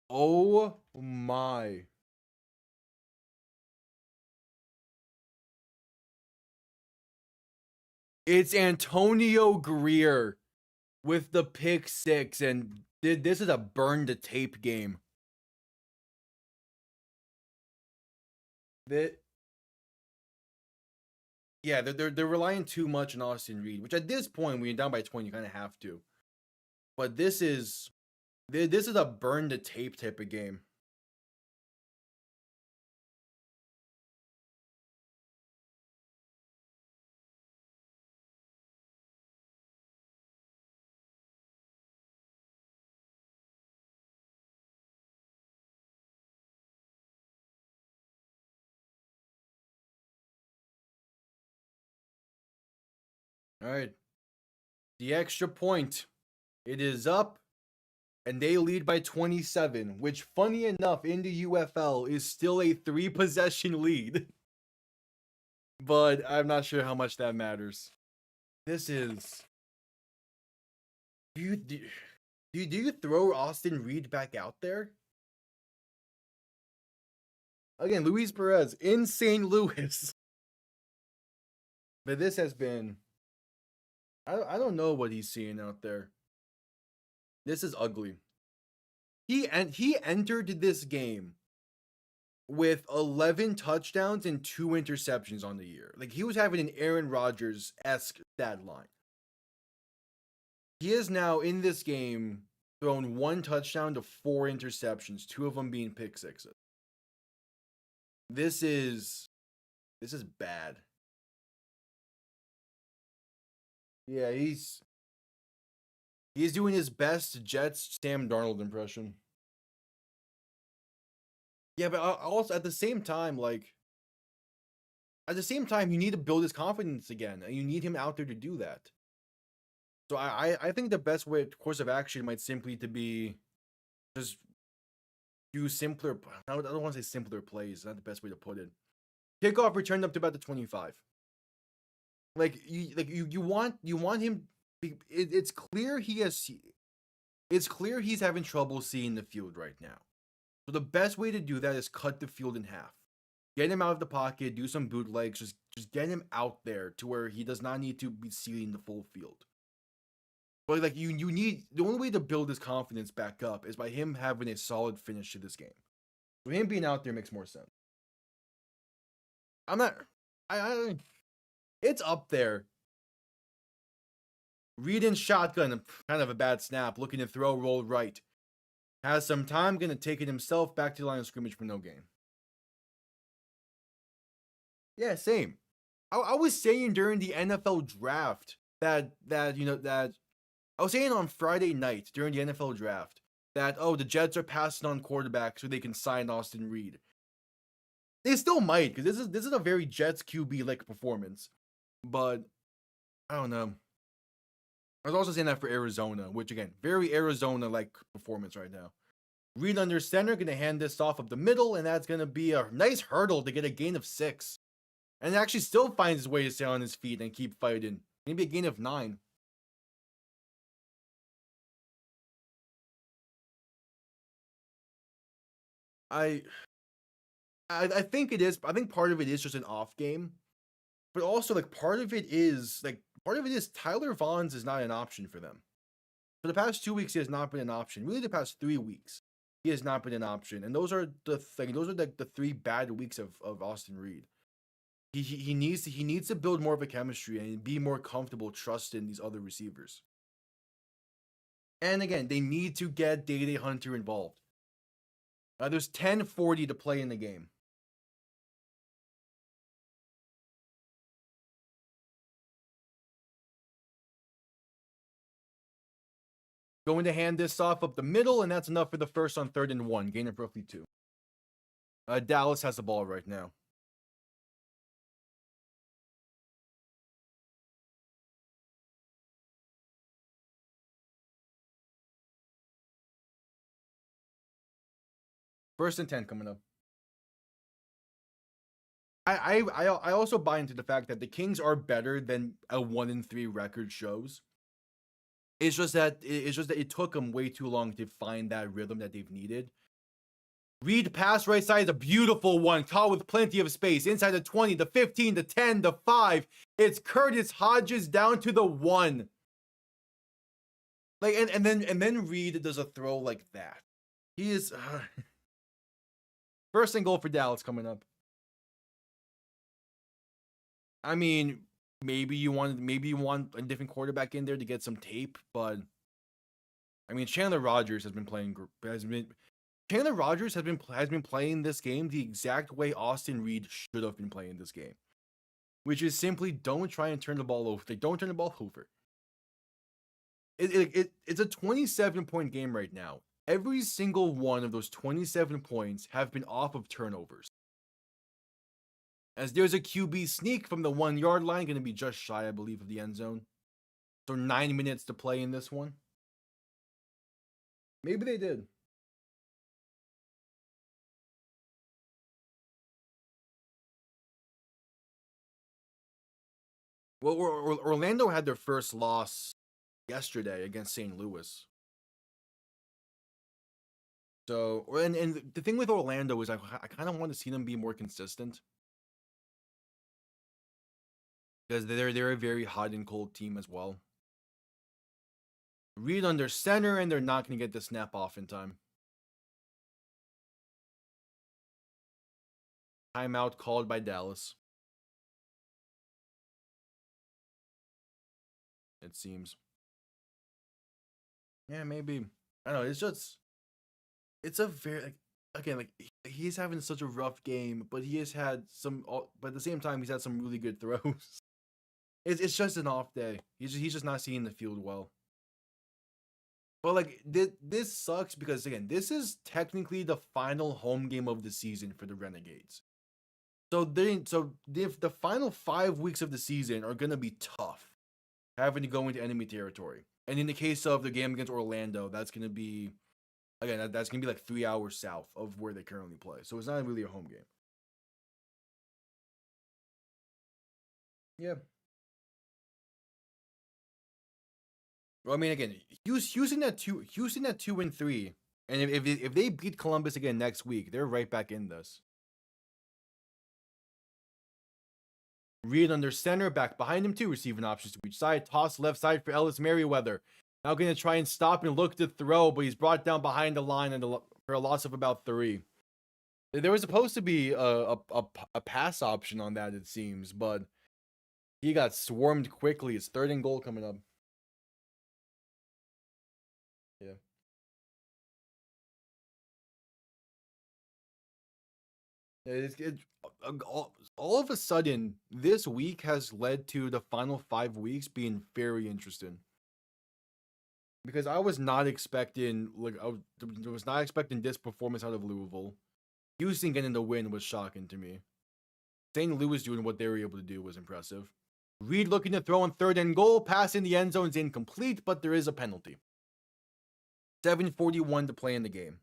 A: Oh my. It's Antonio Greer with the pick 6, and this is a burn the tape game. Yeah, they're relying too much on Austin Reed, which at this point, when you're down by 20, you kind of have to. But this is a burn the tape type of game. All right. The extra point. It is up, and they lead by 27, which, funny enough, in the UFL is still a 3-possession lead. But I'm not sure how much that matters. This is. Do you throw Austin Reed back out there? Again, Luis Perez in St. Louis. But this has been. I don't know what he's seeing out there. This is ugly. He entered this game with 11 touchdowns and 2 interceptions on the year. Like, he was having an Aaron Rodgers-esque stat line. He is now in this game thrown 1 touchdown to 4 interceptions, 2 of them being pick sixes. This is bad. Yeah, he's doing his best Jets Sam Darnold impression. Yeah, but also at the same time, you need to build his confidence again, and you need him out there to do that. So I think the best course of action might simply to be just do simpler. I don't want to say simpler plays. Not the best way to put it. Kickoff returned up to about the 25. You want him. It's clear he's having trouble seeing the field right now. So the best way to do that is cut the field in half. Get him out of the pocket, do some bootlegs, just get him out there to where he does not need to be seeing the full field. But like you need, the only way to build his confidence back up is by him having a solid finish to this game. So him being out there makes more sense. I'm not I it's up there. Read in shotgun, kind of a bad snap, looking to throw, roll right. Has some time, gonna take it himself back to the line of scrimmage for no gain. Yeah, same. I was saying during the NFL draft that I was saying on Friday night during the NFL draft that the Jets are passing on quarterbacks so they can sign Austin Reed. They still might, because this is a very Jets QB like performance. But I don't know. I was also saying that for Arizona, which again, very Arizona like performance right now. Reed under center, gonna hand this off the middle, and that's gonna be a nice hurdle to get a gain of 6. And actually still finds his way to stay on his feet and keep fighting. Maybe a gain of 9. I think it is. I think part of it is just an off game, but also like part of it is Tyler Vaughns is not an option for them. For the past 2 weeks, he has not been an option. Really, the past 3 weeks, he has not been an option, and those are like the 3 bad weeks of Austin Reed. He needs to build more of a chemistry and be more comfortable trusting these other receivers. And again, they need to get Day Hunter involved. There's 10:40 to play in the game. Going to hand this off up the middle, and that's enough for the first on 3rd and 1. Gain of roughly 2. Dallas has the ball right now. First and 10 coming up. I also buy into the fact that the Kings are better than a 1-3 record shows. It's just that it took them way too long to find that rhythm that they've needed. Reed pass right side is a beautiful one, caught with plenty of space. Inside the 20, the 15, the 10, the 5. It's Curtis Hodges down to the 1. Like and then Reed does a throw like that. He is first and goal for Dallas coming up. I mean, maybe you want a different quarterback in there to get some tape, but I mean, Chandler Rogers has been playing playing this game the exact way Austin Reed should have been playing this game, which is simply don't try and turn the ball over. Like, don't turn the ball over. It's a 27-point game right now. Every single one of those 27 points have been off of turnovers. As there's a QB sneak from the 1-yard line, going to be just shy, I believe, of the end zone. So 9 minutes to play in this one. Maybe they did. Well, Orlando had their first loss yesterday against St. Louis. So, and the thing with Orlando is I kind of want to see them be more consistent. Because they're a very hot and cold team as well. Reed under center, and they're not going to get the snap off in time. Timeout called by Dallas. It seems. Yeah, maybe. I don't know. It's a very, again, he's having such a rough game, but he has had some, but at the same time, he's had some really good throws. It's just an off day. He's just not seeing the field well. But like this sucks because again, this is technically the final home game of the season for the Renegades. So the final 5 weeks of the season are gonna be tough, having to go into enemy territory. And in the case of the game against Orlando, that's gonna be that's gonna be like 3 hours south of where they currently play. So it's not really a home game. Yeah. Well, I mean, again, Houston at 2-3, and if they beat Columbus again next week, they're right back in this. Reed under center, back behind him too, receiving options to each side. Toss left side for Ellis Merriweather. Now going to try and stop and look to throw, but he's brought down behind the line for a loss of about 3. There was supposed to be a pass option on that, it seems, but he got swarmed quickly. It's 3rd and goal coming up. Yeah. All of a sudden, this week has led to the final 5 weeks being very interesting. Because I was not expecting, this performance out of Louisville. Houston getting the win was shocking to me. St. Louis doing what they were able to do was impressive. Reed looking to throw on 3rd and goal. Pass in the end zone is incomplete, but there is a penalty. 7:41 to play in the game.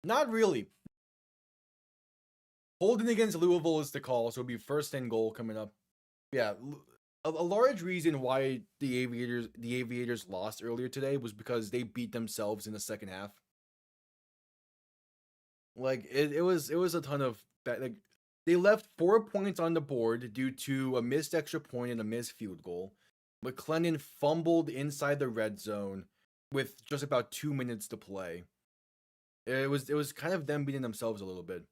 A: Not really. Holding against Louisville is the call, so it'll be 1st and goal coming up. Yeah, a large reason why the Aviators lost earlier today was because they beat themselves in the second half. Like it was a ton of bad, like they left 4 points on the board due to a missed extra point and a missed field goal. McClendon fumbled inside the red zone with just about 2 minutes to play. It was kind of them beating themselves a little bit.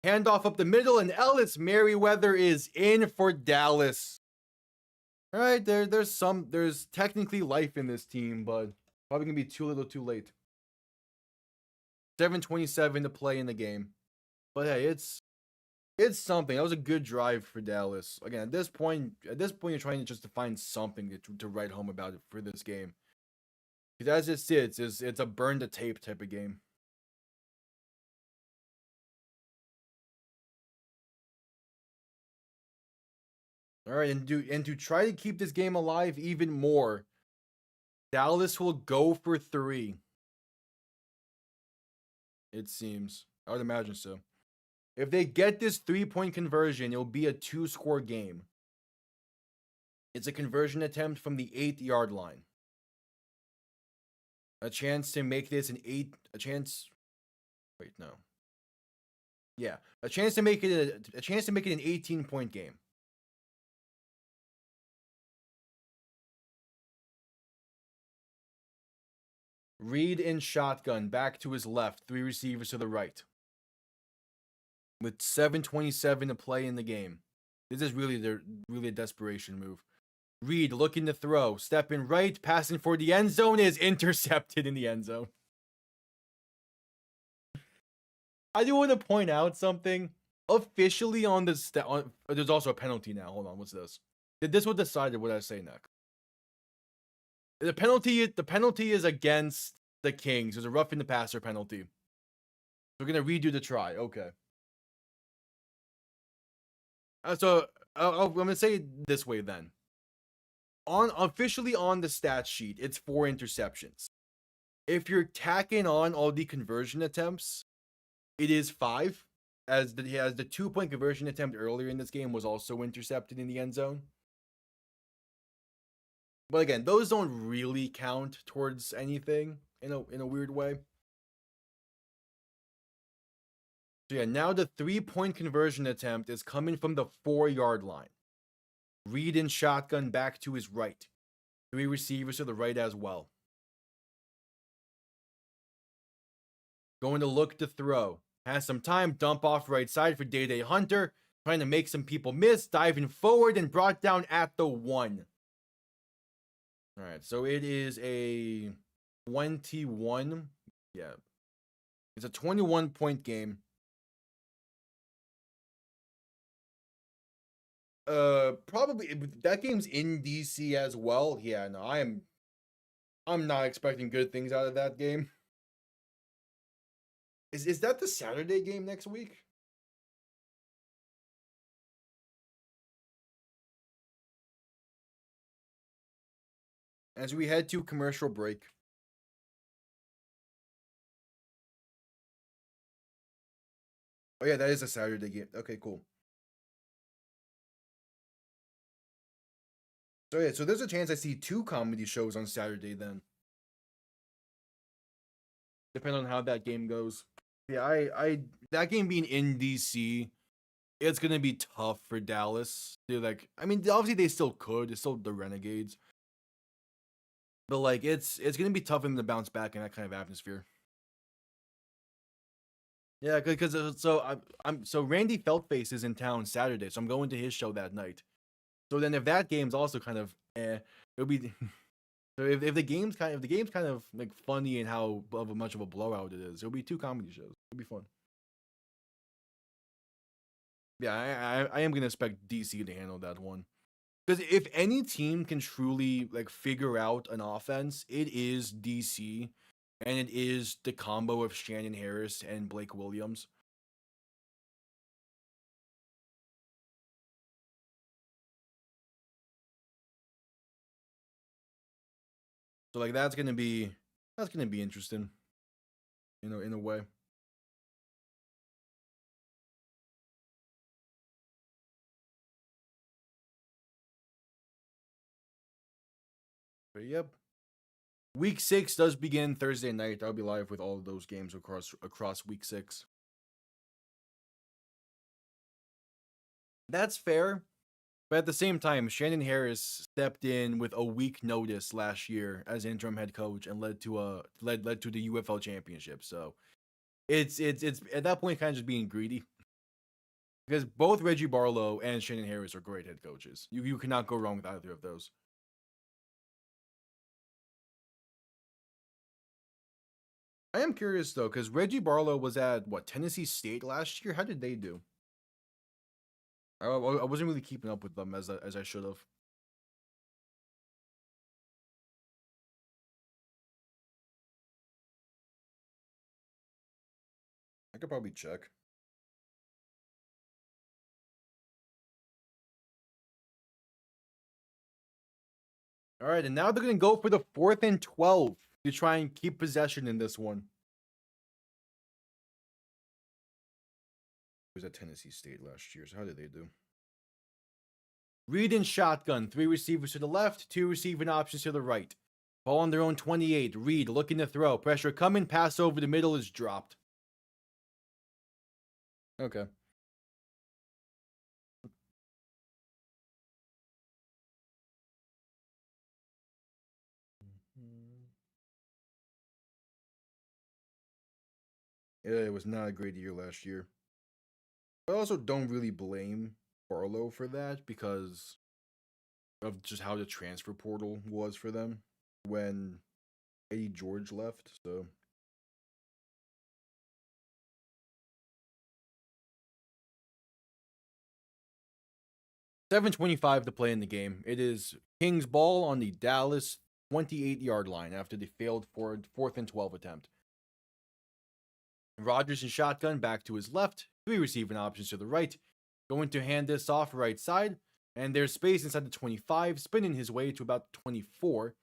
A: Handoff up the middle, and Ellis Merriweather is in for Dallas. All right, there's technically life in this team, but probably gonna be too little, too late. 7:27 to play in the game, but hey, it's something. That was a good drive for Dallas. Again, at this point, you're trying to find something to write home about it for this game. Because as it sits, it's a burn the tape type of game. All right, and to try to keep this game alive even more, Dallas will go for 3. It seems. I would imagine so. If they get this 3-point conversion, it'll be a 2-score game. It's a conversion attempt from the 8-yard line. A chance to make this a chance to make it an 18-point game. Reed in shotgun, back to his left, 3 receivers to the right. With 7:27 to play in the game. This is really a desperation move. Reed looking to throw, stepping right, passing for the end zone, is intercepted in the end zone. I do want to point out something. Officially on the there's also a penalty now. Hold on, what's this? This will decide what I say next. The penalty is against the Kings. There's a roughing the passer penalty. We're gonna redo the try. Okay. So I'm gonna say it this way then. Officially on the stat sheet, it's 4 interceptions. If you're tacking on all the conversion attempts, it is 5. As the 2-point conversion attempt earlier in this game was also intercepted in the end zone. But again, those don't really count towards anything in a weird way. So yeah, now the 3-point conversion attempt is coming from the 4-yard line. Reed in shotgun back to his right. 3 receivers to the right as well. Going to look to throw. Has some time, dump off right side for Day Hunter. Trying to make some people miss, diving forward and brought down at the 1. Alright, so it is a 21. Yeah. It's a 21-point game. Probably that game's in DC as well. Yeah, no, I'm not expecting good things out of that game. Is that the Saturday game next week? As we head to commercial break. Oh yeah, that is a Saturday game. Okay, cool. So yeah, so there's a chance I see 2 comedy shows on Saturday then. depending on how that game goes. Yeah, I that game being in DC, it's gonna be tough for Dallas. They're like, I mean, obviously they still could. It's still the Renegades, but like, it's gonna be tough for them to bounce back in that kind of atmosphere. Yeah, because so Randy Feltface is in town Saturday, so I'm going to his show that night. So then if that game's also kind of it'll be so if the game's kind of like funny and how of a much of a blowout it is, it'll be two comedy shows. It'll be fun. Yeah, I am gonna expect DC to handle that one. Because if any team can truly like figure out an offense, it is DC, and it is the combo of Shannon Harris and Blake Williams. So like that's gonna be interesting, in a way. But yep, week 6 does begin Thursday night. I'll be live with all of those games across week 6. That's fair. But at the same time, Shannon Harris stepped in with a week notice last year as interim head coach and led to the UFL championship. So it's at that point kind of just being greedy because both Reggie Barlow and Shannon Harris are great head coaches. You cannot go wrong with either of those. I am curious though because Reggie Barlow was at Tennessee State last year. How did they do? I wasn't really keeping up with them as I should have. I could probably check. All right, and now they're going to go for the 4th and 12 to try and keep possession in this one. It was at Tennessee State last year, so how did they do? Reed and shotgun, 3 receivers to the left, 2 receiving options to the right. Ball on their own 28. Reed looking to throw. Pressure coming. Pass over the middle is dropped. Okay. Yeah, it was not a great year last year. I also don't really blame Barlow for that because of just how the transfer portal was for them when Eddie George left. So 7:25 to play in the game. It is King's ball on the Dallas 28-yard line after the failed 4th and 12 attempt. Rodgers and shotgun back to his left, 3 receiving options to the right. Going to hand this off right side, and there's space inside the 25, spinning his way to about 24.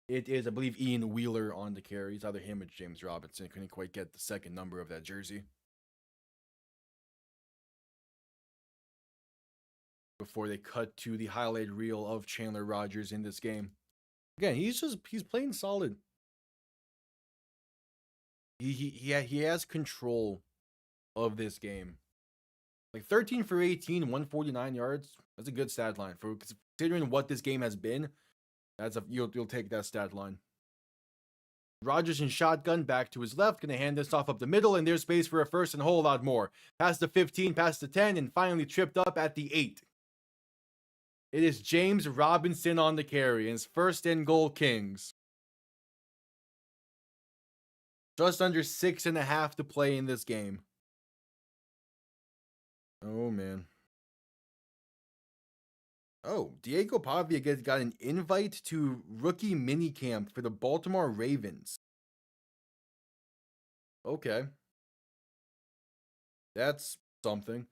A: It is, I believe, Ian Wheeler on the carry. It's either him or James Robinson. Couldn't quite get the second number of that jersey. Before they cut to the highlight reel of Chandler Rogers in this game. Again, he's playing solid. He has control of this game. Like 13 for 18, 149 yards. That's a good stat line for considering what this game has been. You'll take that stat line. Rodgers in shotgun back to his left, gonna hand this off up the middle, and there's space for a first and a whole lot more. Past the 15, past the 10, and finally tripped up at the 8. It is James Robinson on the carry, and it's 1st-and-goal Kings. Just under 6.5 to play in this game. Oh, man. Oh, Diego Pavia got an invite to rookie minicamp for the Baltimore Ravens. Okay. That's something.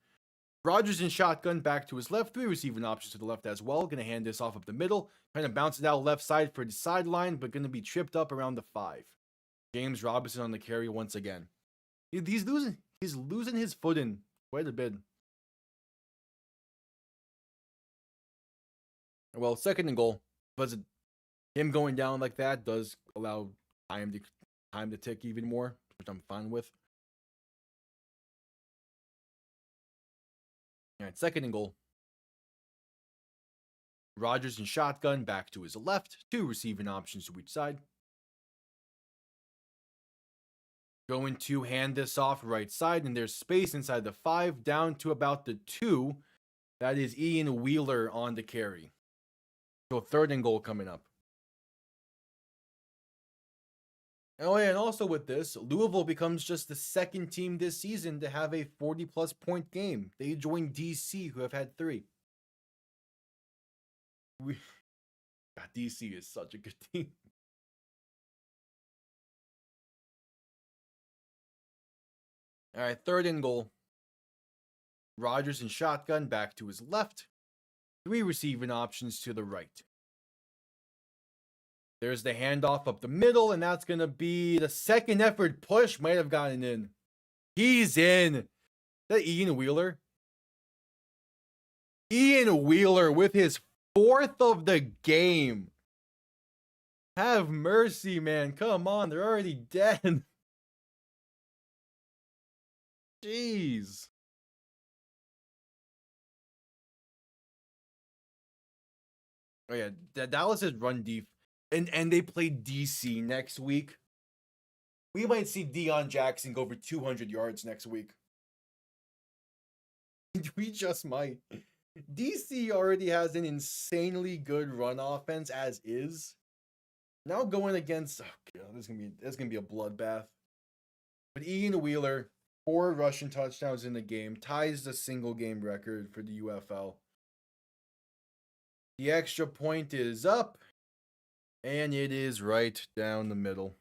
A: Rodgers in shotgun back to his left, 3 receiving options to the left as well. Gonna hand this off up the middle. Kind of bounce it out left side for the sideline, but gonna be tripped up around the 5. James Robinson on the carry once again. He's losing his footing quite a bit. Well, 2nd and goal, but him going down like that does allow time time to tick even more, which I'm fine with. All right, second and goal. Rodgers in shotgun, back to his left, 2 receiving options to each side. Going to hand this off right side, and there's space inside the 5 down to about the 2. That is Ian Wheeler on the carry. So third and goal coming up. Oh yeah, and also with this, Louisville becomes just the second team this season to have a 40-plus point game. They join DC, who have had 3. God, DC is such a good team. All right, third and goal. Rodgers in shotgun, back to his left. 3 receiving options to the right. There's the handoff up the middle, and that's going to be the second effort push. Might have gotten in. He's in. Is that Ian Wheeler? Ian Wheeler with his 4th of the game. Have mercy, man. Come on, they're already dead. Jeez. Oh yeah, Dallas is run deep. And they play DC next week. We might see Deion Jackson go for 200 yards next week. We just might. DC already has an insanely good run offense as is. Now going against, oh God, this is gonna be a bloodbath. But Ian Wheeler, 4 rushing touchdowns in the game, ties the single game record for the UFL. The extra point is up, and it is right down the middle.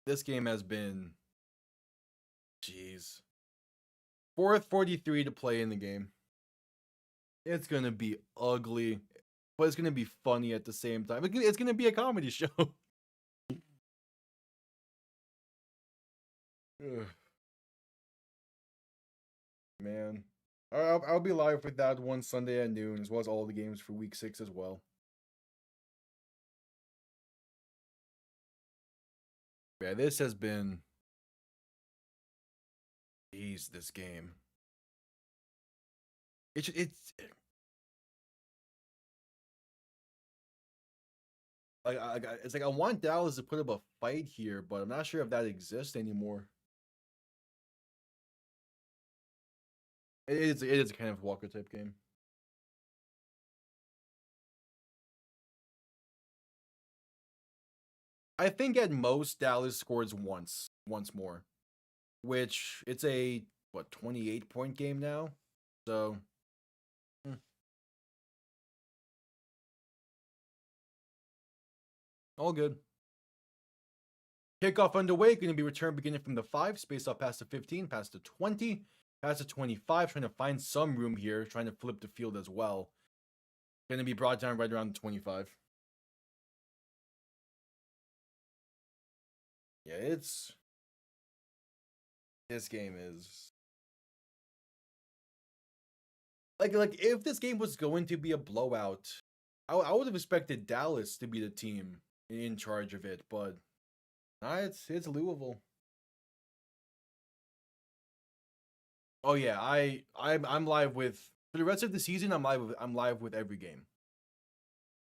A: This game has been, jeez. 4:43 to play in the game. It's going to be ugly, but it's going to be funny at the same time. It's going to be a comedy show. Man. I'll be live with that one Sunday at noon, as well as all the games for week 6 as well. Yeah, this has been, jeez, this game. It's like I want Dallas to put up a fight here, but I'm not sure if that exists anymore. It is a kind of Walker type game. I think at most Dallas scores once more, which it's a 28-point game now. So all good. Kickoff underway, going to be returned beginning from the 5, space up past the 15, past the 20, past the 25, trying to find some room here, trying to flip the field as well. Going to be brought down right around the 25. Yeah, this game is like if this game was going to be a blowout, I would have expected Dallas to be the team in charge of it, but nah, it's Louisville. Oh yeah, I'm live with, for the rest of the season. I'm live with every game.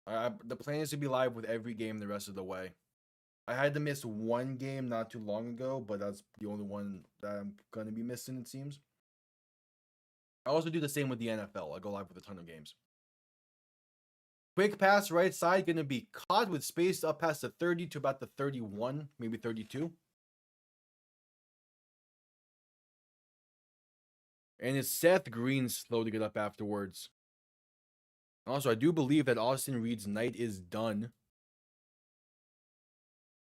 A: The plan is to be live with every game the rest of the way. I had to miss one game not too long ago, but that's the only one that I'm gonna be missing, it seems. I also do the same with the NFL. I go live with a ton of games. Quick pass right side, gonna be caught with space up past the 30 to about the 31, maybe 32. And it's Seth Green slow to get up afterwards. Also, I do believe that Austin Reed's night is done.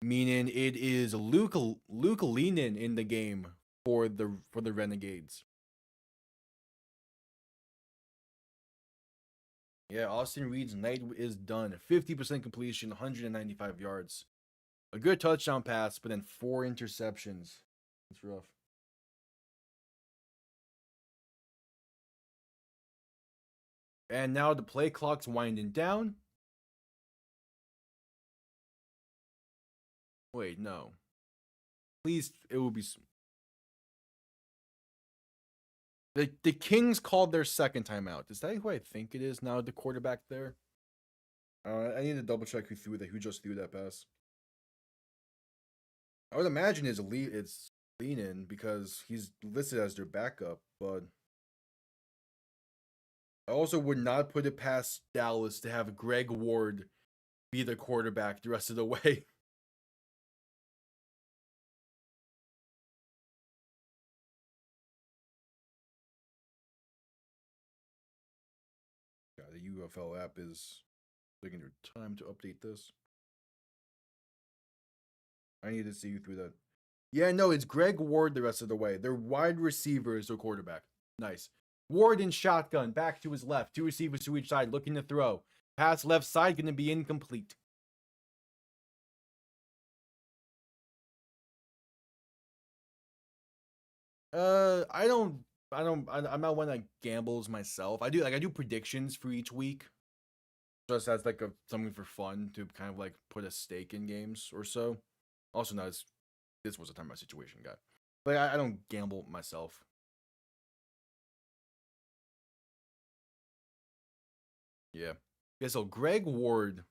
A: Meaning it is Luke Leanin in the game for the Renegades. Yeah, Austin Reed's night is done. 50% completion, 195 yards. A good touchdown pass, but then 4 interceptions. It's rough. And now the play clock's winding down. Wait, no. Please, it will be... The Kings called their second timeout. Is that who I think it is now, the quarterback there? I need to double check who just threw that pass. I would imagine it's Leanin because he's listed as their backup, but I also would not put it past Dallas to have Greg Ward be the quarterback the rest of the way. Yeah, the UFL app is taking their time to update this. I need to see you through that. Yeah, no, it's Greg Ward the rest of the way. Their wide receiver is their quarterback. Nice. Ward in shotgun, back to his left. Two receivers to each side, looking to throw. Pass left side, going to be incomplete. I'm not one that gambles myself. I do predictions for each week. Just as like something for fun to kind of like put a stake in games or so. Also, not as this was a time my situation guy. But I don't gamble myself. Yeah. Yeah, so Greg Ward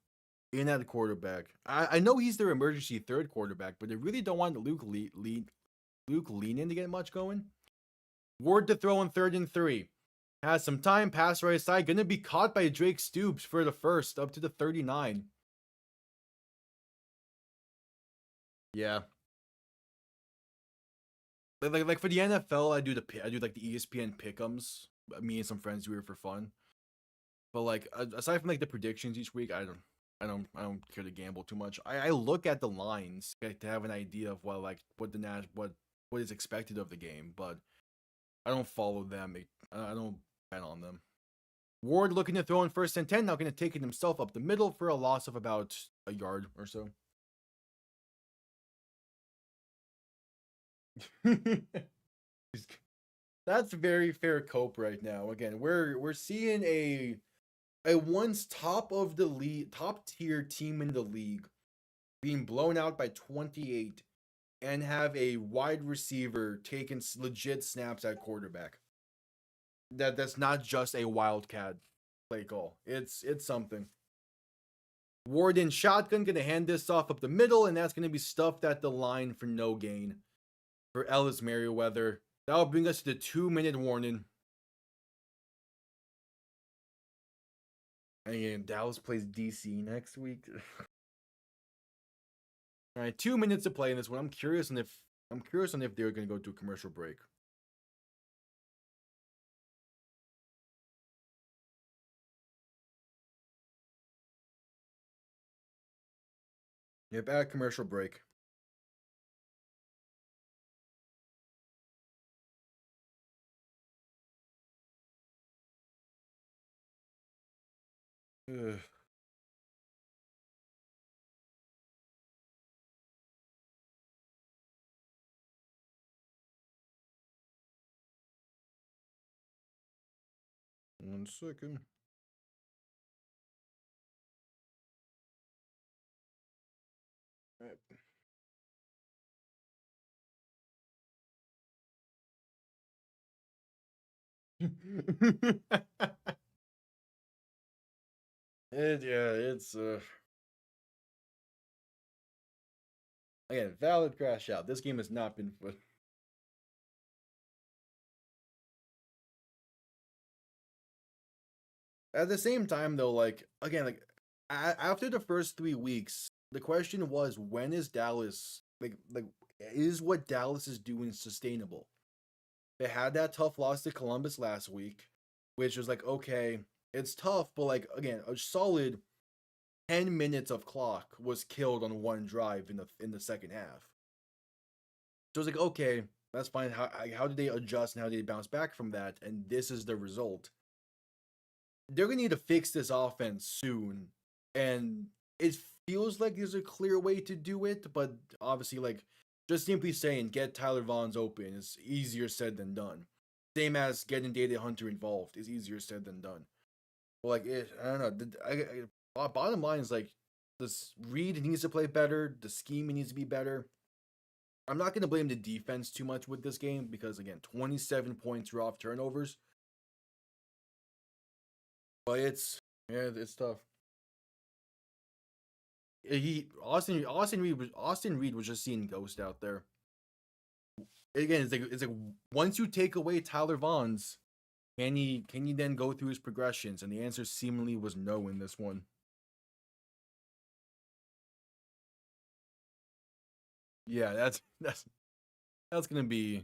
A: in at the quarterback. I know he's their emergency third quarterback, but they really don't want Luke Leanin to get much going. Ward to throw on 3rd and 3. Has some time, pass right side. Gonna be caught by Drake Stoops for the first, up to the 39. Yeah. Like for the NFL, I do like the ESPN pick'ems. Me and some friends do it for fun. But like aside from like the predictions each week, I don't care to gamble too much. I look at the lines to have an idea of what is expected of the game, but I don't follow them. I don't bet on them. Ward looking to throw in 1st and 10, now going to take it himself up the middle for a loss of about a yard or so. That's very fair cope right now. Again, we're seeing a once top tier team in the league being blown out by 28 and have a wide receiver taking legit snaps at quarterback. That's not just a wildcat play call. It's something. Ward in shotgun, gonna hand this off up the middle, and that's gonna be stuffed at the line for no gain for Ellis Merriweather. That'll bring us to the 2-minute warning. And again, Dallas plays DC next week. All right, 2 minutes to play in this one. I'm curious on if they're gonna go to a commercial break. Yep, at commercial break. Ugh. One second. It's again, valid crash out. This game has not been fun. At the same time, though, like again, like after the first 3 weeks, the question was, when is Dallas like is what Dallas is doing sustainable? They had that tough loss to Columbus last week, which was like, okay, it's tough, but like again, a solid 10 minutes of clock was killed on one drive in the second half. So it's like, okay, that's fine. How did they adjust and how did they bounce back from that? And this is the result. They're gonna need to fix this offense soon, and it feels like there's a clear way to do it, but obviously, like just simply saying get Tyler Vaughns open is easier said than done. Same as getting Data Hunter involved is easier said than done. Like I don't know. Bottom line is like this Reed needs to play better. The scheme needs to be better. I'm not gonna blame the defense too much with this game because again, 27 points were off turnovers. But it's tough. Austin Reed was just seeing ghost out there. Again, it's like once you take away Tyler Vaughn's, can he then go through his progressions? And the answer seemingly was no in this one. Yeah, that's gonna be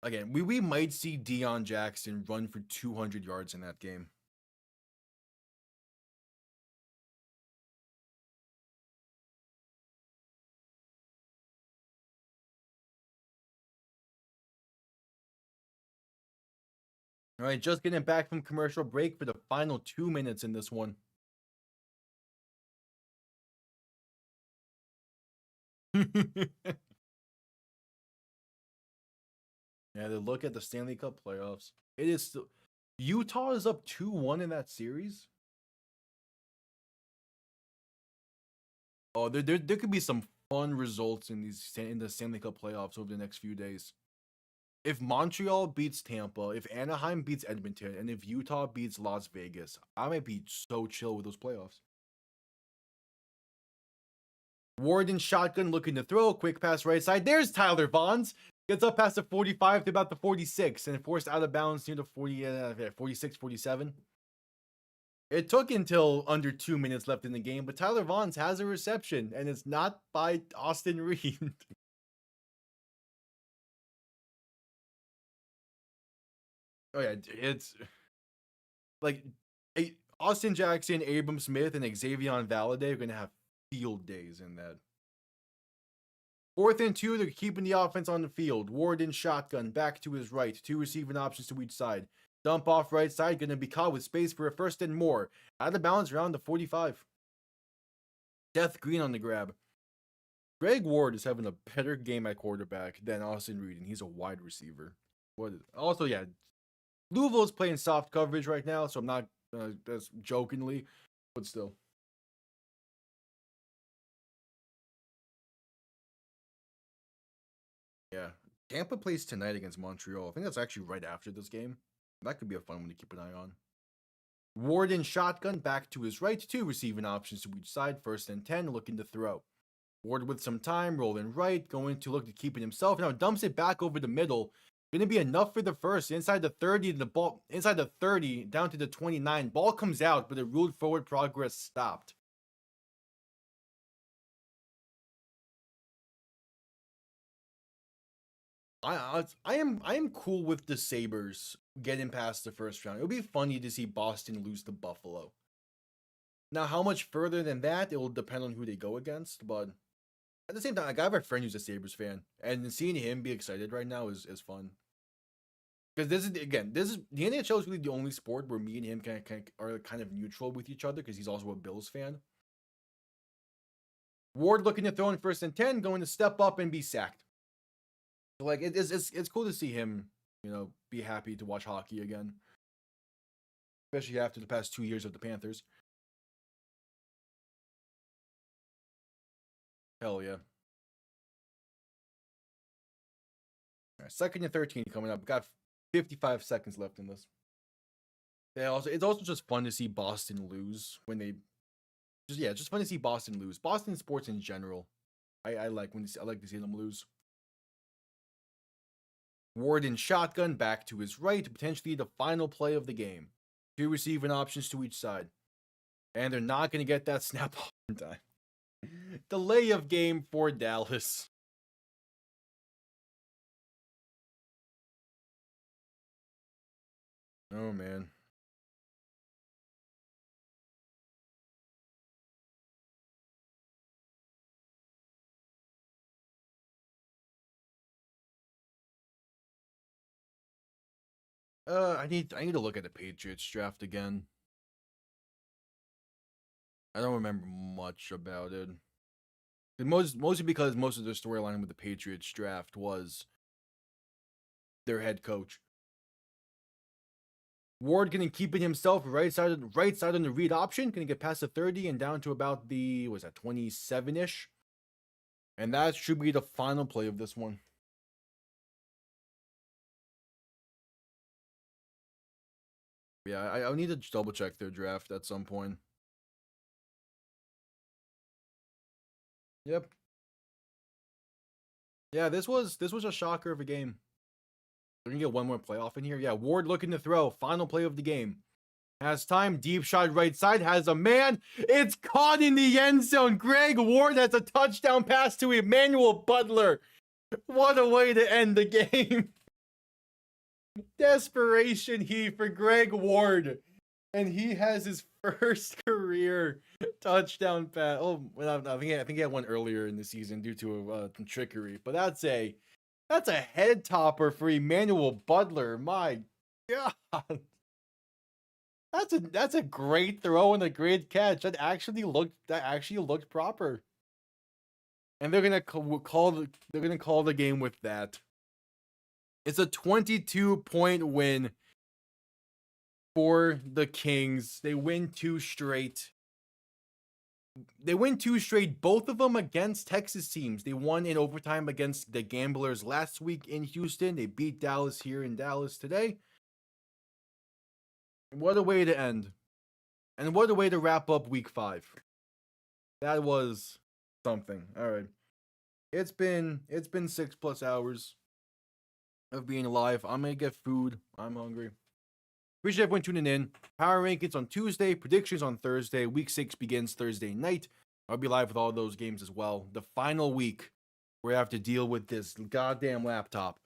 A: again. We might see Deion Jackson run for 200 yards in that game. All right, just getting back from commercial break for the final 2 minutes in this one. Yeah, they look at the Stanley Cup playoffs. It is still Utah is up 2-1 in that series. Oh, there could be some fun results in the Stanley Cup playoffs over the next few days. If Montreal beats Tampa, if Anaheim beats Edmonton, and if Utah beats Las Vegas, I might be so chill with those playoffs. Warden shotgun looking to throw. Quick pass right side. There's Tyler Vaughns. Gets up past the 45 to about the 46 and forced out of bounds near the 46, 47. It took until under 2 minutes left in the game, but Tyler Vaughns has a reception, and it's not by Austin Reed. Oh yeah, it's like Austin Jackson, Abram Smith, and Xavier Valade are going to have field days in that. 4th and 2, they're keeping the offense on the field. Warden shotgun back to his right. 2 receiving options to each side. Dump off right side, going to be caught with space for a first and more. Out of bounds around the 45. Death Green on the grab. Greg Ward is having a better game at quarterback than Austin Reed, and he's a wide receiver. Also, yeah, Louisville is playing soft coverage right now, so I'm not that's jokingly, but still. Yeah, Tampa plays tonight against Montreal. I think that's actually right after this game. That could be a fun one to keep an eye on. Warden shotgun back to his right. 2 receiving options to each side. 1st and 10, looking to throw. Ward with some time, rolling right, going to look to keep it himself. Now dumps it back over the middle. Going to be enough for the first. Inside the 30, the ball inside the 30 down to the 29. Ball comes out, but the ruled forward progress stopped. I am cool with the Sabres getting past the first round. It would be funny to see Boston lose to Buffalo. Now, how much further than that, it will depend on who they go against. But at the same time, like, I have a friend who's a Sabres fan, and seeing him be excited right now is fun. Because this is the NHL is really the only sport where me and him are kind of neutral with each other because he's also a Bills fan. Ward looking to throw in 1st and 10, going to step up and be sacked. So like it's cool to see him, be happy to watch hockey again, especially after the past 2 years of the Panthers. Hell yeah. All right, 2nd and 13 coming up. We've got 55 seconds left in this. It's also just fun to see Boston lose when they just fun to see Boston lose. Boston sports in general. I like to see them lose. Warden shotgun back to his right, potentially the final play of the game. 2 receiving options to each side. And they're not going to get that snap off in time. Delay of game for Dallas. Oh, man. I need to look at the Patriots draft again. I don't remember much about it. Mostly because most of the storyline with the Patriots draft was their head coach. Ward gonna keep it himself right side on the read option, gonna get past the 30 and down to about the 27-ish. And that should be the final play of this one. Yeah, I'll need to double check their draft at some point. Yep. Yeah, this was a shocker of a game. They're gonna get one more playoff in here. Yeah, Ward looking to throw. Final play of the game. Has time. Deep shot right side. Has a man. It's caught in the end zone. Greg Ward has a touchdown pass to Emmanuel Butler. What a way to end the game. Desperation heat for Greg Ward. And he has his first career touchdown pass. Oh, I think he had one earlier in the season due to some trickery. But that's a head topper for Emmanuel Butler. My God. That's a great throw and a great catch. That actually looked proper. And they're gonna call the game with that. It's a 22-point win for the Kings. They win 2 straight. Both of them against Texas teams. They won in overtime against the Gamblers last week in Houston. They beat Dallas here in Dallas today. What a way to end. And what a way to wrap up week 5. That was something. All right. It's been 6+ hours of being alive. I'm going to get food. I'm hungry. Appreciate everyone tuning in. Power rankings on Tuesday, predictions on Thursday. Week 6 begins Thursday night. I'll be live with all those games as well. The final week where I have to deal with this goddamn laptop.